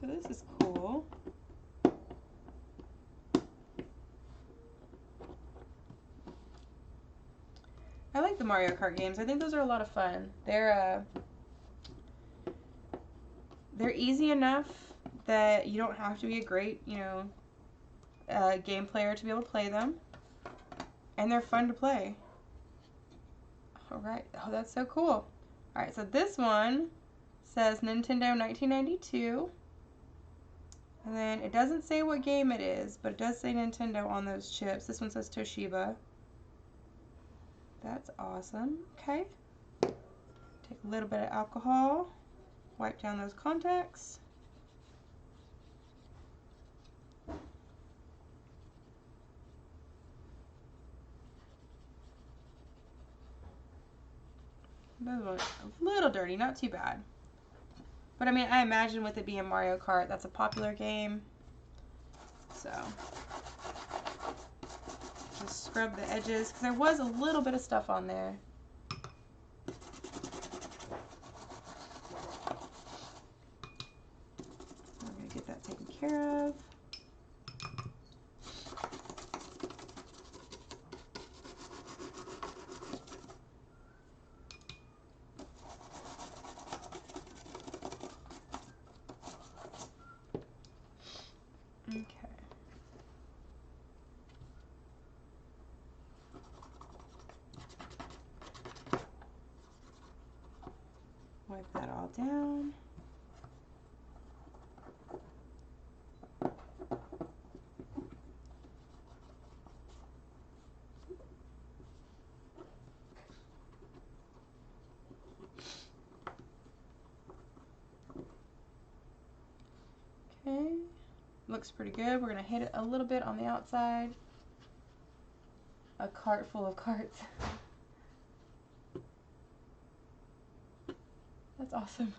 So this is cool. I like the Mario Kart games. I think those are a lot of fun. They're easy enough that you don't have to be a great, game player to be able to play them. And they're fun to play. Alright. Oh, that's so cool. Alright, so this one says Nintendo 1992. And then it doesn't say what game it is, but it does say Nintendo on those chips. This one says Toshiba. That's awesome. Okay. Take a little bit of alcohol. Wipe down those contacts. Those are a little dirty, not too bad. But I mean, I imagine with it being Mario Kart, that's a popular game. So, just scrub the edges, because there was a little bit of stuff on there. We're going to get that taken care of. Okay. Wipe that all down. looks pretty good. We're going to hit it a little bit on the outside. A cart full of carts. That's awesome.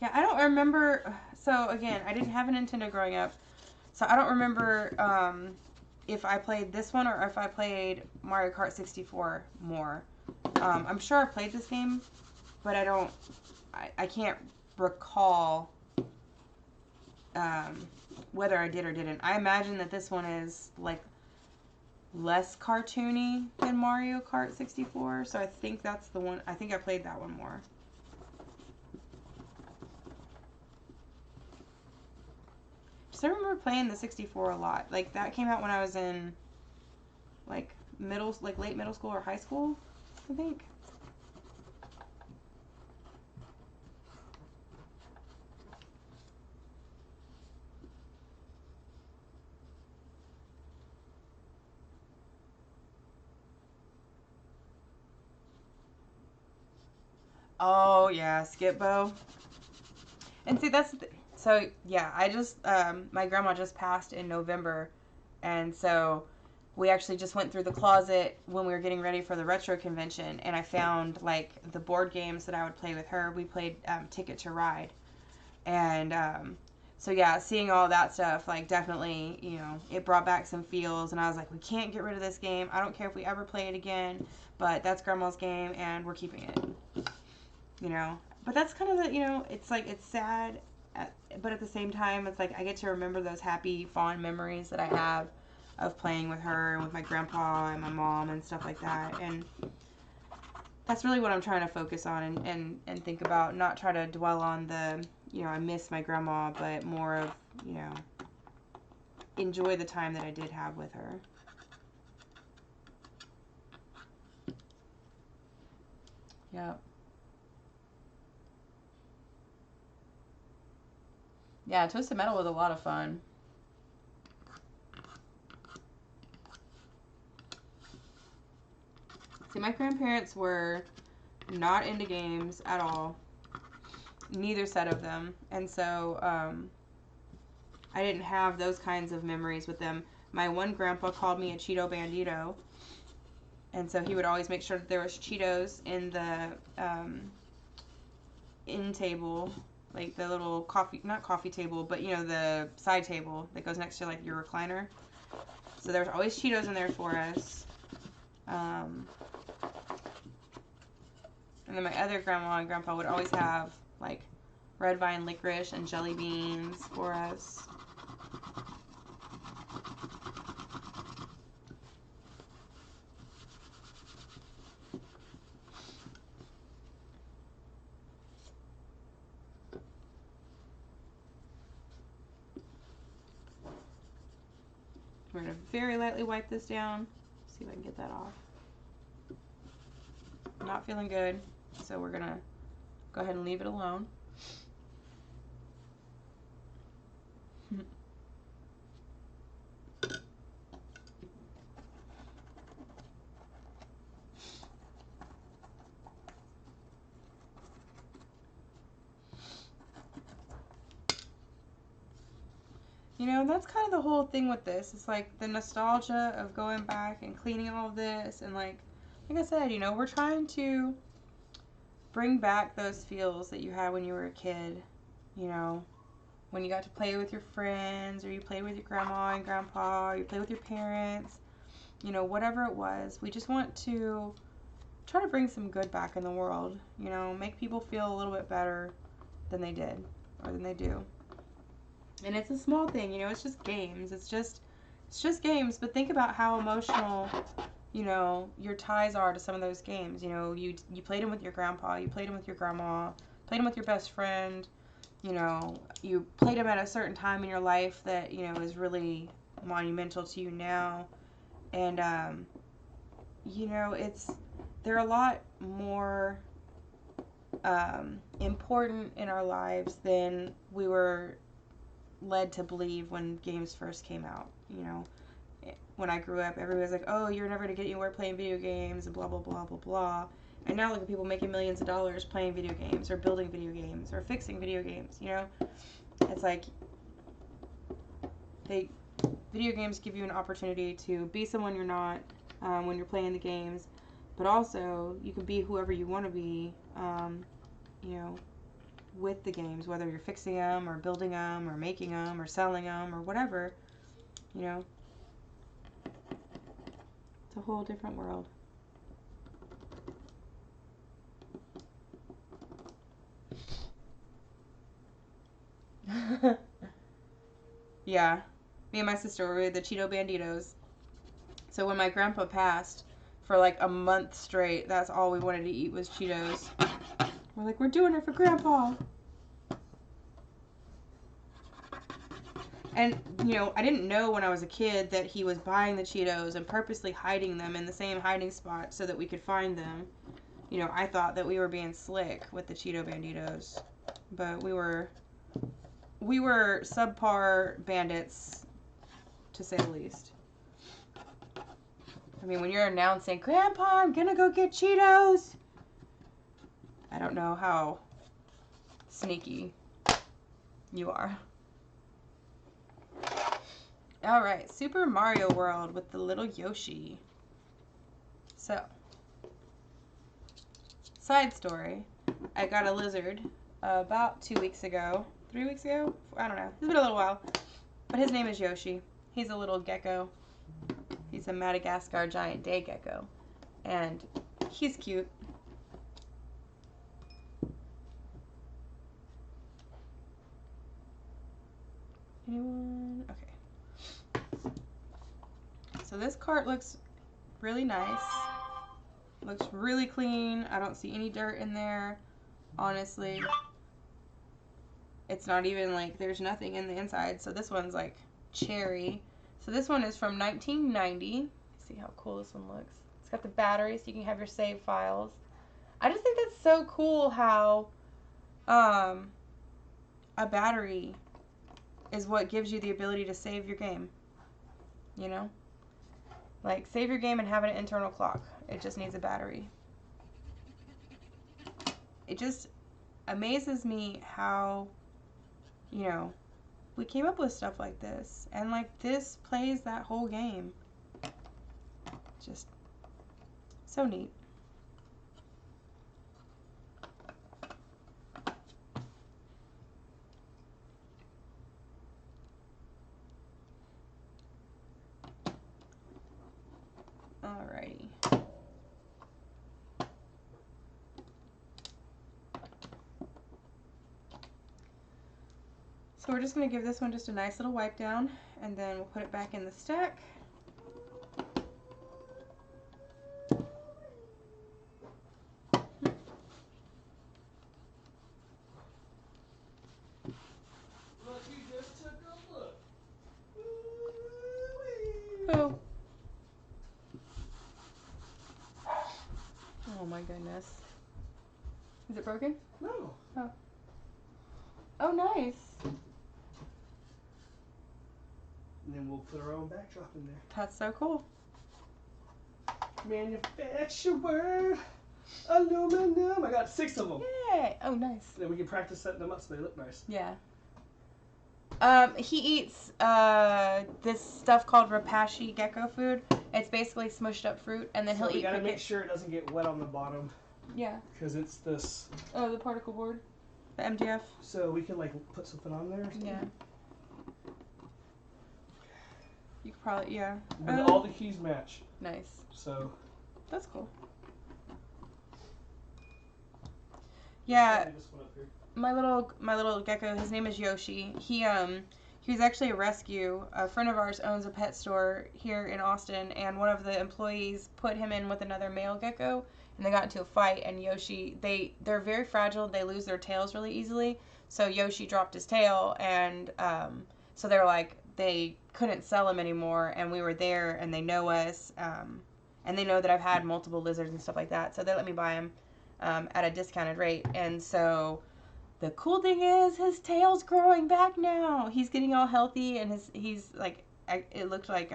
Yeah, I don't remember. So again, I didn't have a Nintendo growing up, so I don't remember if I played this one or if I played Mario Kart 64 more. I'm sure I played this game, but I can't recall whether I did or didn't. I imagine that this one is like less cartoony than Mario Kart 64, so I think that's the one. I think I played that one more. So I remember playing the 64 a lot. Like, that came out when I was in, like, late middle school or high school, I think. Oh, yeah, Skip-Bo. And see, so, yeah, my grandma just passed in November, and so we actually just went through the closet when we were getting ready for the retro convention, and I found, like, the board games that I would play with her. We played Ticket to Ride, and so, yeah, seeing all that stuff, like, definitely, you know, it brought back some feels, and I was like, we can't get rid of this game. I don't care if we ever play it again, but that's Grandma's game, and we're keeping it, you know. But that's kind of the, you know, it's like, it's sad, but at the same time, it's like I get to remember those happy, fond memories that I have of playing with her and with my grandpa and my mom and stuff like that. And that's really what I'm trying to focus on and think about, not try to dwell on the, you know, I miss my grandma, but more of, you know, enjoy the time that I did have with her. Yep. Yeah, Twisted Metal was a lot of fun. See, my grandparents were not into games at all. Neither set of them. And so, I didn't have those kinds of memories with them. My one grandpa called me a Cheeto Bandito. And so he would always make sure that there was Cheetos in the, end table. Like the little not coffee table, but you know, the side table that goes next to like your recliner. So there was always Cheetos in there for us. And then my other grandma and grandpa would always have like red vine licorice and jelly beans for us. We're going to very lightly wipe this down. See if I can get that off. Not feeling good, so we're going to go ahead and leave it alone. You know, that's kind of the whole thing with this. It's like the nostalgia of going back and cleaning all of this. And like I said, you know, we're trying to bring back those feels that you had when you were a kid. You know, when you got to play with your friends, or you played with your grandma and grandpa, or you played with your parents. You know, whatever it was. We just want to try to bring some good back in the world. You know, make people feel a little bit better than they did, or than they do. And it's a small thing, you know, it's just games. It's just games, but think about how emotional, you know, your ties are to some of those games. You know, you played them with your grandpa, you played them with your grandma, played them with your best friend. You know, you played them at a certain time in your life that, you know, is really monumental to you now. And, you know, they're a lot more important in our lives than we were led to believe when games first came out. You know, when I grew up, everybody was like, oh, you're never going to get anywhere playing video games and blah, blah, blah, blah, blah. And now look at people making millions of dollars playing video games or building video games or fixing video games, you know? It's like video games give you an opportunity to be someone you're not when you're playing the games, but also you can be whoever you want to be, you know, with the games, whether you're fixing them or building them or making them or selling them or whatever, you know. It's a whole different world. Yeah, me and my sister were the Cheeto Banditos. So when my grandpa passed, for like a month straight, that's all we wanted to eat was Cheetos. We're like, we're doing it for Grandpa. And, you know, I didn't know when I was a kid that he was buying the Cheetos and purposely hiding them in the same hiding spot so that we could find them. You know, I thought that we were being slick with the Cheeto Banditos. But we were subpar bandits, to say the least. I mean, when you're announcing, Grandpa, I'm gonna go get Cheetos, I don't know how sneaky you are. Alright, Super Mario World with the little Yoshi. So, side story, I got a lizard about 2 weeks ago. 3 weeks ago? I don't know. It's been a little while. But his name is Yoshi. He's a little gecko. He's a Madagascar giant day gecko. And he's cute. Anyone? Okay. So this cart looks really nice. Looks really clean. I don't see any dirt in there. Honestly. It's not even like there's nothing in the inside. So this one's like cherry. So this one is from 1990. See how cool this one looks. It's got the battery so you can have your save files. I just think that's so cool how a battery is what gives you the ability to save your game. You know? Like, save your game and have an internal clock. It just needs a battery. It just amazes me how, you know, we came up with stuff like this. And, like, this plays that whole game. Just so neat. Alrighty. So we're just going to give this one just a nice little wipe down, and then we'll put it back in the stack.
Look, you just took a look.
Oh. Oh my goodness. Is it broken?
No.
Oh. Oh, nice.
And then we'll put our own backdrop in there.
That's so cool.
Manufacturer aluminum. I got 6 of them.
Yay. Oh, nice.
Then we can practice setting them up so they look nice.
Yeah. He eats this stuff called Rapashi gecko food. It's basically smushed up fruit, and then
So
he'll
we
eat
gotta
cricket.
make sure it doesn't get wet on the bottom.
Yeah.
Because it's this.
Oh, the particle board. The MDF.
So we can like put something on there or something?
Yeah. You could probably, yeah.
But all the keys match.
Nice.
So.
That's cool. Yeah.
This one up here.
My little gecko, his name is Yoshi. He was actually a rescue. A friend of ours owns a pet store here in Austin, and one of the employees put him in with another male gecko, and they got into a fight, and Yoshi, they're very fragile. They lose their tails really easily. So Yoshi dropped his tail, and so they're like, they couldn't sell him anymore, and we were there, and they know us, and they know that I've had multiple lizards and stuff like that, so they let me buy him at a discounted rate. And so the cool thing is his tail's growing back now. He's getting all healthy, and he's like, it looked like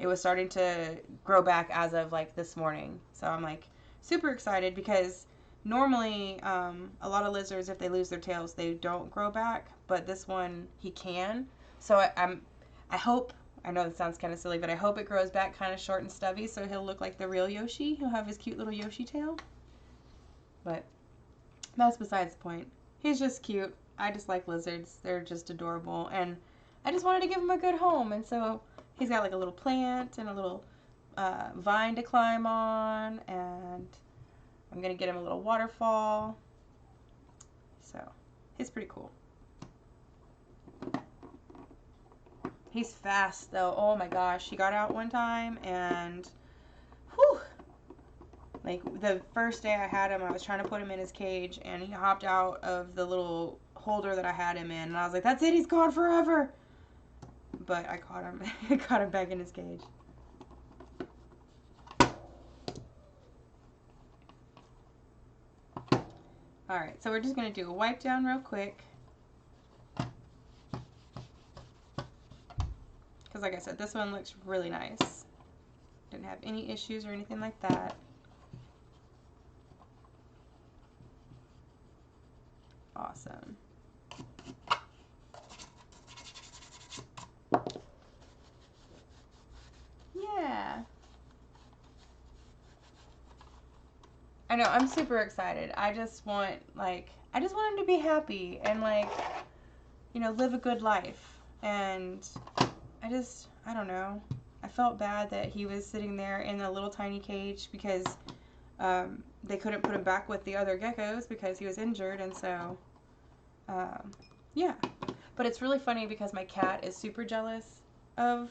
it was starting to grow back as of like this morning. So I'm like super excited because normally a lot of lizards, if they lose their tails, they don't grow back, but this one he can. So I hope, I know it sounds kind of silly, but I hope it grows back kind of short and stubby so he'll look like the real Yoshi. He'll have his cute little Yoshi tail. But that's besides the point. He's just cute. I just like lizards. They're just adorable. And I just wanted to give him a good home. And so he's got like a little plant and a little vine to climb on. And I'm going to get him a little waterfall. So he's pretty cool. He's fast though. Oh my gosh. He got out one time and whew. Like the first day I had him, I was trying to put him in his cage and he hopped out of the little holder that I had him in and I was like, that's it, he's gone forever. But I caught him. I caught him back in his cage. Alright, so we're just going to do a wipe down real quick. Because like I said, this one looks really nice. Didn't have any issues or anything like that. Awesome. Yeah. I know, I'm super excited. I just want him to be happy and like, you know, live a good life. And I don't know. I felt bad that he was sitting there in a little tiny cage because they couldn't put him back with the other geckos because he was injured, and so, yeah. But it's really funny because my cat is super jealous of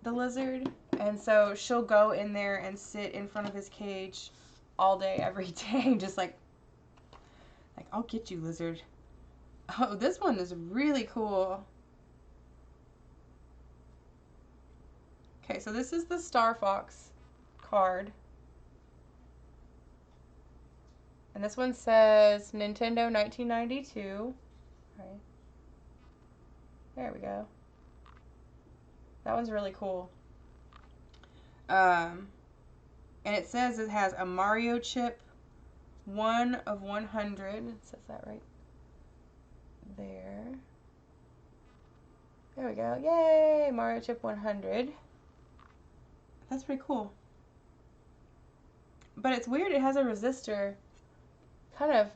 the lizard, and so she'll go in there and sit in front of his cage all day, every day, just like, I'll get you, lizard. Oh, this one is really cool. Okay, so this is the Star Fox card. And this one says Nintendo 1992. Okay. There we go. That one's really cool. And it says it has a Mario chip, 1 of 100. It says that right there. There we go. Yay! Mario chip 100. That's pretty cool. But it's weird, it has a resistor kind of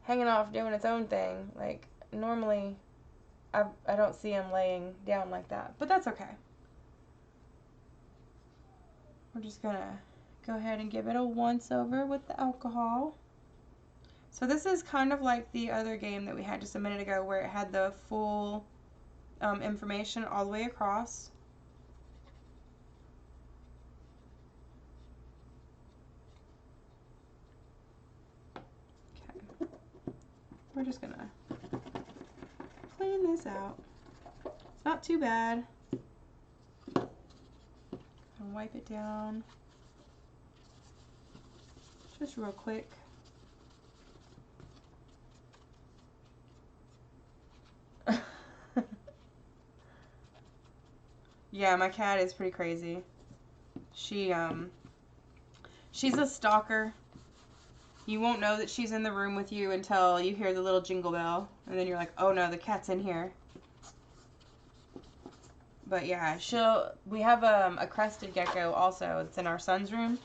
hanging off doing its own thing. Like, normally I don't see him laying down like that. But that's okay. We're just gonna go ahead and give it a once over with the alcohol. So this is kind of like the other game that we had just a minute ago where it had the full information all the way across. We're just gonna clean this out. It's not too bad. And wipe it down. Just real quick. Yeah, my cat is pretty crazy. She's a stalker. You won't know that she's in the room with you until you hear the little jingle bell. And then you're like, oh no, the cat's in here. But yeah, we have a crested gecko also. It's in our son's room.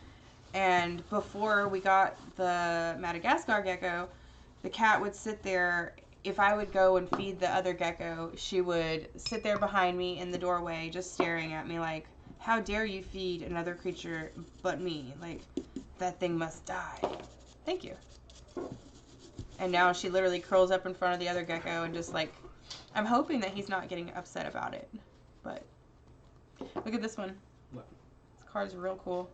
And before we got the Madagascar gecko, the cat would sit there. If I would go and feed the other gecko, she would sit there behind me in the doorway just staring at me like, how dare you feed another creature but me? Like, that thing must die. Thank you. And now she literally curls up in front of the other gecko and just like, I'm hoping that he's not getting upset about it. But look at this one.
What?
This card's real cool.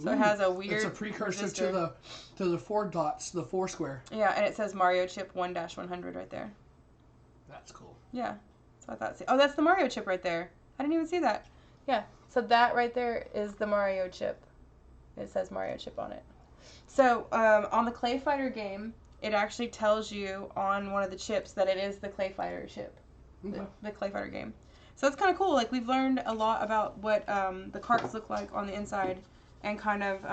So it has a weird
It's a precursor
resistor.
to the 4 dots, the 4 square.
Yeah, and it says Mario chip 1-100 right there.
That's cool.
Yeah. So I thought, oh, that's the Mario chip right there. I didn't even see that. Yeah. So that right there is the Mario chip. It says Mario chip on it. So on the Clay Fighter game, it actually tells you on one of the chips that it is the Clay Fighter chip.
Okay.
The Clay Fighter game. So it's kind of cool. Like, we've learned a lot about what the carts look like on the inside, and kind of,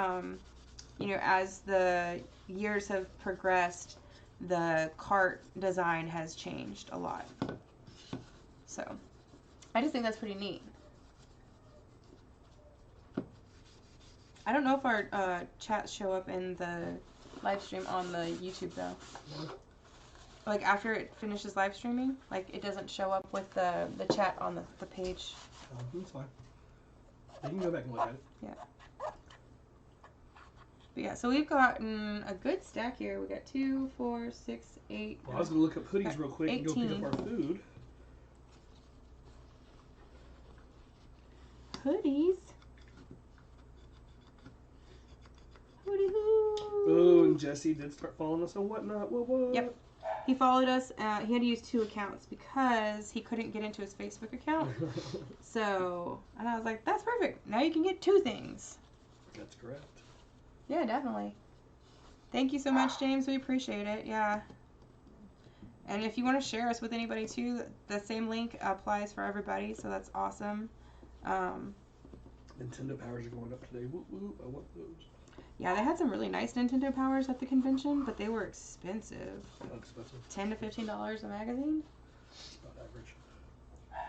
as the years have progressed, the cart design has changed a lot. So, I just think that's pretty neat. I don't know if our chats show up in the live stream on the YouTube, though. Like, after it finishes live streaming, like, it doesn't show up with the chat on the page.
Oh, that's fine. You can go back and look at it.
Yeah. But yeah, so we've gotten a good stack here. We got 2, 4, 6, 8.
Well, I was going to look up hoodies real quick and go pick
18.
up our food.
Hoodies. Hoodie hoo.
Oh, and Jesse did start following us and whatnot. What?
Yep. He followed us. He had to use 2 accounts because he couldn't get into his Facebook account. So, and I was like, that's perfect. Now you can get 2 things.
That's correct.
Yeah, definitely. Thank you so much, James. We appreciate it. Yeah. And if you want to share us with anybody too, the same link applies for everybody. So that's awesome.
Nintendo powers are going up today. Woo woo! I want those.
Yeah, they had some really nice Nintendo powers at the convention, but they were expensive.
How expensive?
$10 to $15 a magazine.
It's about average.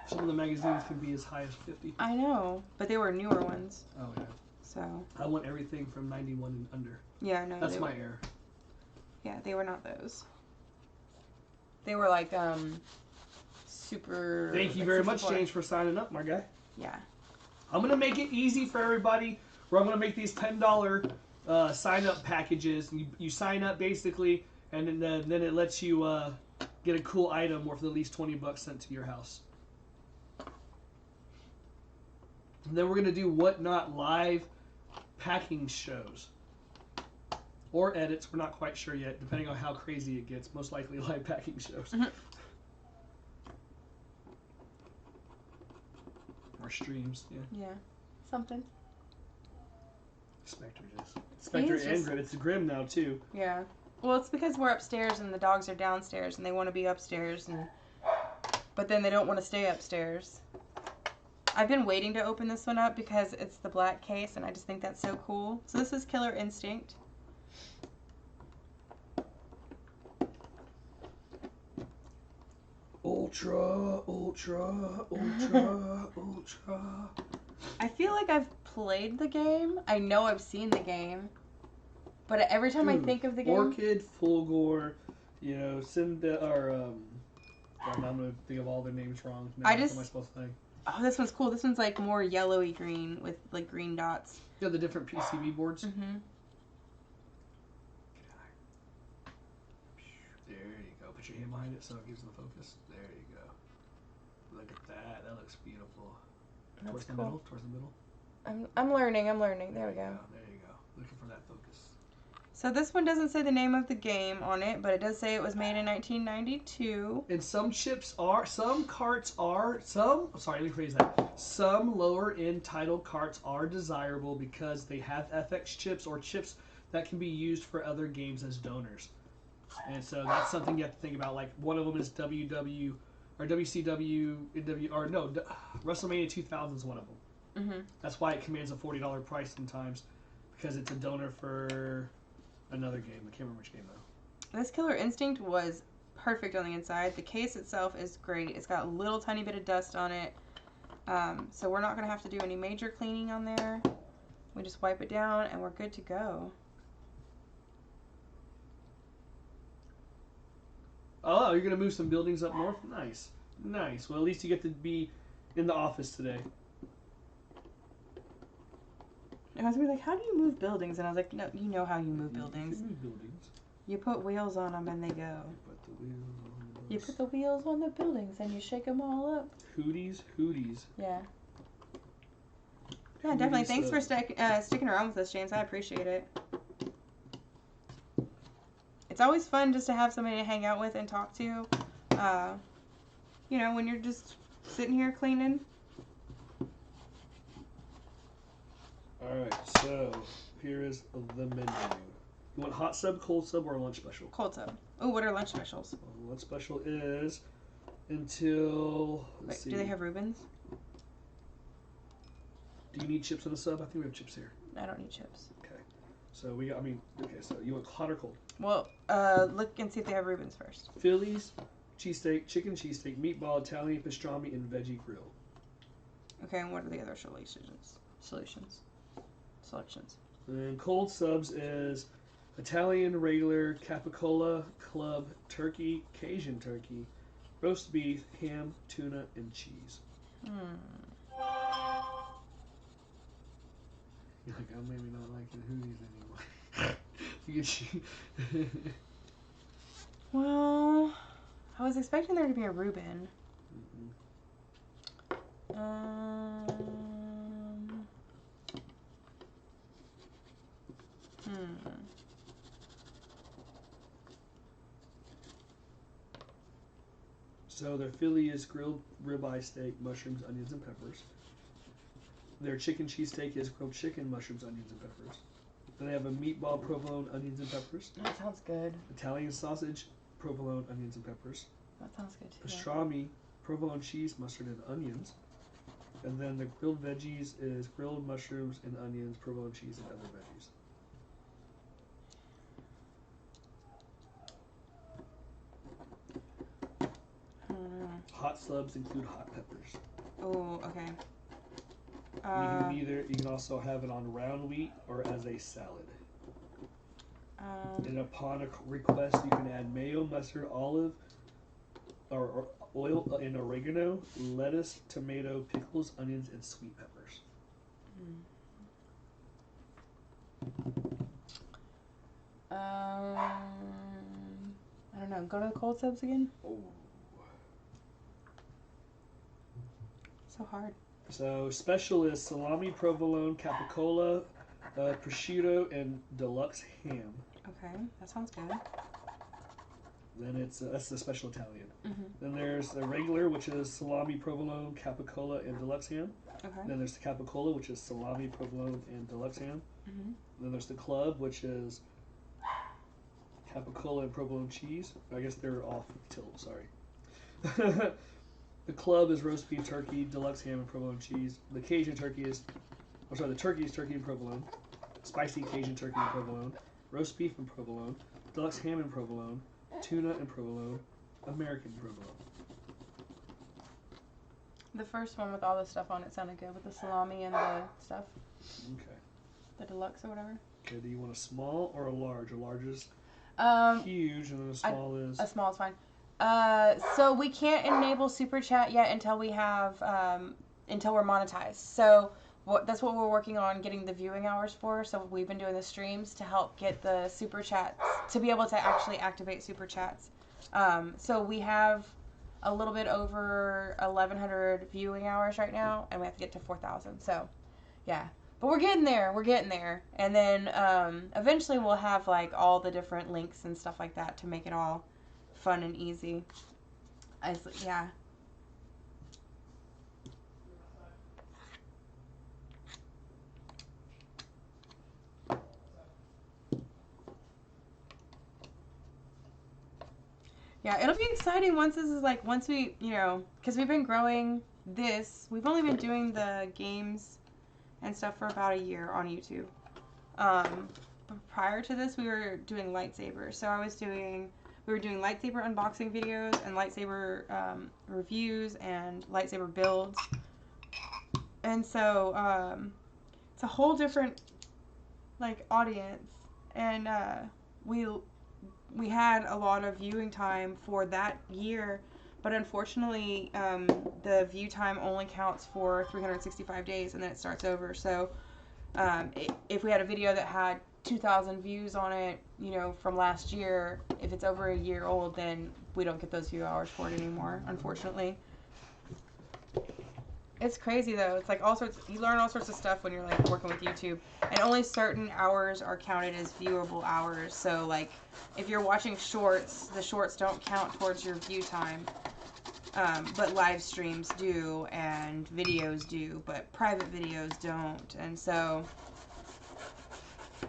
Some of the magazines can be as high as 50.
I know, but they were newer ones.
Oh yeah.
So.
I want everything from 91 and under.
Yeah, no.
That's my error.
Yeah, they were not those. They were like super.
Thank you
like
very
super
much,
fun.
James, for signing up, my guy.
Yeah.
I'm gonna make it easy for everybody. Where I'm gonna make these $10 sign up packages. You sign up basically, and then it lets you get a cool item worth at least $20 sent to your house. And then we're gonna do Whatnot live packing shows or edits. We're not quite sure yet, depending on how crazy it gets. Most likely live packing shows.
Mm-hmm.
Or streams. Yeah.
Something.
Spectre just. Spectre
He's
and
just-
Grim. It's Grim now too.
Yeah. Well, it's because we're upstairs and the dogs are downstairs and they want to be upstairs, but then they don't want to stay upstairs. I've been waiting to open this one up because it's the black case and I just think that's so cool. So this is Killer Instinct.
Ultra, ultra, ultra, ultra.
I feel like I've played the game. I know I've seen the game. But every time I think of the game...
Orchid, Fulgore, Cinda, or, I'm gonna think of all their names wrong. Now, what am I supposed to think?
Oh, this one's cool. This one's like more yellowy green with like green dots.
Yeah, the different PCB boards.
Mm-hmm.
There you go. Put your hand behind it so it gives the focus. There you go. Look at that. That looks beautiful.
That's
Towards the
cool.
middle. Towards the middle.
I'm learning. There we go.
There you go. Looking for that focus.
So this one doesn't say the name of the game on it, but it does say it was made in 1992.
And some carts are, let me phrase that. Some lower end title carts are desirable because they have FX chips or chips that can be used for other games as donors. And so that's something you have to think about. Like one of them is WCW, WrestleMania 2000 is one of them.
Mm-hmm.
That's why it commands a $40 price sometimes, because it's a donor for another game. I can't remember which game though.
This Killer Instinct was perfect on the inside. The case itself is great. It's got a little tiny bit of dust on it. So we're not going to have to do any major cleaning on there. We just wipe it down and we're good to go.
Oh, you're going to move some buildings up north? Nice. Nice. Well, at least you get to be in the office today.
And I was gonna be like, how do you move buildings? And I was like, no, you know how you move buildings.
You move buildings.
You put wheels on them and they go.
Put the wheels on the bus.
You put the wheels on the buildings and you shake them all up.
Hooties.
Yeah. Yeah, definitely. Thanks for sticking around with us, James. I appreciate it. It's always fun just to have somebody to hang out with and talk to. When you're just sitting here cleaning.
Alright, so here is the menu. You want hot sub, cold sub, or a lunch special?
Cold sub. Oh, what are lunch specials?
Lunch special is until. Let's see.
Do they have Reubens?
Do you need chips on the sub? I think we have chips here.
I don't need chips.
Okay. So we got. So you want hot or cold?
Well, look and see if they have Reubens first.
Phillies, cheesesteak, chicken cheesesteak, meatball, Italian pastrami, and veggie grill.
Okay, and what are the other selections?
And cold subs is Italian regular, capicola, club, turkey, Cajun turkey, roast beef, ham, tuna, and cheese. You're like, I'm maybe not liking Hootie's anymore.
Well, I was expecting there to be a Reuben.
So their Philly is grilled ribeye steak, mushrooms, onions, and peppers. Their chicken cheesesteak is grilled chicken, mushrooms, onions, and peppers. Then they have a meatball, provolone, onions, and peppers.
That sounds good.
Italian sausage, provolone, onions, and peppers.
That sounds good too.
Pastrami, provolone cheese, mustard, and onions. And then the grilled veggies is grilled mushrooms and onions, provolone cheese, and other veggies. Hot subs include hot peppers.
Oh, okay.
You can also have it on round wheat or as a salad. And upon a request, you can add mayo, mustard, olive, or oil, and oregano, lettuce, tomato, pickles, onions, and sweet peppers.
I don't know. Go to the cold subs again.
Oh.
So hard.
So special is salami, provolone, capicola, prosciutto, and deluxe ham.
Okay, that sounds good.
Then that's the special Italian.
Mm-hmm.
Then there's the regular, which is salami, provolone, capicola, and deluxe ham.
Okay.
Then there's the capicola, which is salami, provolone, and deluxe ham.
Mm-hmm.
Then there's the club, which is capicola and provolone cheese. I guess they're off tilt. Sorry. The club is roast beef, turkey, deluxe ham, and provolone cheese. The Cajun turkey is, the turkey is turkey and provolone. Spicy Cajun turkey and provolone. Roast beef and provolone. Deluxe ham and provolone. Tuna and provolone. American provolone.
The first one with all the stuff on it sounded good, with the salami and the stuff.
Okay.
The deluxe or whatever.
Okay, do you want a small or a large? A large is huge, and then a small is...
A small is fine. So we can't enable Super Chat yet until we have, until we're monetized. So that's what we're working on, getting the viewing hours for. So we've been doing the streams to help get the Super Chats, to be able to actually activate Super Chats. So we have a little bit over 1,100 viewing hours right now, and we have to get to 4,000. So, yeah. But we're getting there. And then eventually we'll have, like, all the different links and stuff like that to make it all fun and easy. Yeah. Yeah, it'll be exciting once we, because we've been growing this. We've only been doing the games and stuff for about a year on YouTube. But prior to this, we were doing lightsabers. So we were doing lightsaber unboxing videos and lightsaber reviews and lightsaber builds. And so it's a whole different audience, and we had a lot of viewing time for that year, but unfortunately the view time only counts for 365 days, and then it starts over. So if we had a video that had 2,000 views on it, from last year, if it's over a year old, then we don't get those view hours for it anymore, unfortunately. It's crazy though. It's like you learn all sorts of stuff when you're working with YouTube, and only certain hours are counted as viewable hours. So if you're watching shorts, the shorts don't count towards your view time, but live streams do, and videos do, but private videos don't. And so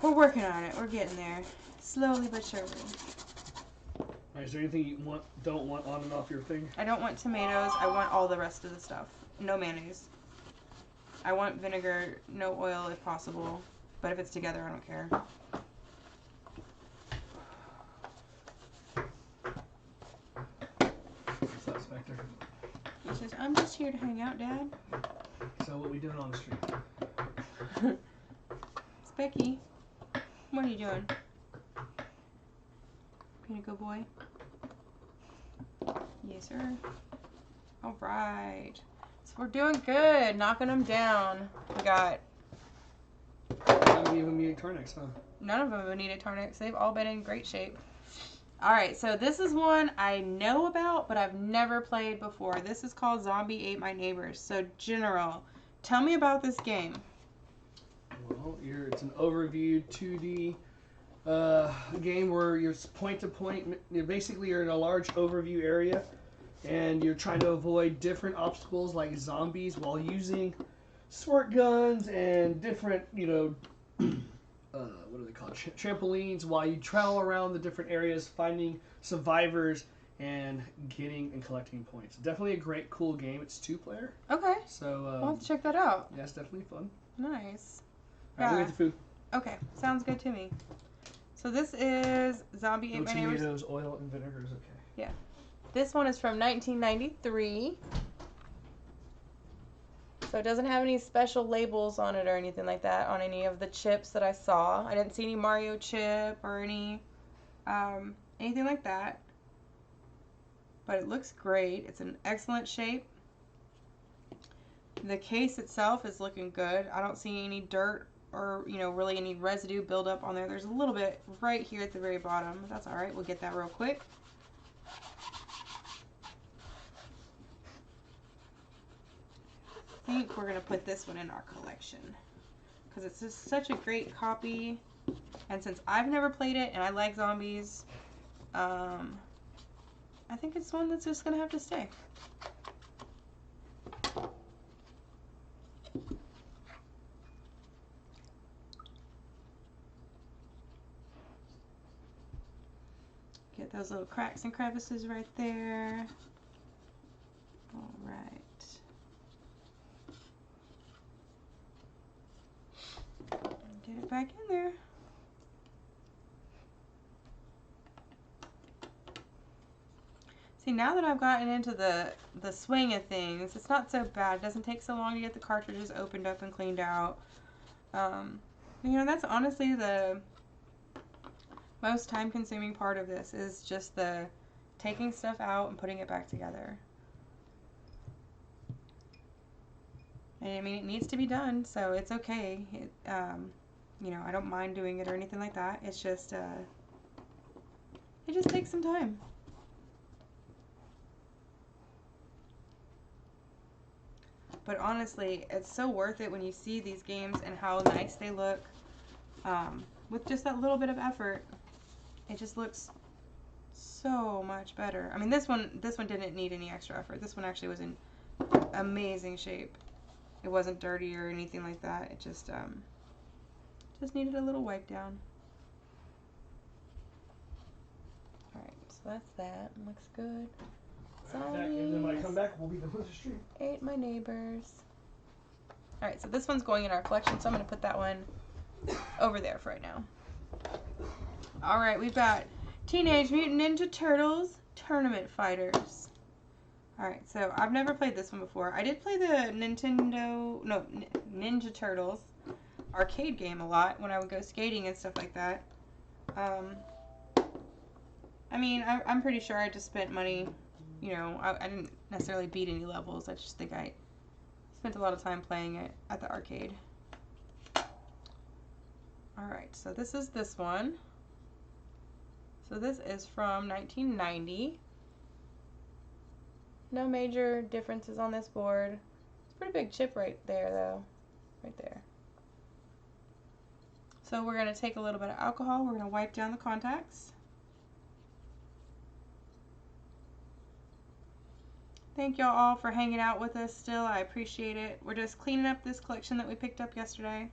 we're working on it. We're getting there, slowly but surely.
Alright, is there anything you don't want on and off your thing?
I don't want tomatoes. I want all the rest of the stuff. No mayonnaise. I want vinegar, no oil if possible. But if it's together, I don't care.
What's that, Spectre?
He says, I'm just here to hang out, Dad.
So what we doing on the street?
Specky, what are you doing? Being a good boy? Yes, sir. All right. So we're doing good. Knocking them down. We got...
None of them need Tarnix, huh?
None of them have needed Tarnix. They've all been in great shape. All right, so this is one I know about, but I've never played before. This is called Zombie Ate My Neighbors. So, General, tell me about this game.
Well, it's an overview 2D game where you're point to point. Basically, you're in a large overview area, and you're trying to avoid different obstacles like zombies while using squirt guns and different, what are they called? Trampolines, while you travel around the different areas, finding survivors and getting and collecting points. Definitely a great, cool game. It's 2-player.
Okay.
So
I'll have to check that out.
Yeah, it's definitely fun.
Nice.
All right, we'll get the food.
Okay, sounds good to me. So this is Zombie Ate My Neighbors.
Tomatoes, oil, and vinegar is okay.
Yeah. This one is from 1993. So it doesn't have any special labels on it or anything like that on any of the chips that I saw. I didn't see any Mario chip or any anything like that. But it looks great. It's an excellent shape. The case itself is looking good. I don't see any dirt or, really any residue buildup on there. There's a little bit right here at the very bottom. That's all right. We'll get that real quick. I think we're going to put this one in our collection because it's just such a great copy, and since I've never played it and I like zombies, I think it's one that's just going to have to stay. Get those little cracks and crevices right there. All right. Get it back in there. See, now that I've gotten into the swing of things, it's not so bad. It doesn't take so long to get the cartridges opened up and cleaned out. That's honestly the most time-consuming part of this, is just the taking stuff out and putting it back together. And I mean, it needs to be done, so it's okay. I don't mind doing it or anything like that. It's just, it just takes some time. But honestly, it's so worth it when you see these games and how nice they look. With just that little bit of effort, it just looks so much better. I mean, this one didn't need any extra effort. This one actually was in amazing shape. It wasn't dirty or anything like that. It just needed a little wipe down. Alright, so that's that. Looks good.
And then when I come back, we'll be done with the street.
Ate My Neighbors. Alright, so this one's going in our collection, so I'm going to put that one over there for right now. Alright, we've got Teenage Mutant Ninja Turtles Tournament Fighters. Alright, so I've never played this one before. I did play the Ninja Turtles arcade game a lot when I would go skating and stuff like that. I mean, I'm pretty sure I just spent money. I didn't necessarily beat any levels. I just think I spent a lot of time playing it at the arcade. Alright, so this is this one. So this is from 1990. No major differences on this board. It's a pretty big chip right there, though. Right there. So we're going to take a little bit of alcohol. We're going to wipe down the contacts. Thank y'all all for hanging out with us still. I appreciate it. We're just cleaning up this collection that we picked up yesterday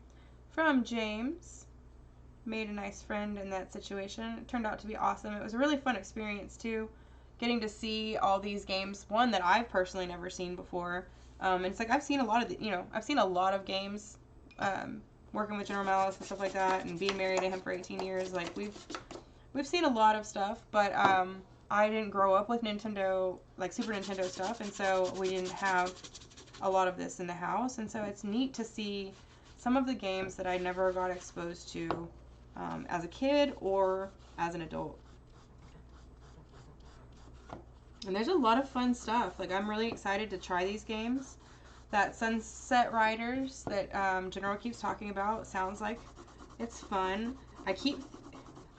from James. made a nice friend in that situation. It turned out to be awesome. It was a really fun experience too, getting to see all these games. One that I've personally never seen before. And it's like I've seen a lot of I've seen a lot of games, working with General Malice and stuff like that, and being married to him for 18 years. Like we've seen a lot of stuff, but I didn't grow up with Nintendo, like Super Nintendo stuff, and so we didn't have a lot of this in the house. And so it's neat to see some of the games that I never got exposed to as a kid or as an adult. And there's a lot of fun stuff. Like, I'm really excited to try these games. That Sunset Riders that General keeps talking about sounds like it's fun.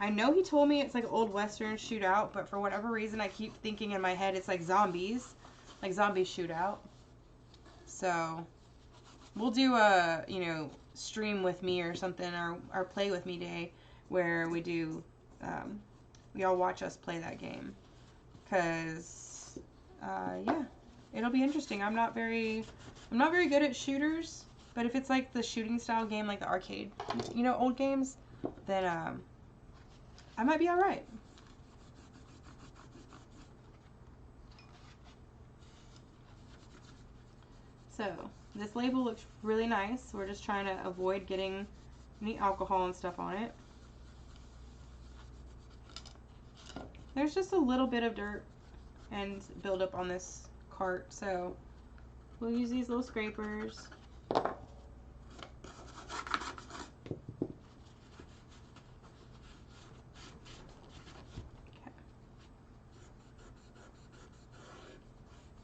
I know he told me it's like an old Western shootout, but for whatever reason I keep thinking in my head it's like zombies shootout. So we'll do a, stream with me or something, or play with me day where we do, we all watch us play that game. Cause, yeah, it'll be interesting. I'm not very good at shooters, but if it's like the shooting style game, like the arcade, old games, then, I might be alright. So, this label looks really nice. We're just trying to avoid getting any alcohol and stuff on it. There's just a little bit of dirt and buildup on this cart, so we'll use these little scrapers. Okay.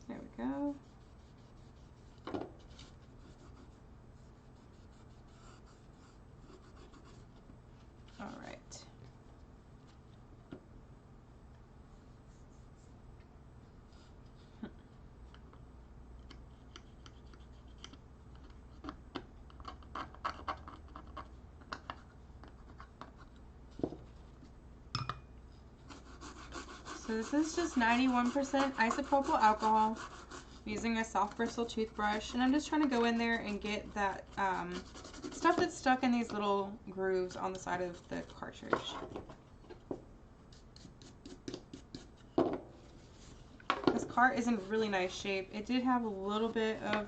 There we go. All right. So this is just 91% isopropyl alcohol. I'm using a soft bristle toothbrush, and I'm just trying to go in there and get that stuff that's stuck in these little grooves on the side of the cartridge. This cart is in really nice shape. It did have a little bit of,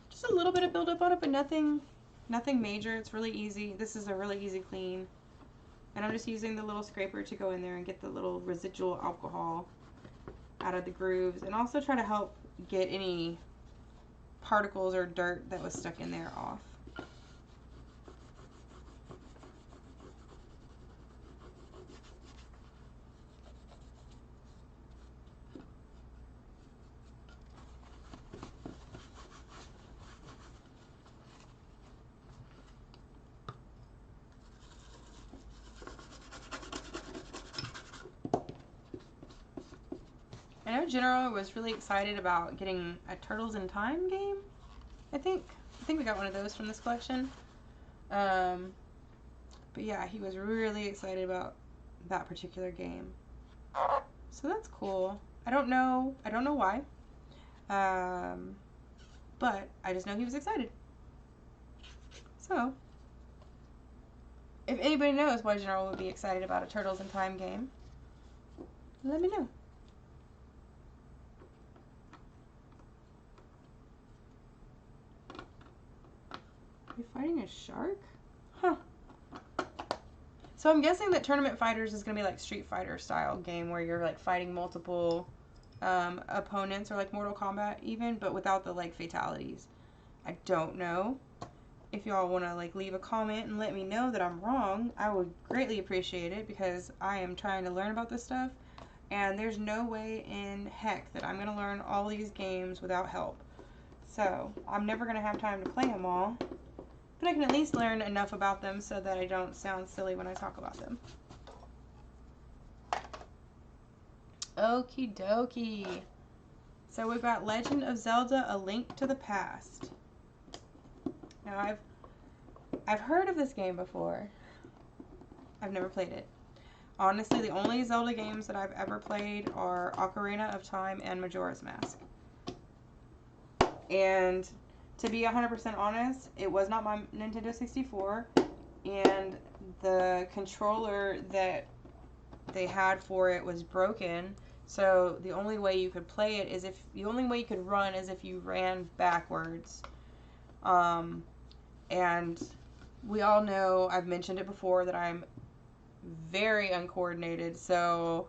just a little bit of buildup on it, but nothing major. It's really easy. This is a really easy clean. And I'm just using the little scraper to go in there and get the little residual alcohol out of the grooves, and also try to help get any particles or dirt that was stuck in there off. I know General was really excited about getting a Turtles in Time game. I think we got one of those from this collection. But yeah, he was really excited about that particular game. So that's cool. I don't know why. But I just know he was excited. So, if anybody knows why General would be excited about a Turtles in Time game, let me know. You're fighting a shark? Huh. So I'm guessing that Tournament Fighters is going to be like Street Fighter style game where you're like fighting multiple opponents, or like Mortal Kombat even, but without the like fatalities. I don't know. If y'all want to like leave a comment and let me know that I'm wrong, I would greatly appreciate it, because I am trying to learn about this stuff, and there's no way in heck that I'm going to learn all these games without help. So I'm never going to have time to play them all. But I can at least learn enough about them so that I don't sound silly when I talk about them. Okie dokie. So we've got Legend of Zelda: A Link to the Past. Now I've heard of this game before. I've never played it. Honestly, the only Zelda games that I've ever played are Ocarina of Time and Majora's Mask. And to be 100% honest, it was not my Nintendo 64. and the controller that they had for it was broken. So the only way you could play it is the only way you could run is if you ran backwards. And we all know, I've mentioned it before, that I'm very uncoordinated, so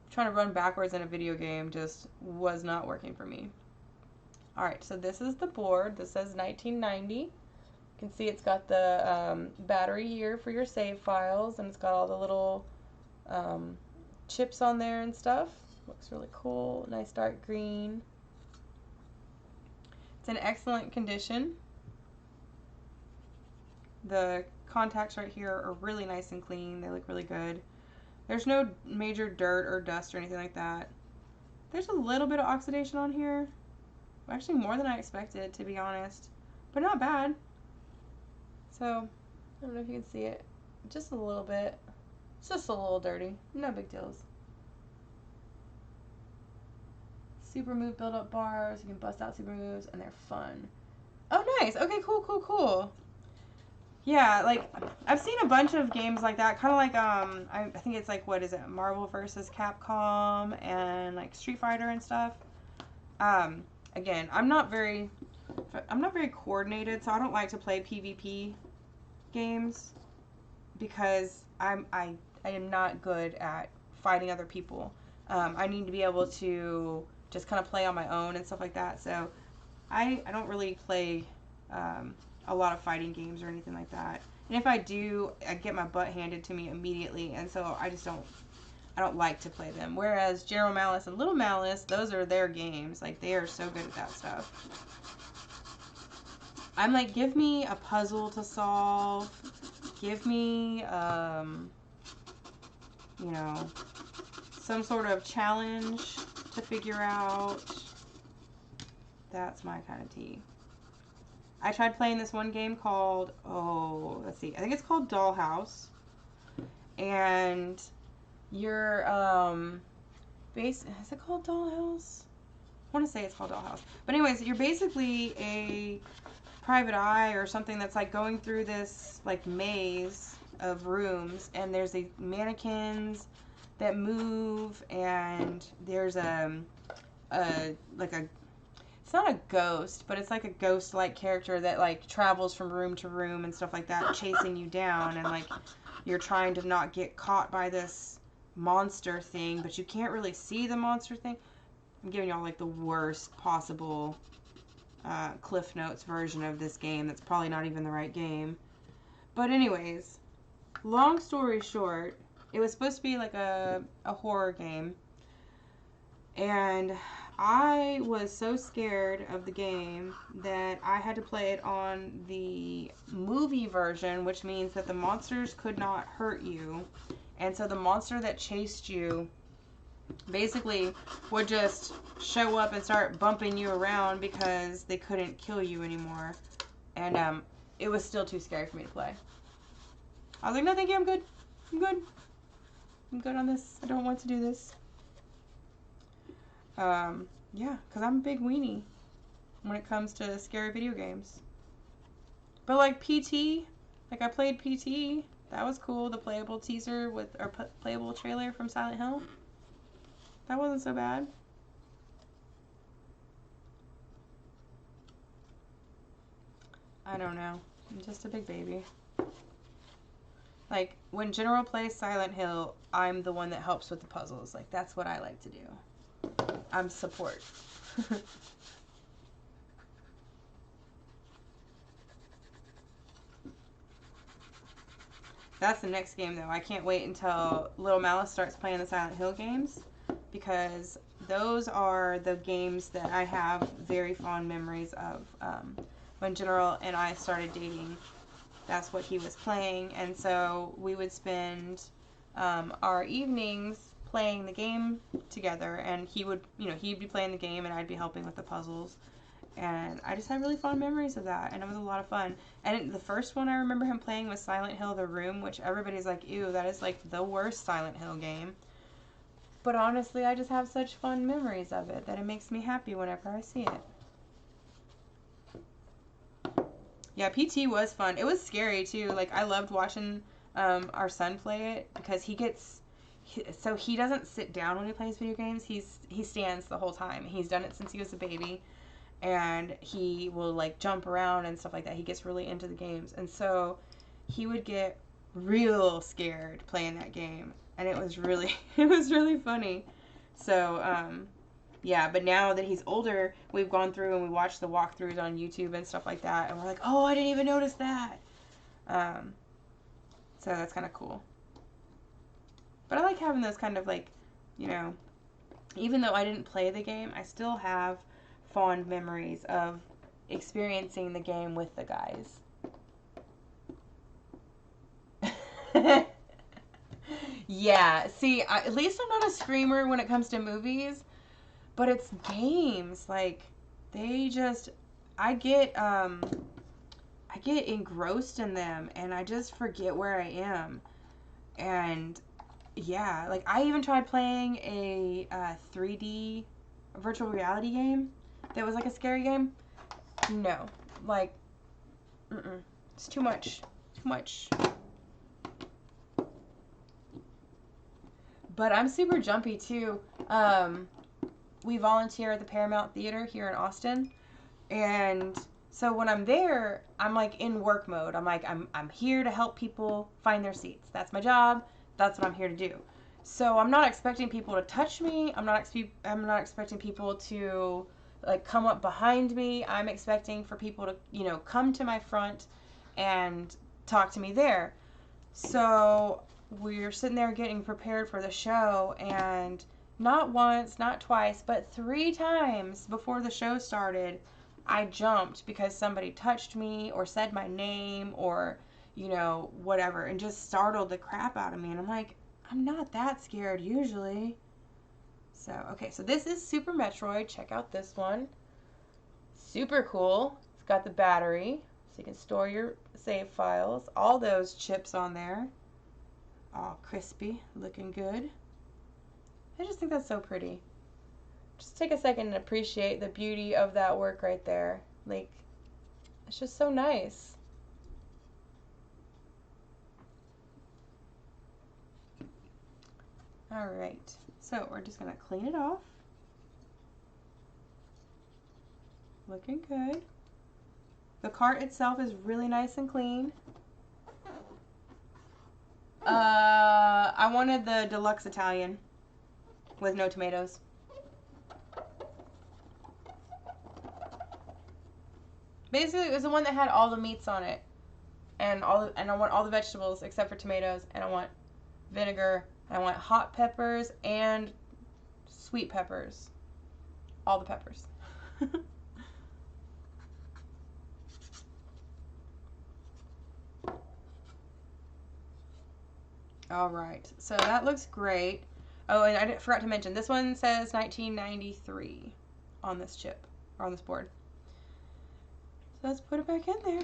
trying to run backwards in a video game just was not working for me. Alright, so this is the board. This says 1990. You can see it's got the battery here for your save files, and it's got all the little chips on there and stuff. Looks really cool. Nice dark green. It's in excellent condition. The contacts right here are really nice and clean. They look really good. There's no major dirt or dust or anything like that. There's a little bit of oxidation on here. Actually more than I expected, to be honest. But not bad. So, I don't know if you can see it. Just a little bit. It's just a little dirty. No big deals. Super move build-up bars. You can bust out super moves, and they're fun. Oh, nice. Okay, cool, cool, cool. Yeah, like, I've seen a bunch of games like that. Kind of like, I think it's like, what is it? Marvel vs. Capcom and, like, Street Fighter and stuff. Again, I'm not very coordinated, so I don't like to play PvP games because I am not good at fighting other people. I need to be able to just kind of play on my own and stuff like that. So I don't really play a lot of fighting games or anything like that. And if I do, I get my butt handed to me immediately, and so I don't like to play them. Whereas General Malice and Little Malice, those are their games. Like, they are so good at that stuff. I'm like, give me a puzzle to solve. Give me, you know, some sort of challenge to figure out. That's my kind of tea. I tried playing this one game called, let's see, I think it's called Dollhouse. And you're, is it called Dollhouse? I want to say it's called Dollhouse. But anyways, you're basically a private eye or something that's like going through this like maze of rooms, and there's these mannequins that move, and there's it's not a ghost, but it's like a ghost-like character that like travels from room to room and stuff like that, chasing you down, and like you're trying to not get caught by this monster thing, but you can't really see the monster thing. I'm giving y'all like the worst possible Cliff Notes version of this game. That's probably not even the right game. But anyways, long story short, it was supposed to be like a horror game, and I was so scared of the game that I had to play it on the movie version, which means that the monsters could not hurt you. And so the monster that chased you basically would just show up and start bumping you around because they couldn't kill you anymore. And it was still too scary for me to play. I was like, no, thank you, I'm good. I'm good. I'm good on this. I don't want to do this. Yeah, because I'm a big weenie when it comes to scary video games. But like PT, like I played PT. That was cool. The playable teaser or playable trailer from Silent Hill. That wasn't so bad. I don't know. I'm just a big baby. Like, when General plays Silent Hill, I'm the one that helps with the puzzles. Like, that's what I like to do. I'm support. That's the next game, though. I can't wait until Little Malice starts playing the Silent Hill games, because those are the games that I have very fond memories of. When General and I started dating, that's what he was playing, and so we would spend our evenings playing the game together, and he would, he'd be playing the game and I'd be helping with the puzzles. And I just had really fond memories of that, and it was a lot of fun. And the first one I remember him playing was Silent Hill The Room, which everybody's like, ew, that is like the worst Silent Hill game. But honestly, I just have such fun memories of it that it makes me happy whenever I see it. Yeah, PT was fun. It was scary too. Like I loved watching our son play it because so he doesn't sit down when he plays video games. He stands the whole time. He's done it since he was a baby, and he will like jump around and stuff like that. He gets really into the games, and so he would get real scared playing that game, and it was really funny. So yeah, but now that he's older, we've gone through and we watched the walkthroughs on YouTube and stuff like that, and we're like, oh, I didn't even notice that. So that's kind of cool. But I like having those kind of like, you know, even though I didn't play the game, I still have fond memories of experiencing the game with the guys. Yeah, see, at least I'm not a screamer when it comes to movies, but it's games. Like, I get engrossed in them, and I just forget where I am. And yeah, like I even tried playing a 3D virtual reality game that was like a scary game. No, like, it's too much. But I'm super jumpy too. We volunteer at the Paramount Theater here in Austin, and so when I'm there, I'm like in work mode. I'm like I'm here to help people find their seats. That's my job. That's what I'm here to do. So I'm not expecting people to touch me. I'm not expecting people to like come up behind me. I'm expecting for people to, you know, come to my front and talk to me there. So we're sitting there getting prepared for the show, and not once, not twice, but 3 times before the show started, I jumped because somebody touched me or said my name or, you know, whatever, and just startled the crap out of me. And I'm like, I'm not that scared usually. So, okay, so this is Super Metroid. Check out this one. Super cool. It's got the battery, so you can store your save files. All those chips on there. All crispy, looking good. I just think that's so pretty. Just take a second and appreciate the beauty of that work right there. Like, it's just so nice. Alright, so we're just going to clean it off. Looking good. The cart itself is really nice and clean. I wanted the deluxe Italian with no tomatoes. Basically, it was the one that had all the meats on it, and I want all the vegetables except for tomatoes, and I want vinegar, and I want hot peppers and sweet peppers, all the peppers. All right, so that looks great. Oh, and I forgot to mention, this one says 1993 on this chip, or on this board. So let's put it back in there.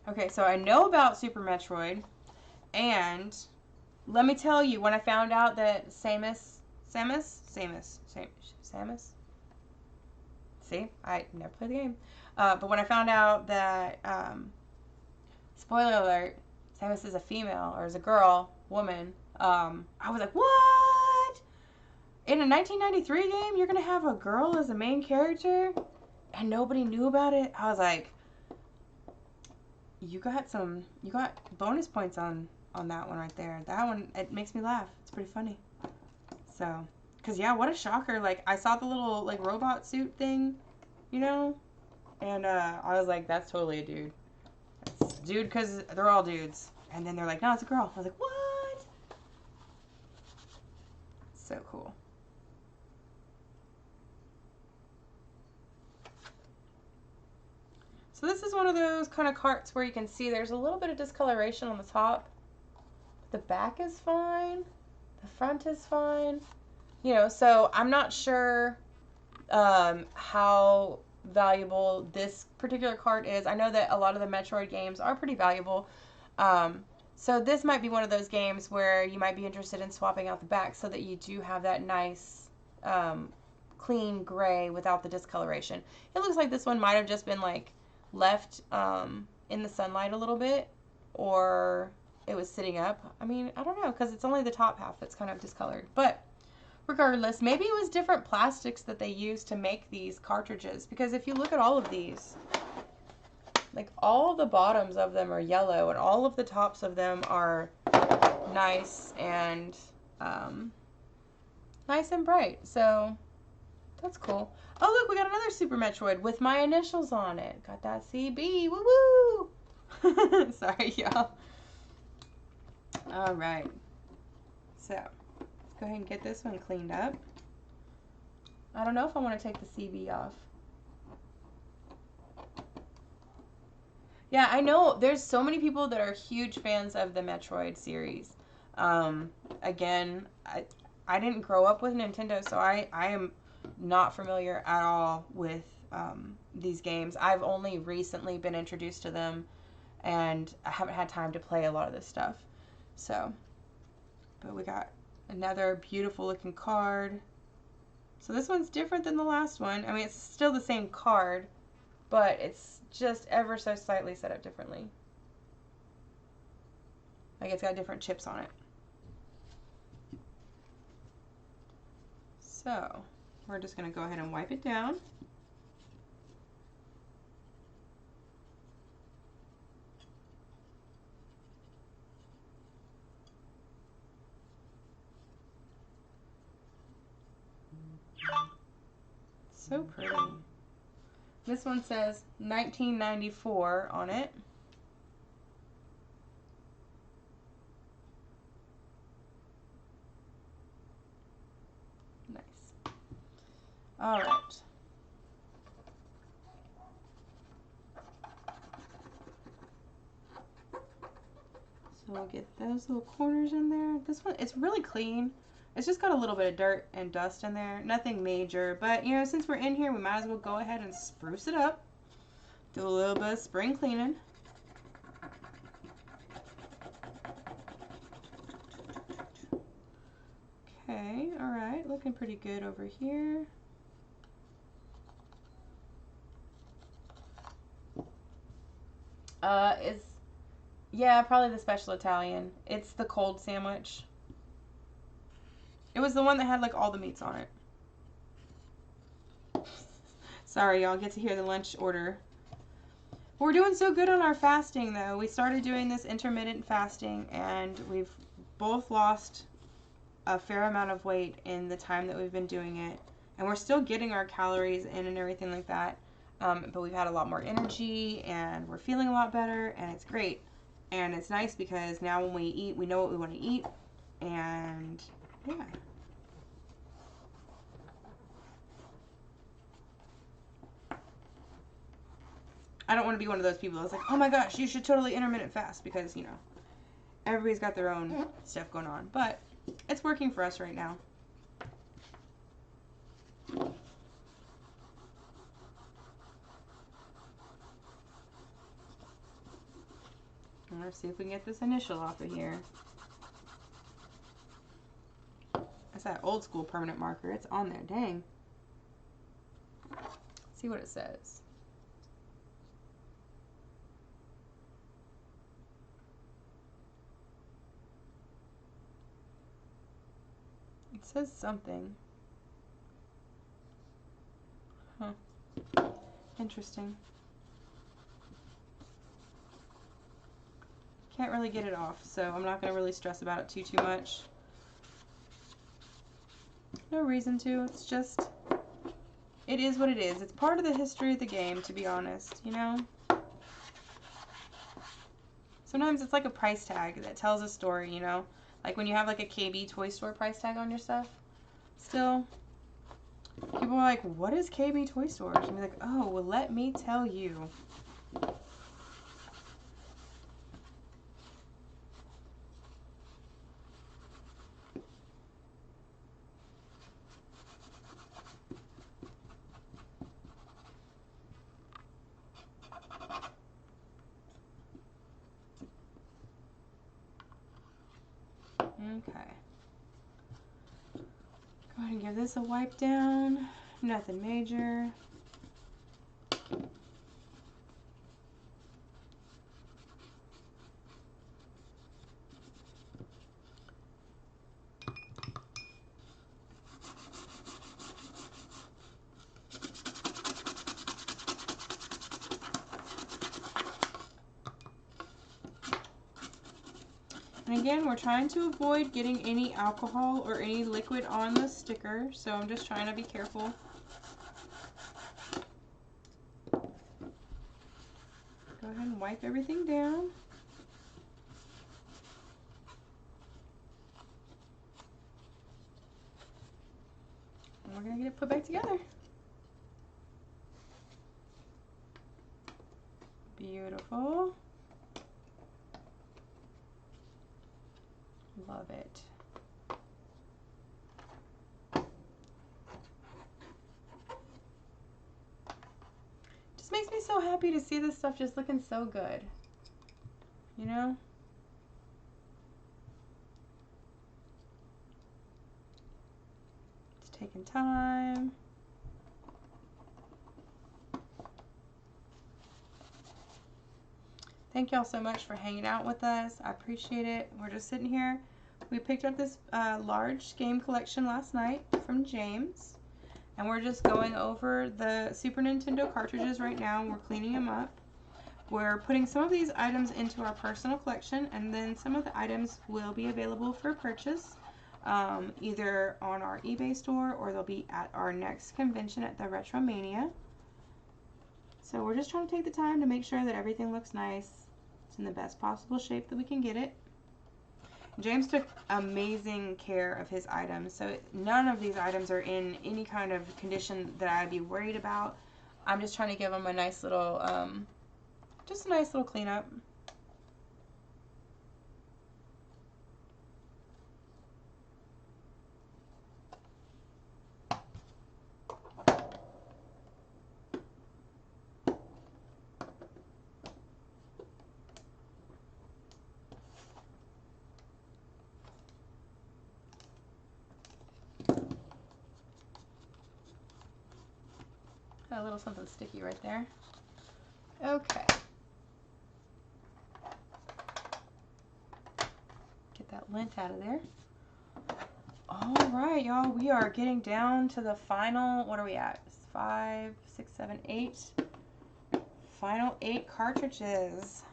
Okay, so I know about Super Metroid, and let me tell you, when I found out that Samus? See, I never played the game. But when I found out that, spoiler alert, Samus is a female, or is a girl, woman, I was like, what? In a 1993 game, you're going to have a girl as the main character? And nobody knew about it? I was like, you got bonus points on that one right there. That one, it makes me laugh. It's pretty funny. So, because yeah, what a shocker. Like, I saw the little, like, robot suit thing, you know? And I was like, that's totally a dude. It's a dude because they're all dudes. And then they're like, no, it's a girl. I was like, what? So cool. So this is one of those kind of carts where you can see there's a little bit of discoloration on the top. The back is fine. The front is fine. You know, so I'm not sure how valuable this particular cart is. I know that a lot of the Metroid games are pretty valuable. So this might be one of those games where you might be interested in swapping out the back so that you do have that nice clean gray without the discoloration. It looks like this one might have just been like left in the sunlight a little bit, or it was sitting up. I mean, I don't know, because it's only the top half that's kind of discolored. But regardless, maybe it was different plastics that they used to make these cartridges, because if you look at all of these, like all the bottoms of them are yellow and all of the tops of them are nice and bright. So that's cool. Oh look, we got another Super Metroid with my initials on it. Got that CB. Woo woo. Sorry y'all. All right. So let's go ahead and get this one cleaned up. I don't know if I want to take the CB off. Yeah, I know there's so many people that are huge fans of the Metroid series. Again, I didn't grow up with Nintendo, so I am not familiar at all with these games. I've only recently been introduced to them, and I haven't had time to play a lot of this stuff. So, but we got another beautiful looking card. So this one's different than the last one. I mean, it's still the same card, but it's just ever so slightly set up differently. Like it's got different chips on it. So we're just going to go ahead and wipe it down. So pretty. This one says 1994 on it. Nice. All right. So we'll get those little corners in there. This one, it's really clean. It's just got a little bit of dirt and dust in there. Nothing major, but you know, since we're in here, we might as well go ahead and spruce it up. Do a little bit of spring cleaning. Okay, all right, looking pretty good over here. Yeah, probably the special Italian. It's the cold sandwich. It was the one that had like all the meats on it. Sorry, y'all get to hear the lunch order. We're doing so good on our fasting though. We started doing this intermittent fasting and we've both lost a fair amount of weight in the time that we've been doing it. And we're still getting our calories in and everything like that. But we've had a lot more energy and we're feeling a lot better and it's great. And it's nice because now when we eat, we know what we want to eat. And yeah. I don't want to be one of those people that's like, oh my gosh, you should totally intermittent fast because, you know, everybody's got their own stuff going on. But it's working for us right now. Let's see if we can get this initial off of here. That's that old school permanent marker. It's on there. Dang. Let's see what it says. It says something. Huh. Interesting. Can't really get it off, so I'm not going to really stress about it too much. No reason to. It's just, it is what it is. It's part of the history of the game, to be honest, you know? Sometimes it's like a price tag that tells a story, you know? Like when you have like a KB toy store price tag on your stuff. Still, people are like, what is KB toy stores? And be like, oh, well, let me tell you. Okay. Go ahead and give this a wipe down. Nothing major. And again, we're trying to avoid getting any alcohol or any liquid on the sticker, so I'm just trying to be careful. Go ahead and wipe everything down. And we're going to get it put back together. Beautiful. Love it. Just makes me so happy to see this stuff just looking so good. You know? It's taking time. Thank y'all so much for hanging out with us. I appreciate it. We're just sitting here. We picked up this large game collection last night from James. And we're just going over the Super Nintendo cartridges right now. We're cleaning them up. We're putting some of these items into our personal collection, and then some of the items will be available for purchase either on our eBay store or they'll be at our next convention at the Retromania. So we're just trying to take the time to make sure that everything looks nice. It's in the best possible shape that we can get it. James took amazing care of his items, so none of these items are in any kind of condition that I'd be worried about. I'm just trying to give them a nice little, just a nice little cleanup. Got a little something sticky right there. Okay. Get that lint out of there. All right, y'all. We are getting down to the final, what are we at? 5, 6, 7, 8. Final 8 cartridges.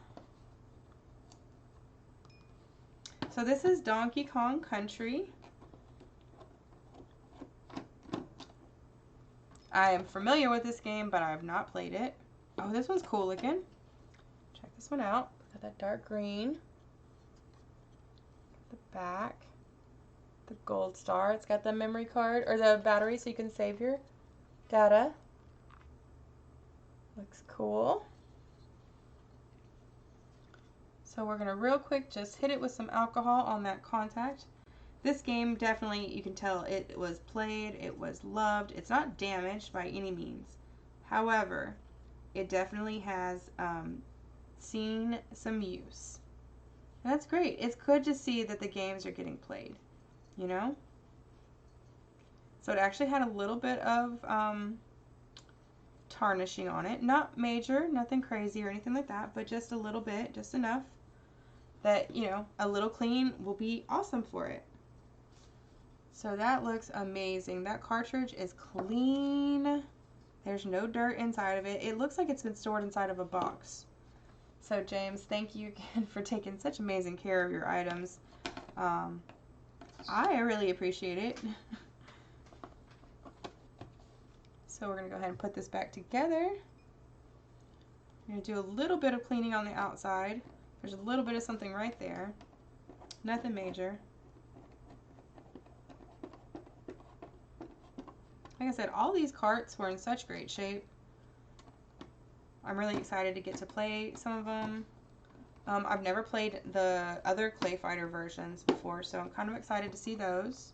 So this is Donkey Kong Country. I am familiar with this game, but I have not played it. Oh, this one's cool looking. Check this one out. Got that dark green. The back. The gold star. It's got the memory card, or the battery, so you can save your data. Looks cool. So we're going to real quick just hit it with some alcohol on that contact. This game definitely, you can tell it was played, it was loved. It's not damaged by any means. However, it definitely has seen some use. And that's great. It's good to see that the games are getting played, you know? So it actually had a little bit of tarnishing on it. Not major, nothing crazy or anything like that, but just a little bit, just enough that, you know, a little clean will be awesome for it. So that looks amazing. That cartridge is clean. There's no dirt inside of it. It looks like it's been stored inside of a box. So James, thank you again for taking such amazing care of your items. I really appreciate it. So we're going to go ahead and put this back together. I'm going to do a little bit of cleaning on the outside. There's a little bit of something right there. Nothing major. Like I said, all these carts were in such great shape. I'm really excited to get to play some of them. I've never played the other Clay Fighter versions before, so I'm kind of excited to see those.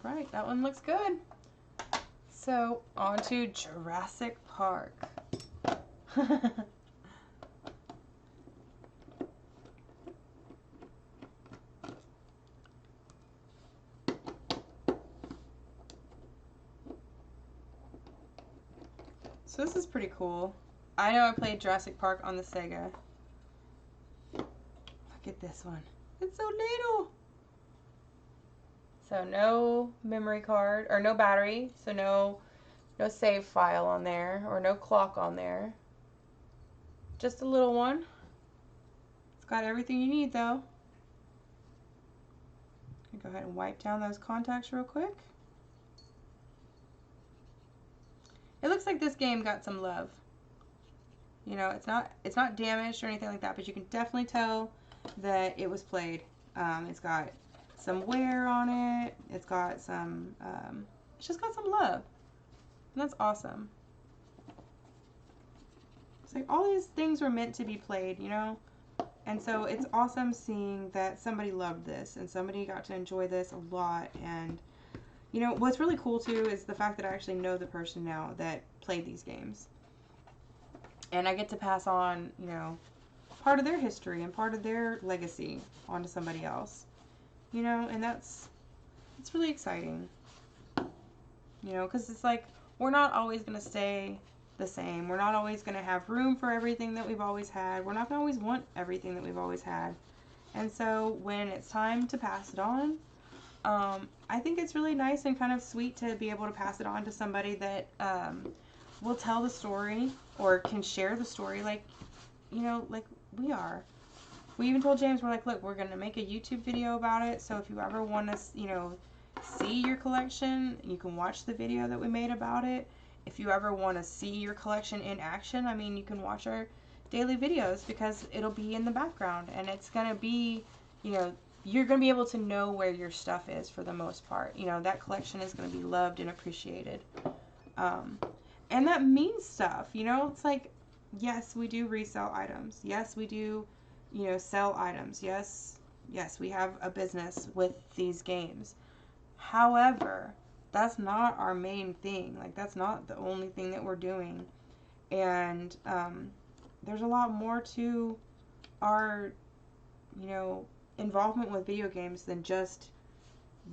right, that one looks good. So, on to Jurassic Park. So this is pretty cool. I know I played Jurassic Park on the Sega. Look at this one. It's so little. So no memory card, or no battery, so no save file on there, or no clock on there. Just a little one. It's got everything you need though. Go ahead and wipe down those contacts real quick. It looks like this game got some love. You know, it's not damaged or anything like that, but you can definitely tell that it was played. It's got some wear on it. It's got some, it's just got some love. And that's awesome. It's like all these things were meant to be played, you know? And so it's awesome seeing that somebody loved this and somebody got to enjoy this a lot. And you know, what's really cool too is the fact that I actually know the person now that played these games. And I get to pass on, you know, part of their history and part of their legacy onto somebody else. You know, and it's really exciting. You know, because it's like, we're not always going to stay the same. We're not always going to have room for everything that we've always had. We're not going to always want everything that we've always had. And so when it's time to pass it on, I think it's really nice and kind of sweet to be able to pass it on to somebody that will tell the story or can share the story like, you know, like we are. We even told James, we're like, look, we're going to make a YouTube video about it, so if you ever want to, you know, see your collection, you can watch the video that we made about it. If you ever want to see your collection in action, I mean, you can watch our daily videos because it'll be in the background and it's going to be, you know, you're going to be able to know where your stuff is for the most part. You know, that collection is going to be loved and appreciated. And that means stuff, you know, it's like, yes, we do resell items. Yes, we do, you know, sell items. Yes, we have a business with these games. However, that's not our main thing. Like, that's not the only thing that we're doing. And there's a lot more to our, you know, involvement with video games than just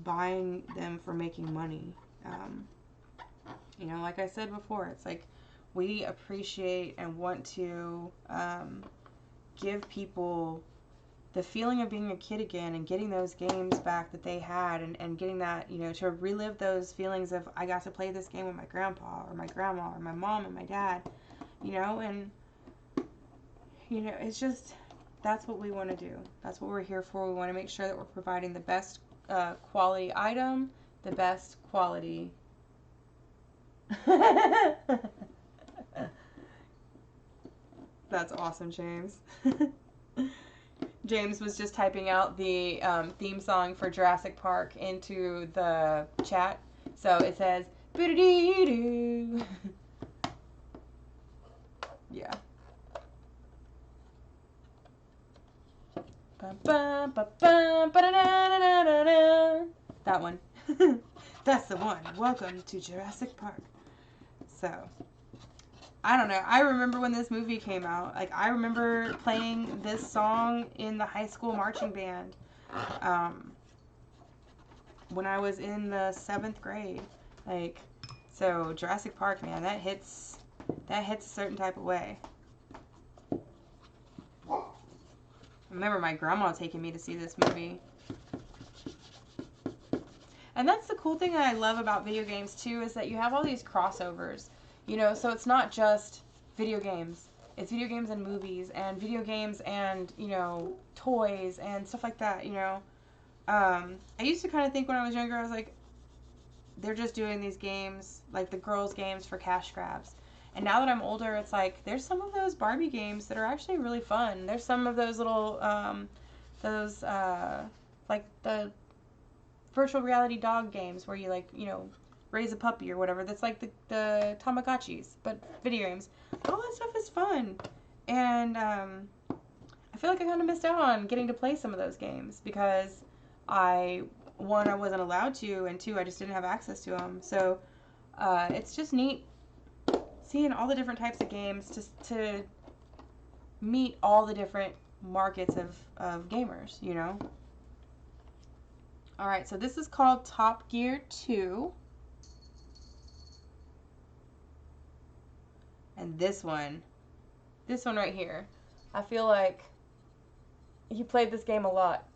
buying them for making money. You know, like I said before, it's like we appreciate and want to give people the feeling of being a kid again and getting those games back that they had and getting that, you know, to relive those feelings of I got to play this game with my grandpa or my grandma or my mom and my dad, you know, and, you know, it's just, that's what we want to do. That's what we're here for. We want to make sure that we're providing the best quality item, the best quality. That's awesome, James. James was just typing out the theme song for Jurassic Park into the chat. So it says, boo-doo-doo-doo. Yeah. That one. That's the one. Welcome to Jurassic Park. So, I don't know. I remember when this movie came out. Like, I remember playing this song in the high school marching band when I was in the 7th grade. Like, so Jurassic Park, man, that hits a certain type of way. I remember my grandma taking me to see this movie. And that's the cool thing that I love about video games too, is that you have all these crossovers, you know, so it's not just video games. It's video games and movies and video games and, you know, toys and stuff like that, you know. I used to kind of think when I was younger, I was like, they're just doing these games, like the girls' games for cash grabs. And now that I'm older, it's like, there's some of those Barbie games that are actually really fun. There's some of those little, like the virtual reality dog games where you, like, you know, raise a puppy or whatever. That's like the Tamagotchis, but video games. All that stuff is fun. And I feel like I kind of missed out on getting to play some of those games because I one, I wasn't allowed to, and two, I just didn't have access to them. So it's just neat seeing all the different types of games to meet all the different markets of gamers, you know. Alright, so this is called Top Gear 2. And this one right here, I feel like you played this game a lot.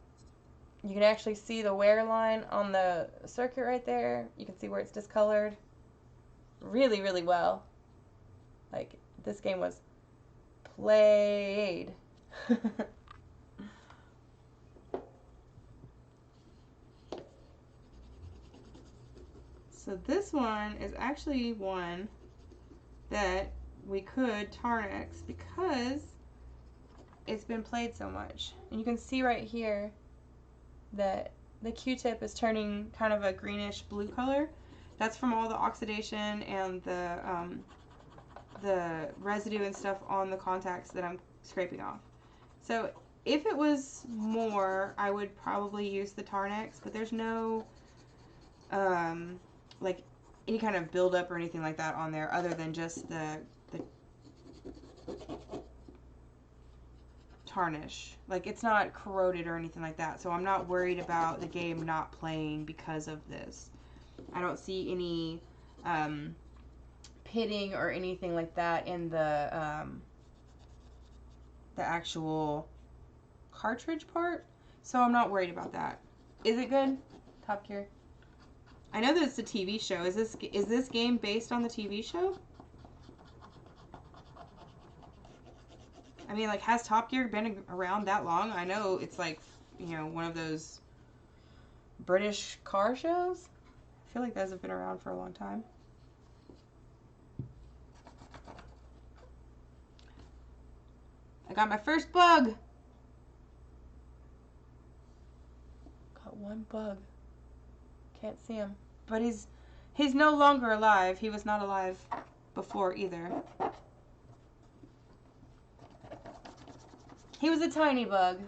You can actually see the wear line on the circuit right there. You can see where it's discolored really, really well. Like, this game was played. So this one is actually one that we could Tarnex because it's been played so much. And you can see right here that the Q-tip is turning kind of a greenish blue color. That's from all the oxidation and the residue and stuff on the contacts that I'm scraping off. So if it was more, I would probably use the Tarnex, but there's no like any kind of buildup or anything like that on there other than just the tarnish. Like, it's not corroded or anything like that, so I'm not worried about the game not playing because of this. I don't see any pitting or anything like that in the actual cartridge part, so I'm not worried about that. Is it good? Top Gear. I know that it's a TV show. Is this game based on the TV show? I mean, like, has Top Gear been around that long? I know it's like, you know, one of those British car shows. I feel like those have been around for a long time. I got my first bug. Got one bug. Can't see him. But he's no longer alive. He was not alive before either. He was a tiny bug.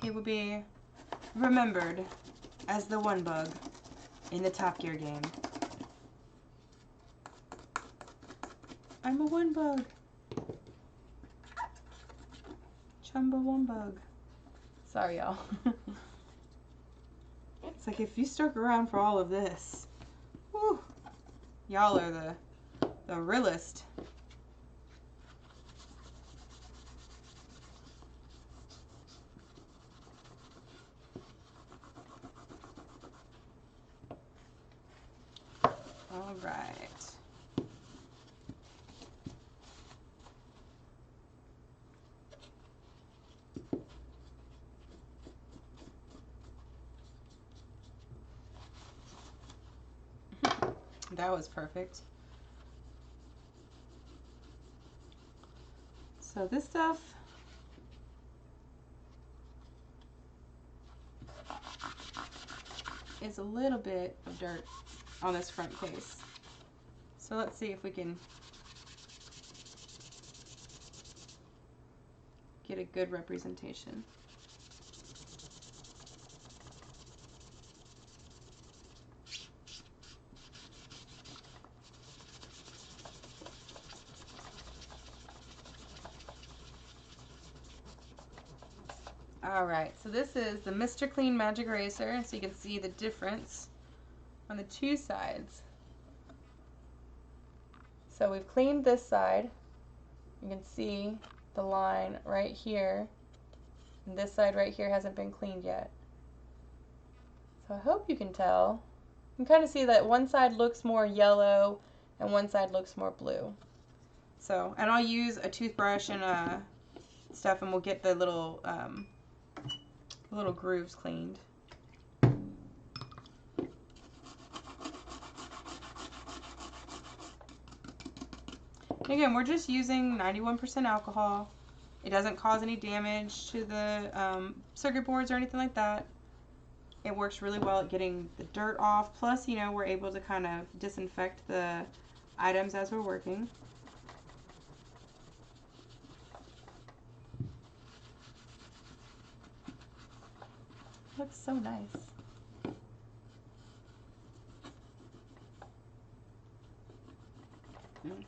He will be remembered as the one bug in the Top Gear game. I'm a one bug. Chumba one bug. Sorry, y'all. It's like, if you stuck around for all of this, whew, y'all are the realest. All right. That was perfect. So this stuff is a little bit of dirt on this front case. So let's see if we can get a good representation. Alright, so this is the Mr. Clean Magic Eraser, so you can see the difference on the two sides. So we've cleaned this side. You can see the line right here, and this side right here hasn't been cleaned yet. So I hope you can tell. You can kind of see that one side looks more yellow and one side looks more blue. So, and I'll use a toothbrush and stuff, and we'll get the little grooves cleaned. And again, we're just using 91% alcohol. It doesn't cause any damage to the circuit boards or anything like that. It works really well at getting the dirt off. Plus, you know, we're able to kind of disinfect the items as we're working. Looks so nice. Okay.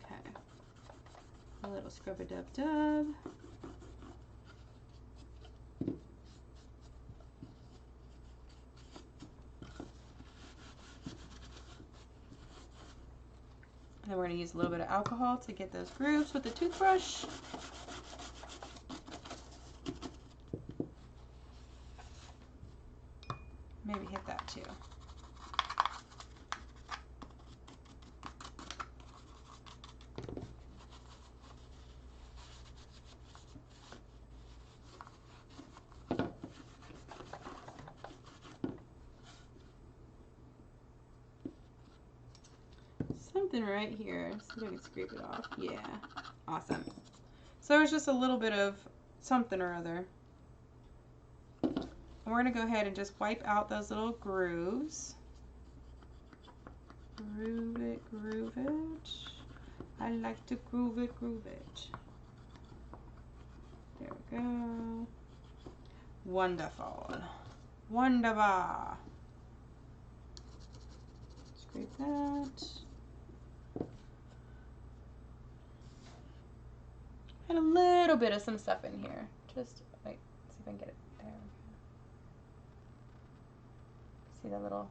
A little scrub-a-dub-dub. And then we're going to use a little bit of alcohol to get those grooves with the toothbrush. Maybe hit that too. Something right here. See if I can scrape it off. Yeah. Awesome. So there's just a little bit of something or other. And we're going to go ahead and just wipe out those little grooves. Groove it, groove it. I like to groove it, groove it. There we go. Wonderful. Wunderbar. Scrape that. And a little bit of some stuff in here. Just, wait, see if I can get it. There we go. See that little,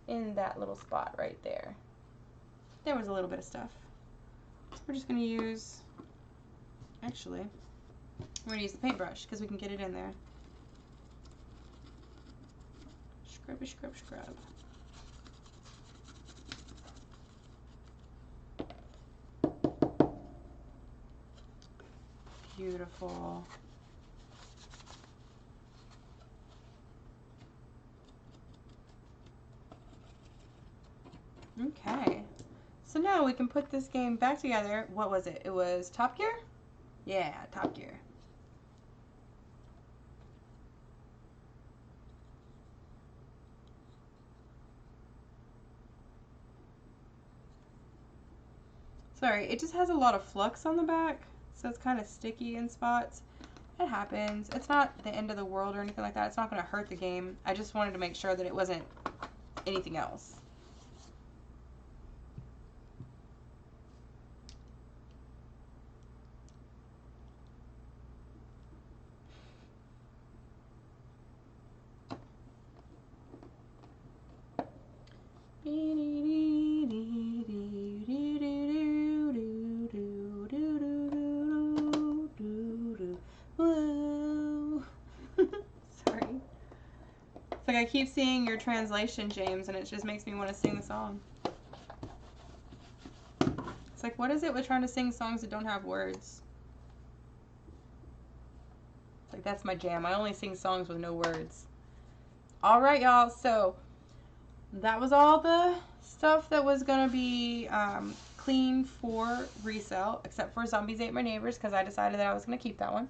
in that little spot right there. There was a little bit of stuff. So we're just going to use, actually, we're going to use the paintbrush because we can get it in there. Scrubby, scrub, scrub. Beautiful. Okay. So now we can put this game back together. What was it? It was Top Gear? Yeah, Top Gear. Sorry, it just has a lot of flux on the back, so it's kind of sticky in spots. It happens. It's not the end of the world or anything like that. It's not going to hurt the game. I just wanted to make sure that it wasn't anything else. Sorry. It's like I keep seeing your translation, James, and it just makes me want to sing the song. It's like, what is it with trying to sing songs that don't have words? It's like, that's my jam. I only sing songs with no words. All right, y'all. So that was all the stuff that was going to be clean for resale, except for Zombies Ate My Neighbors, because I decided that I was going to keep that one.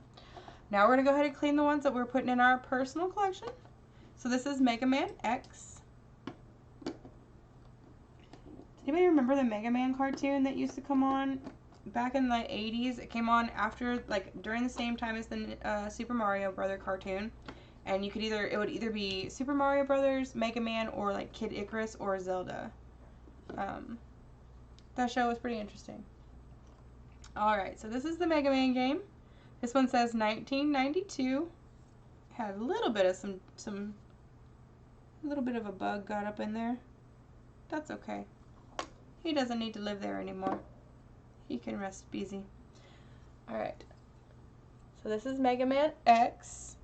Now we're going to go ahead and clean the ones that we're putting in our personal collection. So this is Mega Man X. Does anybody remember the Mega Man cartoon that used to come on back in the 80s? It came on after, like, during the same time as the Super Mario Brother cartoon. And you could it would either be Super Mario Brothers, Mega Man, or like Kid Icarus or Zelda. That show was pretty interesting. Alright, so this is the Mega Man game. This one says 1992. Had a little bit of a little bit of a bug got up in there. That's okay. He doesn't need to live there anymore. He can rest easy. Alright. So this is Mega Man X.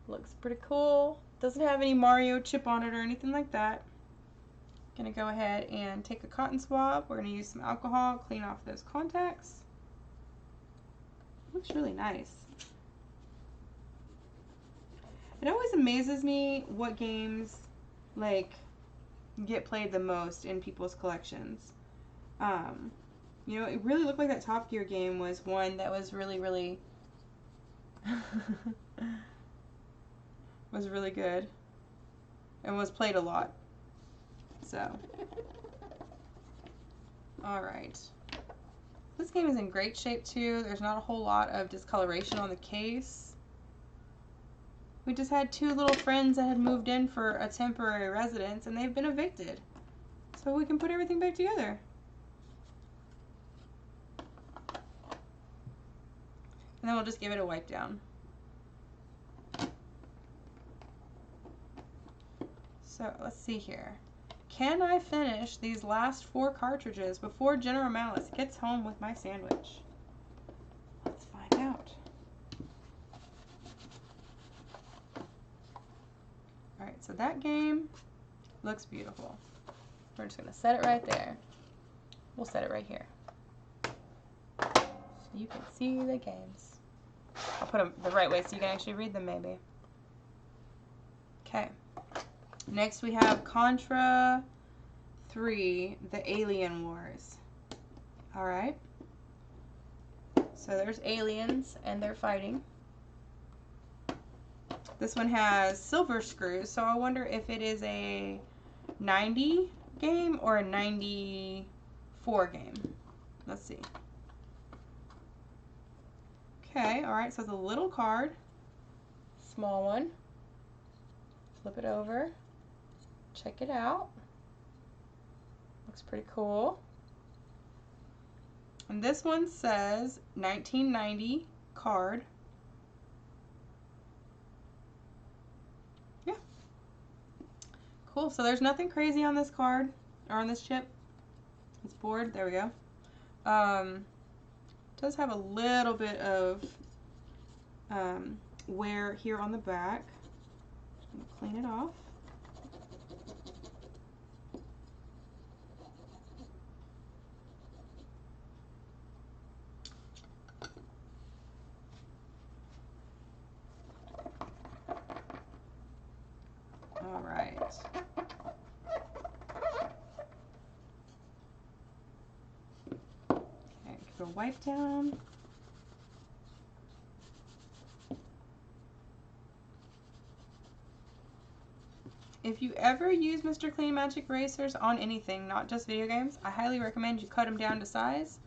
Looks pretty cool. Doesn't have any Mario chip on it or anything like that. Gonna go ahead and take a cotton swab. We're gonna use some alcohol, clean off those contacts. Looks really nice. It always amazes me what games like get played the most in people's collections. You know, it really looked like that Top Gear game was one that was really was really good and was played a lot. So, alright. This game is in great shape too. There's not a whole lot of discoloration on the case. We just had 2 little friends that had moved in for a temporary residence, and they've been evicted. So we can put everything back together. And then we'll just give it a wipe down. So let's see here. Can I finish these last 4 cartridges before General Malice gets home with my sandwich? Let's find out. Alright, so that game looks beautiful. We're just going to set it right there. We'll set it right here. So you can see the games. I'll put them the right way so you can actually read them maybe. Okay. Next we have Contra 3, The Alien Wars. Alright. So there's aliens and they're fighting. This one has silver screws, so I wonder if it is a 90 game or a 94 game. Let's see. Okay, alright, so it's a little card. Small one. Flip it over. Check it out. Looks pretty cool. And this one says 1990 card. Yeah. Cool. So there's nothing crazy on this card or on this chip. It's board. There we go. Does have a little bit of wear here on the back. I'm gonna clean it off. All right. Okay, give it a wipe down. If you ever use Mr. Clean Magic erasers on anything, not just video games, I highly recommend you cut them down to size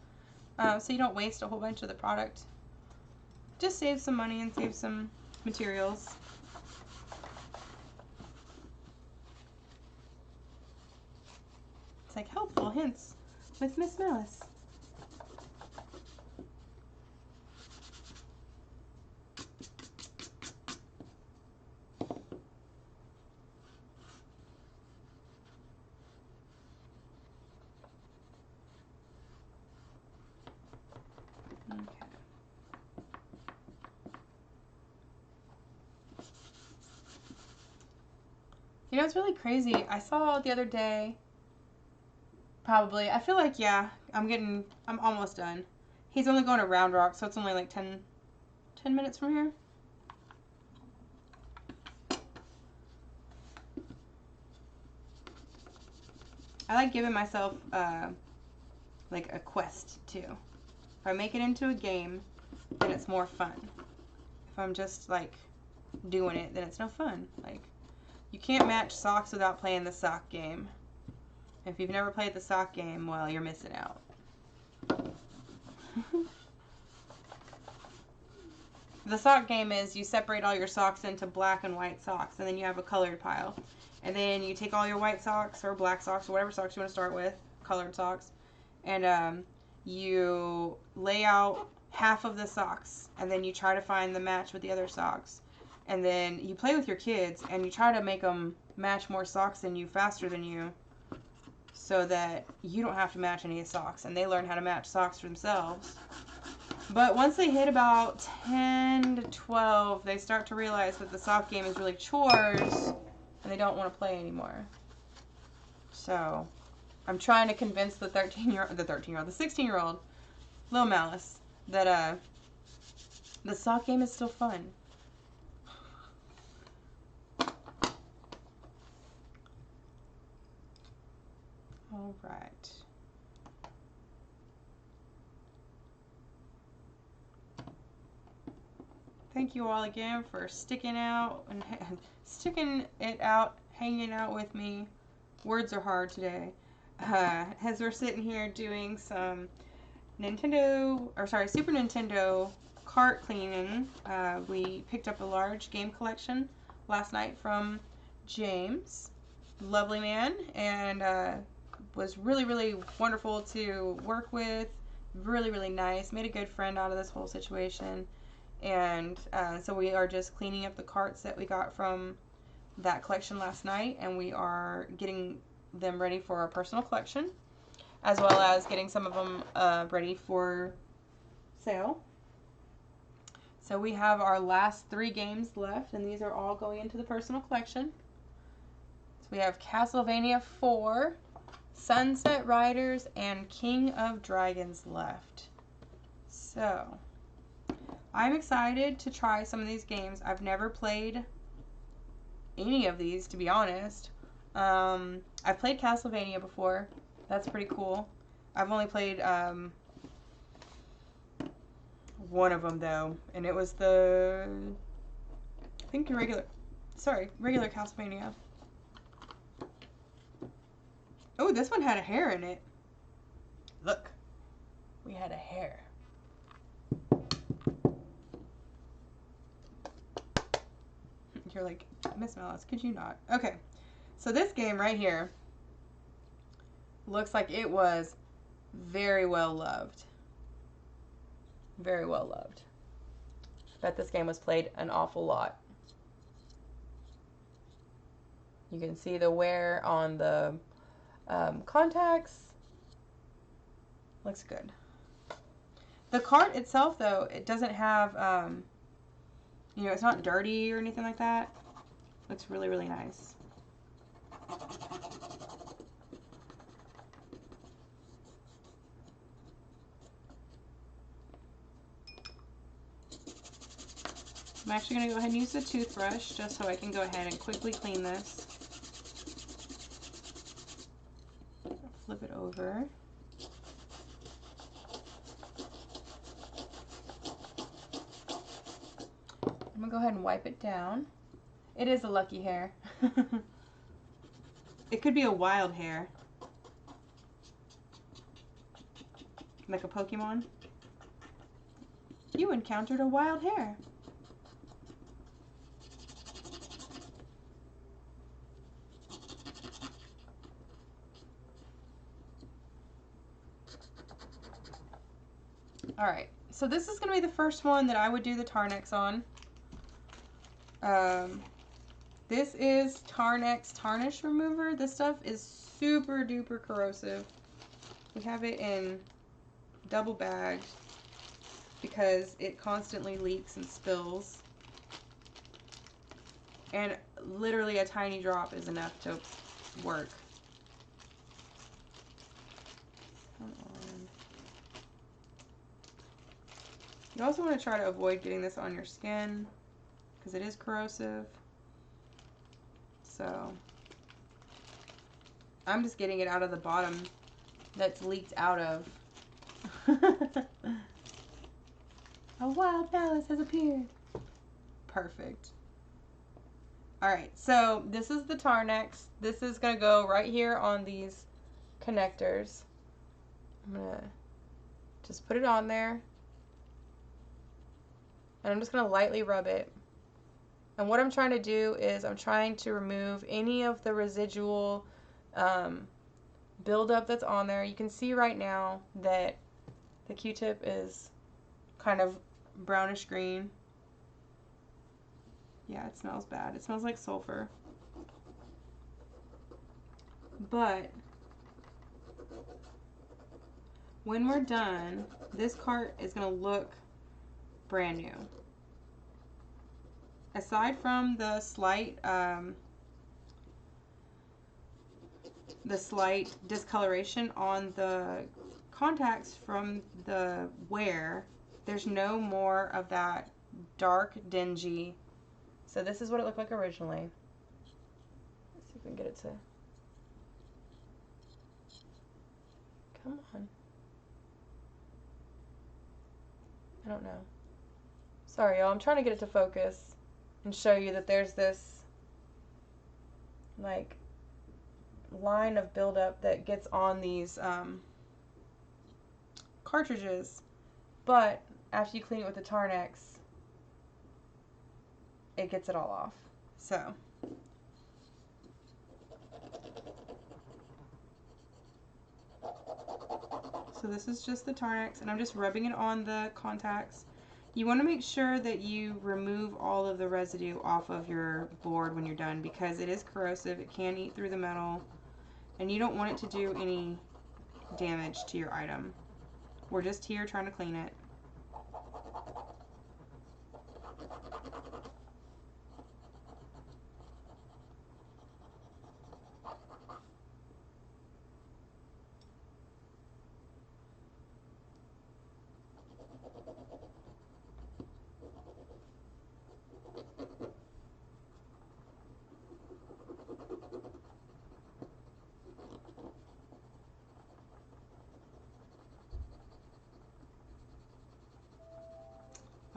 so you don't waste a whole bunch of the product. Just save some money and save some materials. It's like helpful hints with MsMalice. You know, it's really crazy. I saw the other day, probably, I feel like, yeah, I'm almost done. He's only going to Round Rock, so it's only like 10 minutes from here. I like giving myself, like a quest, too. If I make it into a game, then it's more fun. If I'm just, like, doing it, then it's no fun. Like, you can't match socks without playing the sock game. If you've never played the sock game, well, you're missing out. The sock game is you separate all your socks into black and white socks, and then you have a colored pile. And then you take all your white socks or black socks or whatever socks you want to start with, colored socks, and you lay out half of the socks, and then you try to find the match with the other socks. And then you play with your kids, and you try to make them match more socks than you, faster than you, so that you don't have to match any socks, and they learn how to match socks for themselves. But once they hit about 10 to 12, they start to realize that the sock game is really chores, and they don't want to play anymore. So, I'm trying to convince the 16-year-old, Lil Malice, that the sock game is still fun. All right. Thank you all again for sticking out and sticking it out, hanging out with me. Words are hard today. As we're sitting here doing some Super Nintendo cart cleaning, we picked up a large game collection last night from James, lovely man, and was really, really wonderful to work with, really, really nice, made a good friend out of this whole situation, and so we are just cleaning up the carts that we got from that collection last night, and we are getting them ready for our personal collection, as well as getting some of them ready for sale. So we have our last 3 games left, and these are all going into the personal collection. So we have Castlevania 4, Sunset Riders, and King of Dragons left. So I'm excited to try some of these games. I've never played any of these, to be honest. I've played Castlevania before. That's pretty cool. I've only played one of them though, and it was the, I think regular Castlevania. Oh, this one had a hair in it. Look, we had a hair. You're like, MsMalice, could you not? Okay, so this game right here looks like it was very well loved. Very well loved. Bet this game was played an awful lot. You can see the wear on the contacts. Looks good. The cart itself, though, it doesn't have, you know, it's not dirty or anything like that. Looks really, really nice. I'm actually going to go ahead and use the toothbrush just so I can go ahead and quickly clean this. Flip it over. I'm going to go ahead and wipe it down. It is a lucky hair. It could be a wild hair. Like a Pokemon. You encountered a wild hair. Alright, so this is going to be the first one that I would do the Tarnex on. This is Tarnex Tarnish Remover. This stuff is super duper corrosive. We have it in double bagged because it constantly leaks and spills. And literally a tiny drop is enough to work. Come on. You also want to try to avoid getting this on your skin because it is corrosive. So I'm just getting it out of the bottom that's leaked out of. A wild palace has appeared. Perfect. Alright, so this is the Tarnex. This is going to go right here on these connectors. I'm going to just put it on there. And I'm just going to lightly rub it. And what I'm trying to do is I'm trying to remove any of the residual buildup that's on there. You can see right now that the Q-tip is kind of brownish green. Yeah, it smells bad. It smells like sulfur. But when we're done, this cart is going to look brand new. Aside from the slight discoloration on the contacts from the wear, there's no more of that dark, dingy. So this is what it looked like originally. Let's see if we can get it to... Come on. I don't know. Sorry, y'all. I'm trying to get it to focus and show you that there's this like line of buildup that gets on these cartridges, but after you clean it with the Tarnex, it gets it all off. So this is just the Tarnex, and I'm just rubbing it on the contacts. You want to make sure that you remove all of the residue off of your board when you're done, because it is corrosive. It can eat through the metal, and you don't want it to do any damage to your item. We're just here trying to clean it.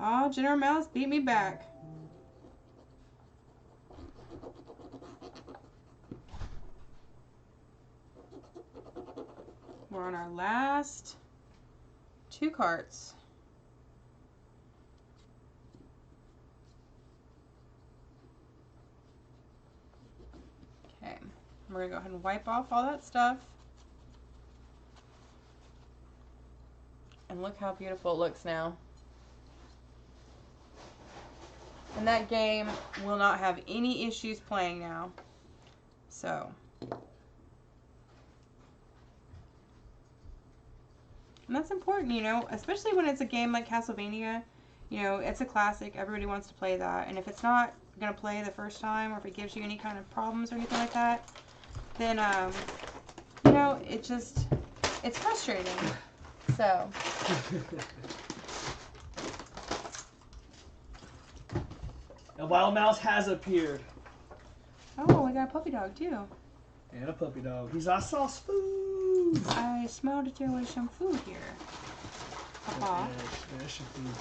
Oh, General Mouse beat me back. We're on our last 2 carts. Okay, we're gonna go ahead and wipe off all that stuff. And look how beautiful it looks now. And that game will not have any issues playing now. So. And that's important, you know, especially when it's a game like Castlevania. You know, it's a classic. Everybody wants to play that. And if it's not going to play the first time, or if it gives you any kind of problems or anything like that, then, you know, it's frustrating. So.
A wild mouse has appeared.
Oh, we got a puppy dog too.
And a puppy dog. He's our sauce food.
I smelled that there was some food here. Papa.
There's some food.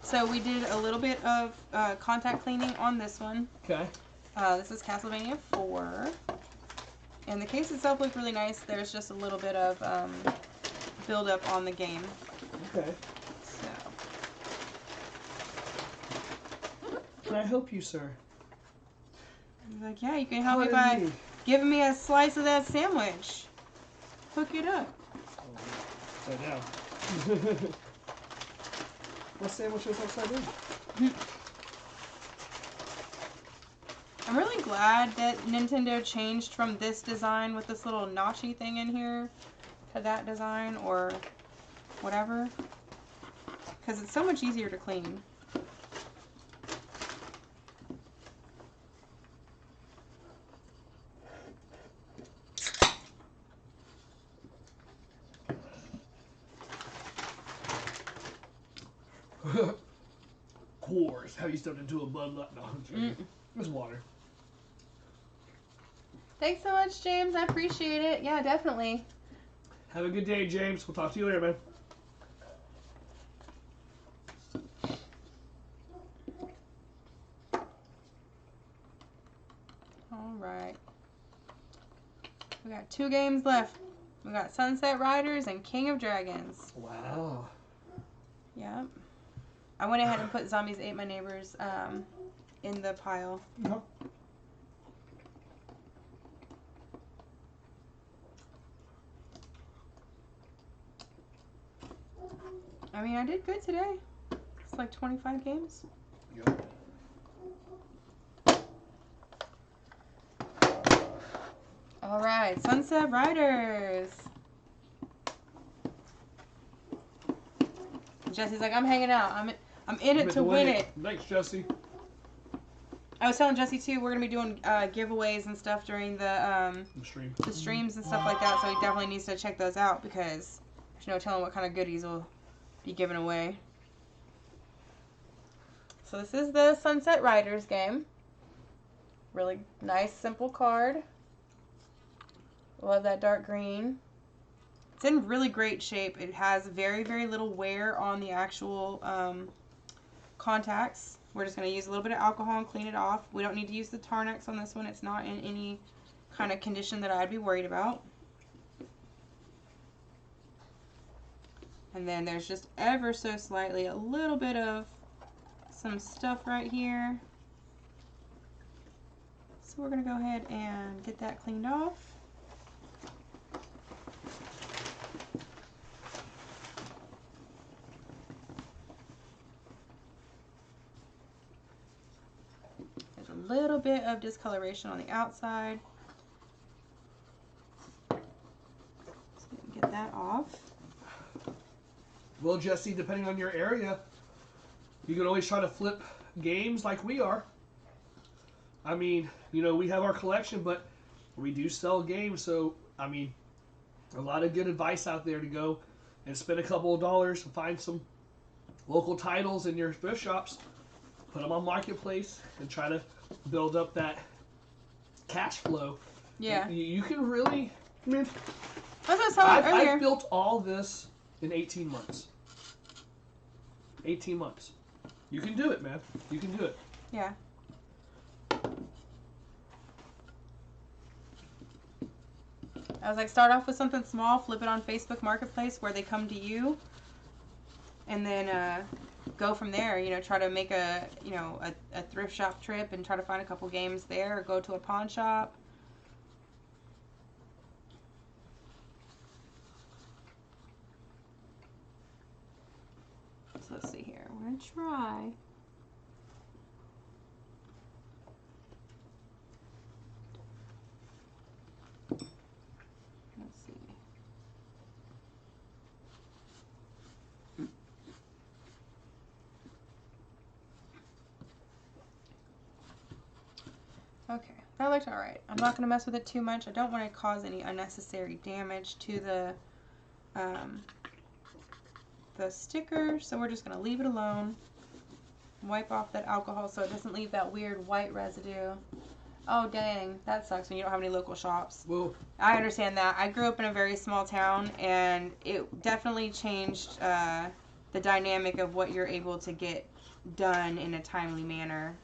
So we did a little bit of contact cleaning on this one.
Okay.
This is Castlevania 4. And the case itself looked really nice. There's just a little bit of build-up on the game.
Okay.
So.
Can I help you, sir?
He's like, yeah, you can help me by giving me a slice of that sandwich. Hook it up.
Upside down. What sandwich is upside down?
I'm really glad that Nintendo changed from this design with this little notchy thing in here to that design or whatever. Because it's so much easier to clean.
Course. How you stepped into a Bud Light? No, I'm joking. It's water.
Thanks so much, James. I appreciate it. Yeah, definitely.
Have a good day, James. We'll talk to you later, man.
All right. We got 2 games left. We got Sunset Riders and King of Dragons.
Wow.
Yep. I went ahead and put Zombies Ate My Neighbors in the pile.
No.
I mean, I did good today. It's like 25 games.
Yep.
All right, Sunset Riders. Jesse's like, I'm hanging out. I'm in it to win it.
Thanks, Jesse.
I was telling Jesse too, we're gonna be doing giveaways and stuff during the streams and stuff like that. So he definitely needs to check those out because there's no telling what kind of goodies will be given away. So this is the Sunset Riders game. Really nice, simple card. Love that dark green. It's in really great shape. It has very, very little wear on the actual contacts. We're just going to use a little bit of alcohol and clean it off. We don't need to use the Tarnex on this one. It's not in any kind of condition that I'd be worried about. And then there's just ever so slightly a little bit of some stuff right here. So we're going to go ahead and get that cleaned off. There's a little bit of discoloration on the outside. So we can get that off.
Well, Jesse, depending on your area, you can always try to flip games like we are. I mean, you know, we have our collection, but we do sell games. So, I mean, a lot of good advice out there to go and spend a couple of dollars to find some local titles in your thrift shops, put them on Marketplace, and try to build up that cash flow.
Yeah.
You can really, I mean,
That's what I was telling you earlier.
I've built all this in 18 months. 18 months. You can do it, man. You can do it.
Yeah. I was like, start off with something small, flip it on Facebook Marketplace where they come to you, and then go from there. You know, try to make a thrift shop trip and try to find a couple games there, or go to a pawn shop. So let's see here. We're gonna try. Let's see. Okay, that looked alright. I'm not going to mess with it too much. I don't want to cause any unnecessary damage to the sticker, so we're just going to leave it alone. Wipe off that alcohol so it doesn't leave that weird white residue. Oh, dang. That sucks when you don't have any local shops.
Well,
I understand that. I grew up in a very small town, and it definitely changed the dynamic of what you're able to get done in a timely manner.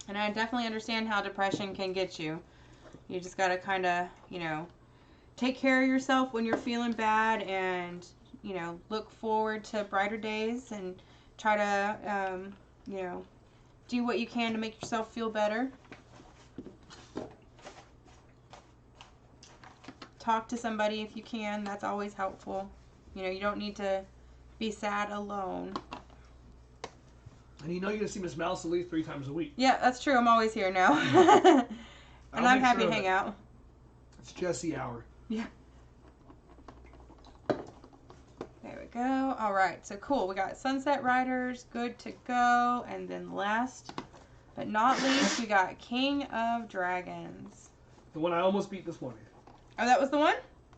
And I definitely understand how depression can get you. You just gotta kind of, you know, take care of yourself when you're feeling bad, and, you know, look forward to brighter days and try to, you know, do what you can to make yourself feel better. Talk to somebody if you can. That's always helpful. You know, you don't need to be sad alone.
and you know you're going to see MsMalice at least 3 times a week.
Yeah, that's true. I'm always here now. And I'm happy to hang out.
It's Jesse hour.
Yeah. There we go. All right. So cool. We got Sunset Riders. Good to go. And then last but not least, we got King of Dragons.
The one I almost beat this morning.
Oh, that was the one?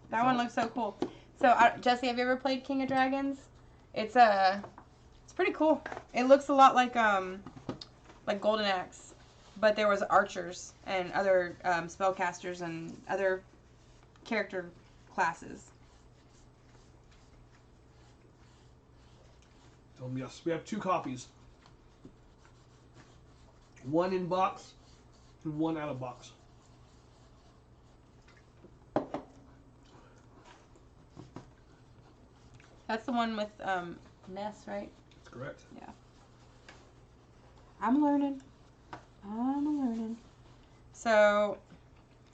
That one looks so cool. So, Jesse, have you ever played King of Dragons? It's pretty cool. It looks a lot like Golden Axe, but there was archers and other spellcasters and other character classes.
Yes, we have 2 copies. One in box and one out of box.
That's the one with Ness, right?
That's correct.
Yeah. I'm learning. So,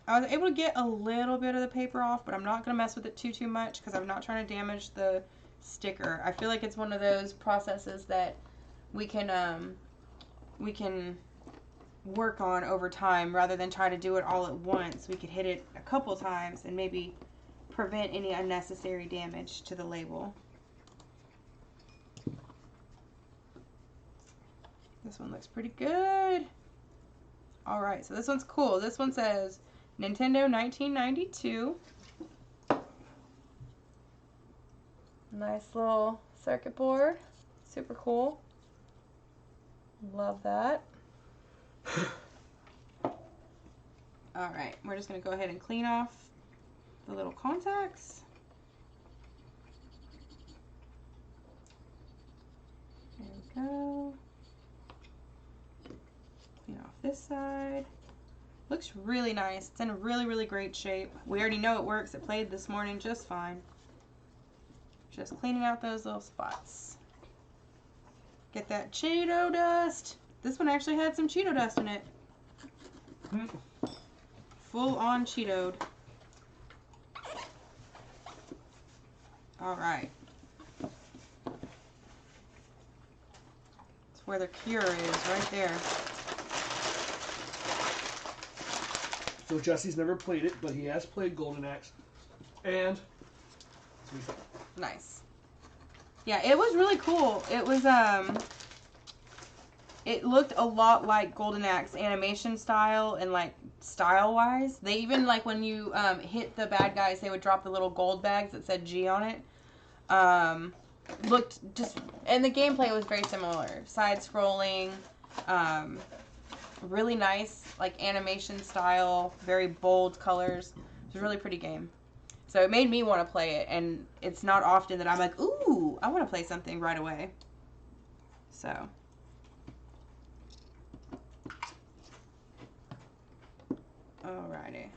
I was able to get a little bit of the paper off, but I'm not going to mess with it too much because I'm not trying to damage the sticker. I feel like it's one of those processes that we can work on over time rather than try to do it all at once. We could hit it a couple times and maybe prevent any unnecessary damage to the label. This one looks pretty good. Alright, so this one's cool. This one says Nintendo 1992. Nice little circuit board. Super cool. Love that. Alright, we're just going to go ahead and clean off the little contacts. There we go. Clean off this side. Looks really nice. It's in a really, really great shape. We already know it works. It played this morning just fine. Just cleaning out those little spots. Get that Cheeto dust. This one actually had some Cheeto dust in it. Full on Cheetoed. Alright. That's where the cure is, right there.
So Jesse's never played it, but he has played Golden Axe. And
nice. Yeah, it was really cool. It was it looked a lot like Golden Axe animation style and like style wise. They even like when you hit the bad guys, they would drop the little gold bags that said G on it. Looked just, and the gameplay was very similar. Side scrolling, really nice, like animation style, very bold colors. It was a really pretty game. So it made me want to play it, and it's not often that I'm like, ooh, I want to play something right away. So. Alrighty.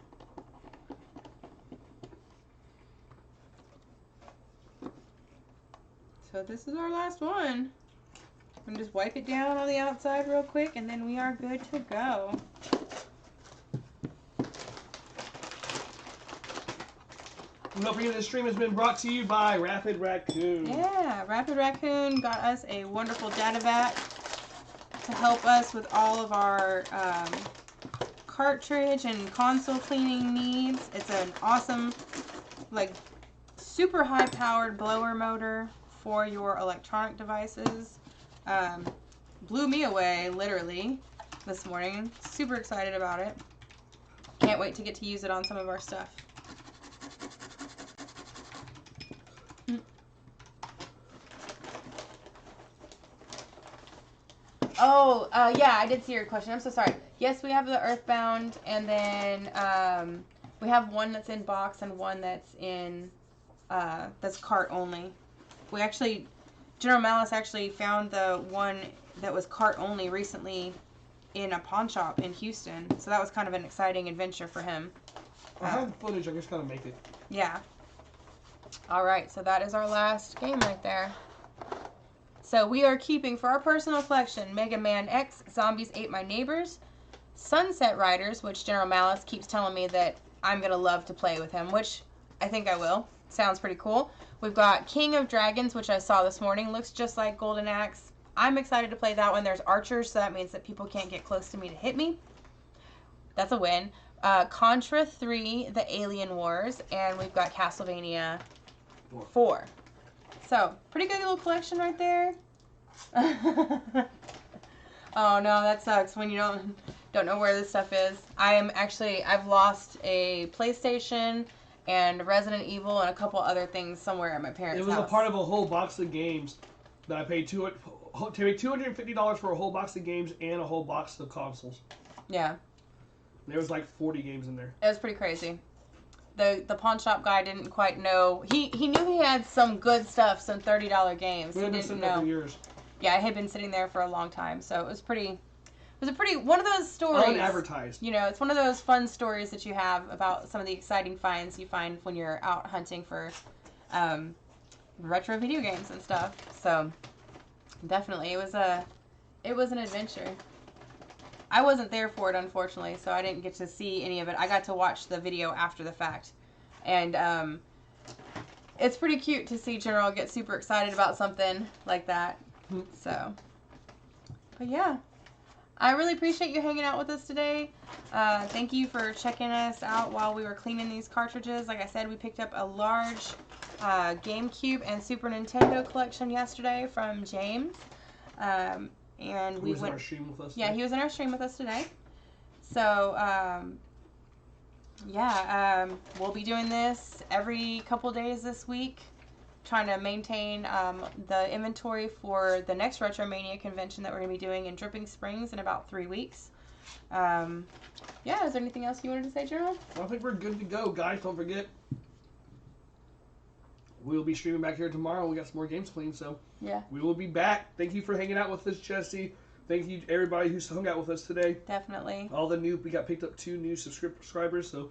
So this is our last one. I'm going to just wipe it down on the outside real quick, and then we are good to go.
And don't forget this stream has been brought to you by Rapid Raccoon.
Yeah, Rapid Raccoon got us a wonderful data vac to help us with all of our cartridge and console cleaning needs. It's an awesome, like, super high-powered blower motor for your electronic devices. Blew me away, literally, this morning. Super excited about it. Can't wait to get to use it on some of our stuff. Oh, yeah, I did see your question. I'm so sorry. Yes, we have the Earthbound, and then we have one that's in box and one that's in that's cart only. We actually, General Malice actually found the one that was cart only recently in a pawn shop in Houston, so that was kind of an exciting adventure for him.
I have footage. I just gotta make it.
Yeah. All right, so that is our last game right there. So we are keeping for our personal collection Mega Man X, Zombies Ate My Neighbors, Sunset Riders, which General Malice keeps telling me that I'm going to love to play with him, which I think I will. Sounds pretty cool. We've got King of Dragons, which I saw this morning. Looks just like Golden Axe. I'm excited to play that one. There's archers, so that means that people can't get close to me to hit me. That's a win. Contra 3, The Alien Wars, and we've got Castlevania 4. So, pretty good little collection right there. Oh no, that sucks when you don't know where this stuff is. I've lost a PlayStation and Resident Evil and a couple other things somewhere at my parents' house.
It was a part of a whole box of games that I paid $250 for a whole box of games and a whole box of consoles.
Yeah.
There was like 40 games in there.
It was pretty crazy. The pawn shop guy didn't quite know. He knew he had some good stuff, some $30 games.
We had been sitting there for years.
Yeah, it had been sitting there for a long time, so it was one of those stories.
Unadvertised.
You know, it's one of those fun stories that you have about some of the exciting finds you find when you're out hunting for retro video games and stuff. So definitely, it was an adventure. I wasn't there for it, unfortunately, so I didn't get to see any of it. I got to watch the video after the fact. And it's pretty cute to see General get super excited about something like that. So, but yeah. I really appreciate you hanging out with us today. Thank you for checking us out while we were cleaning these cartridges. Like I said, we picked up a large GameCube and Super Nintendo collection yesterday from James. And
he was in our stream with us.
Yeah, he was in our stream with us today. So, we'll be doing this every couple days this week, trying to maintain the inventory for the next Retromania convention that we're going to be doing in Dripping Springs in about 3 weeks. Is there anything else you wanted to say, General?
Well, I think we're good to go, guys. Don't forget, we'll be streaming back here tomorrow. We got some more games clean, so
yeah,
we will be back. Thank you for hanging out with us, Jesse. Thank you everybody who's hung out with us today.
Definitely.
We got picked up 2 new subscribers, so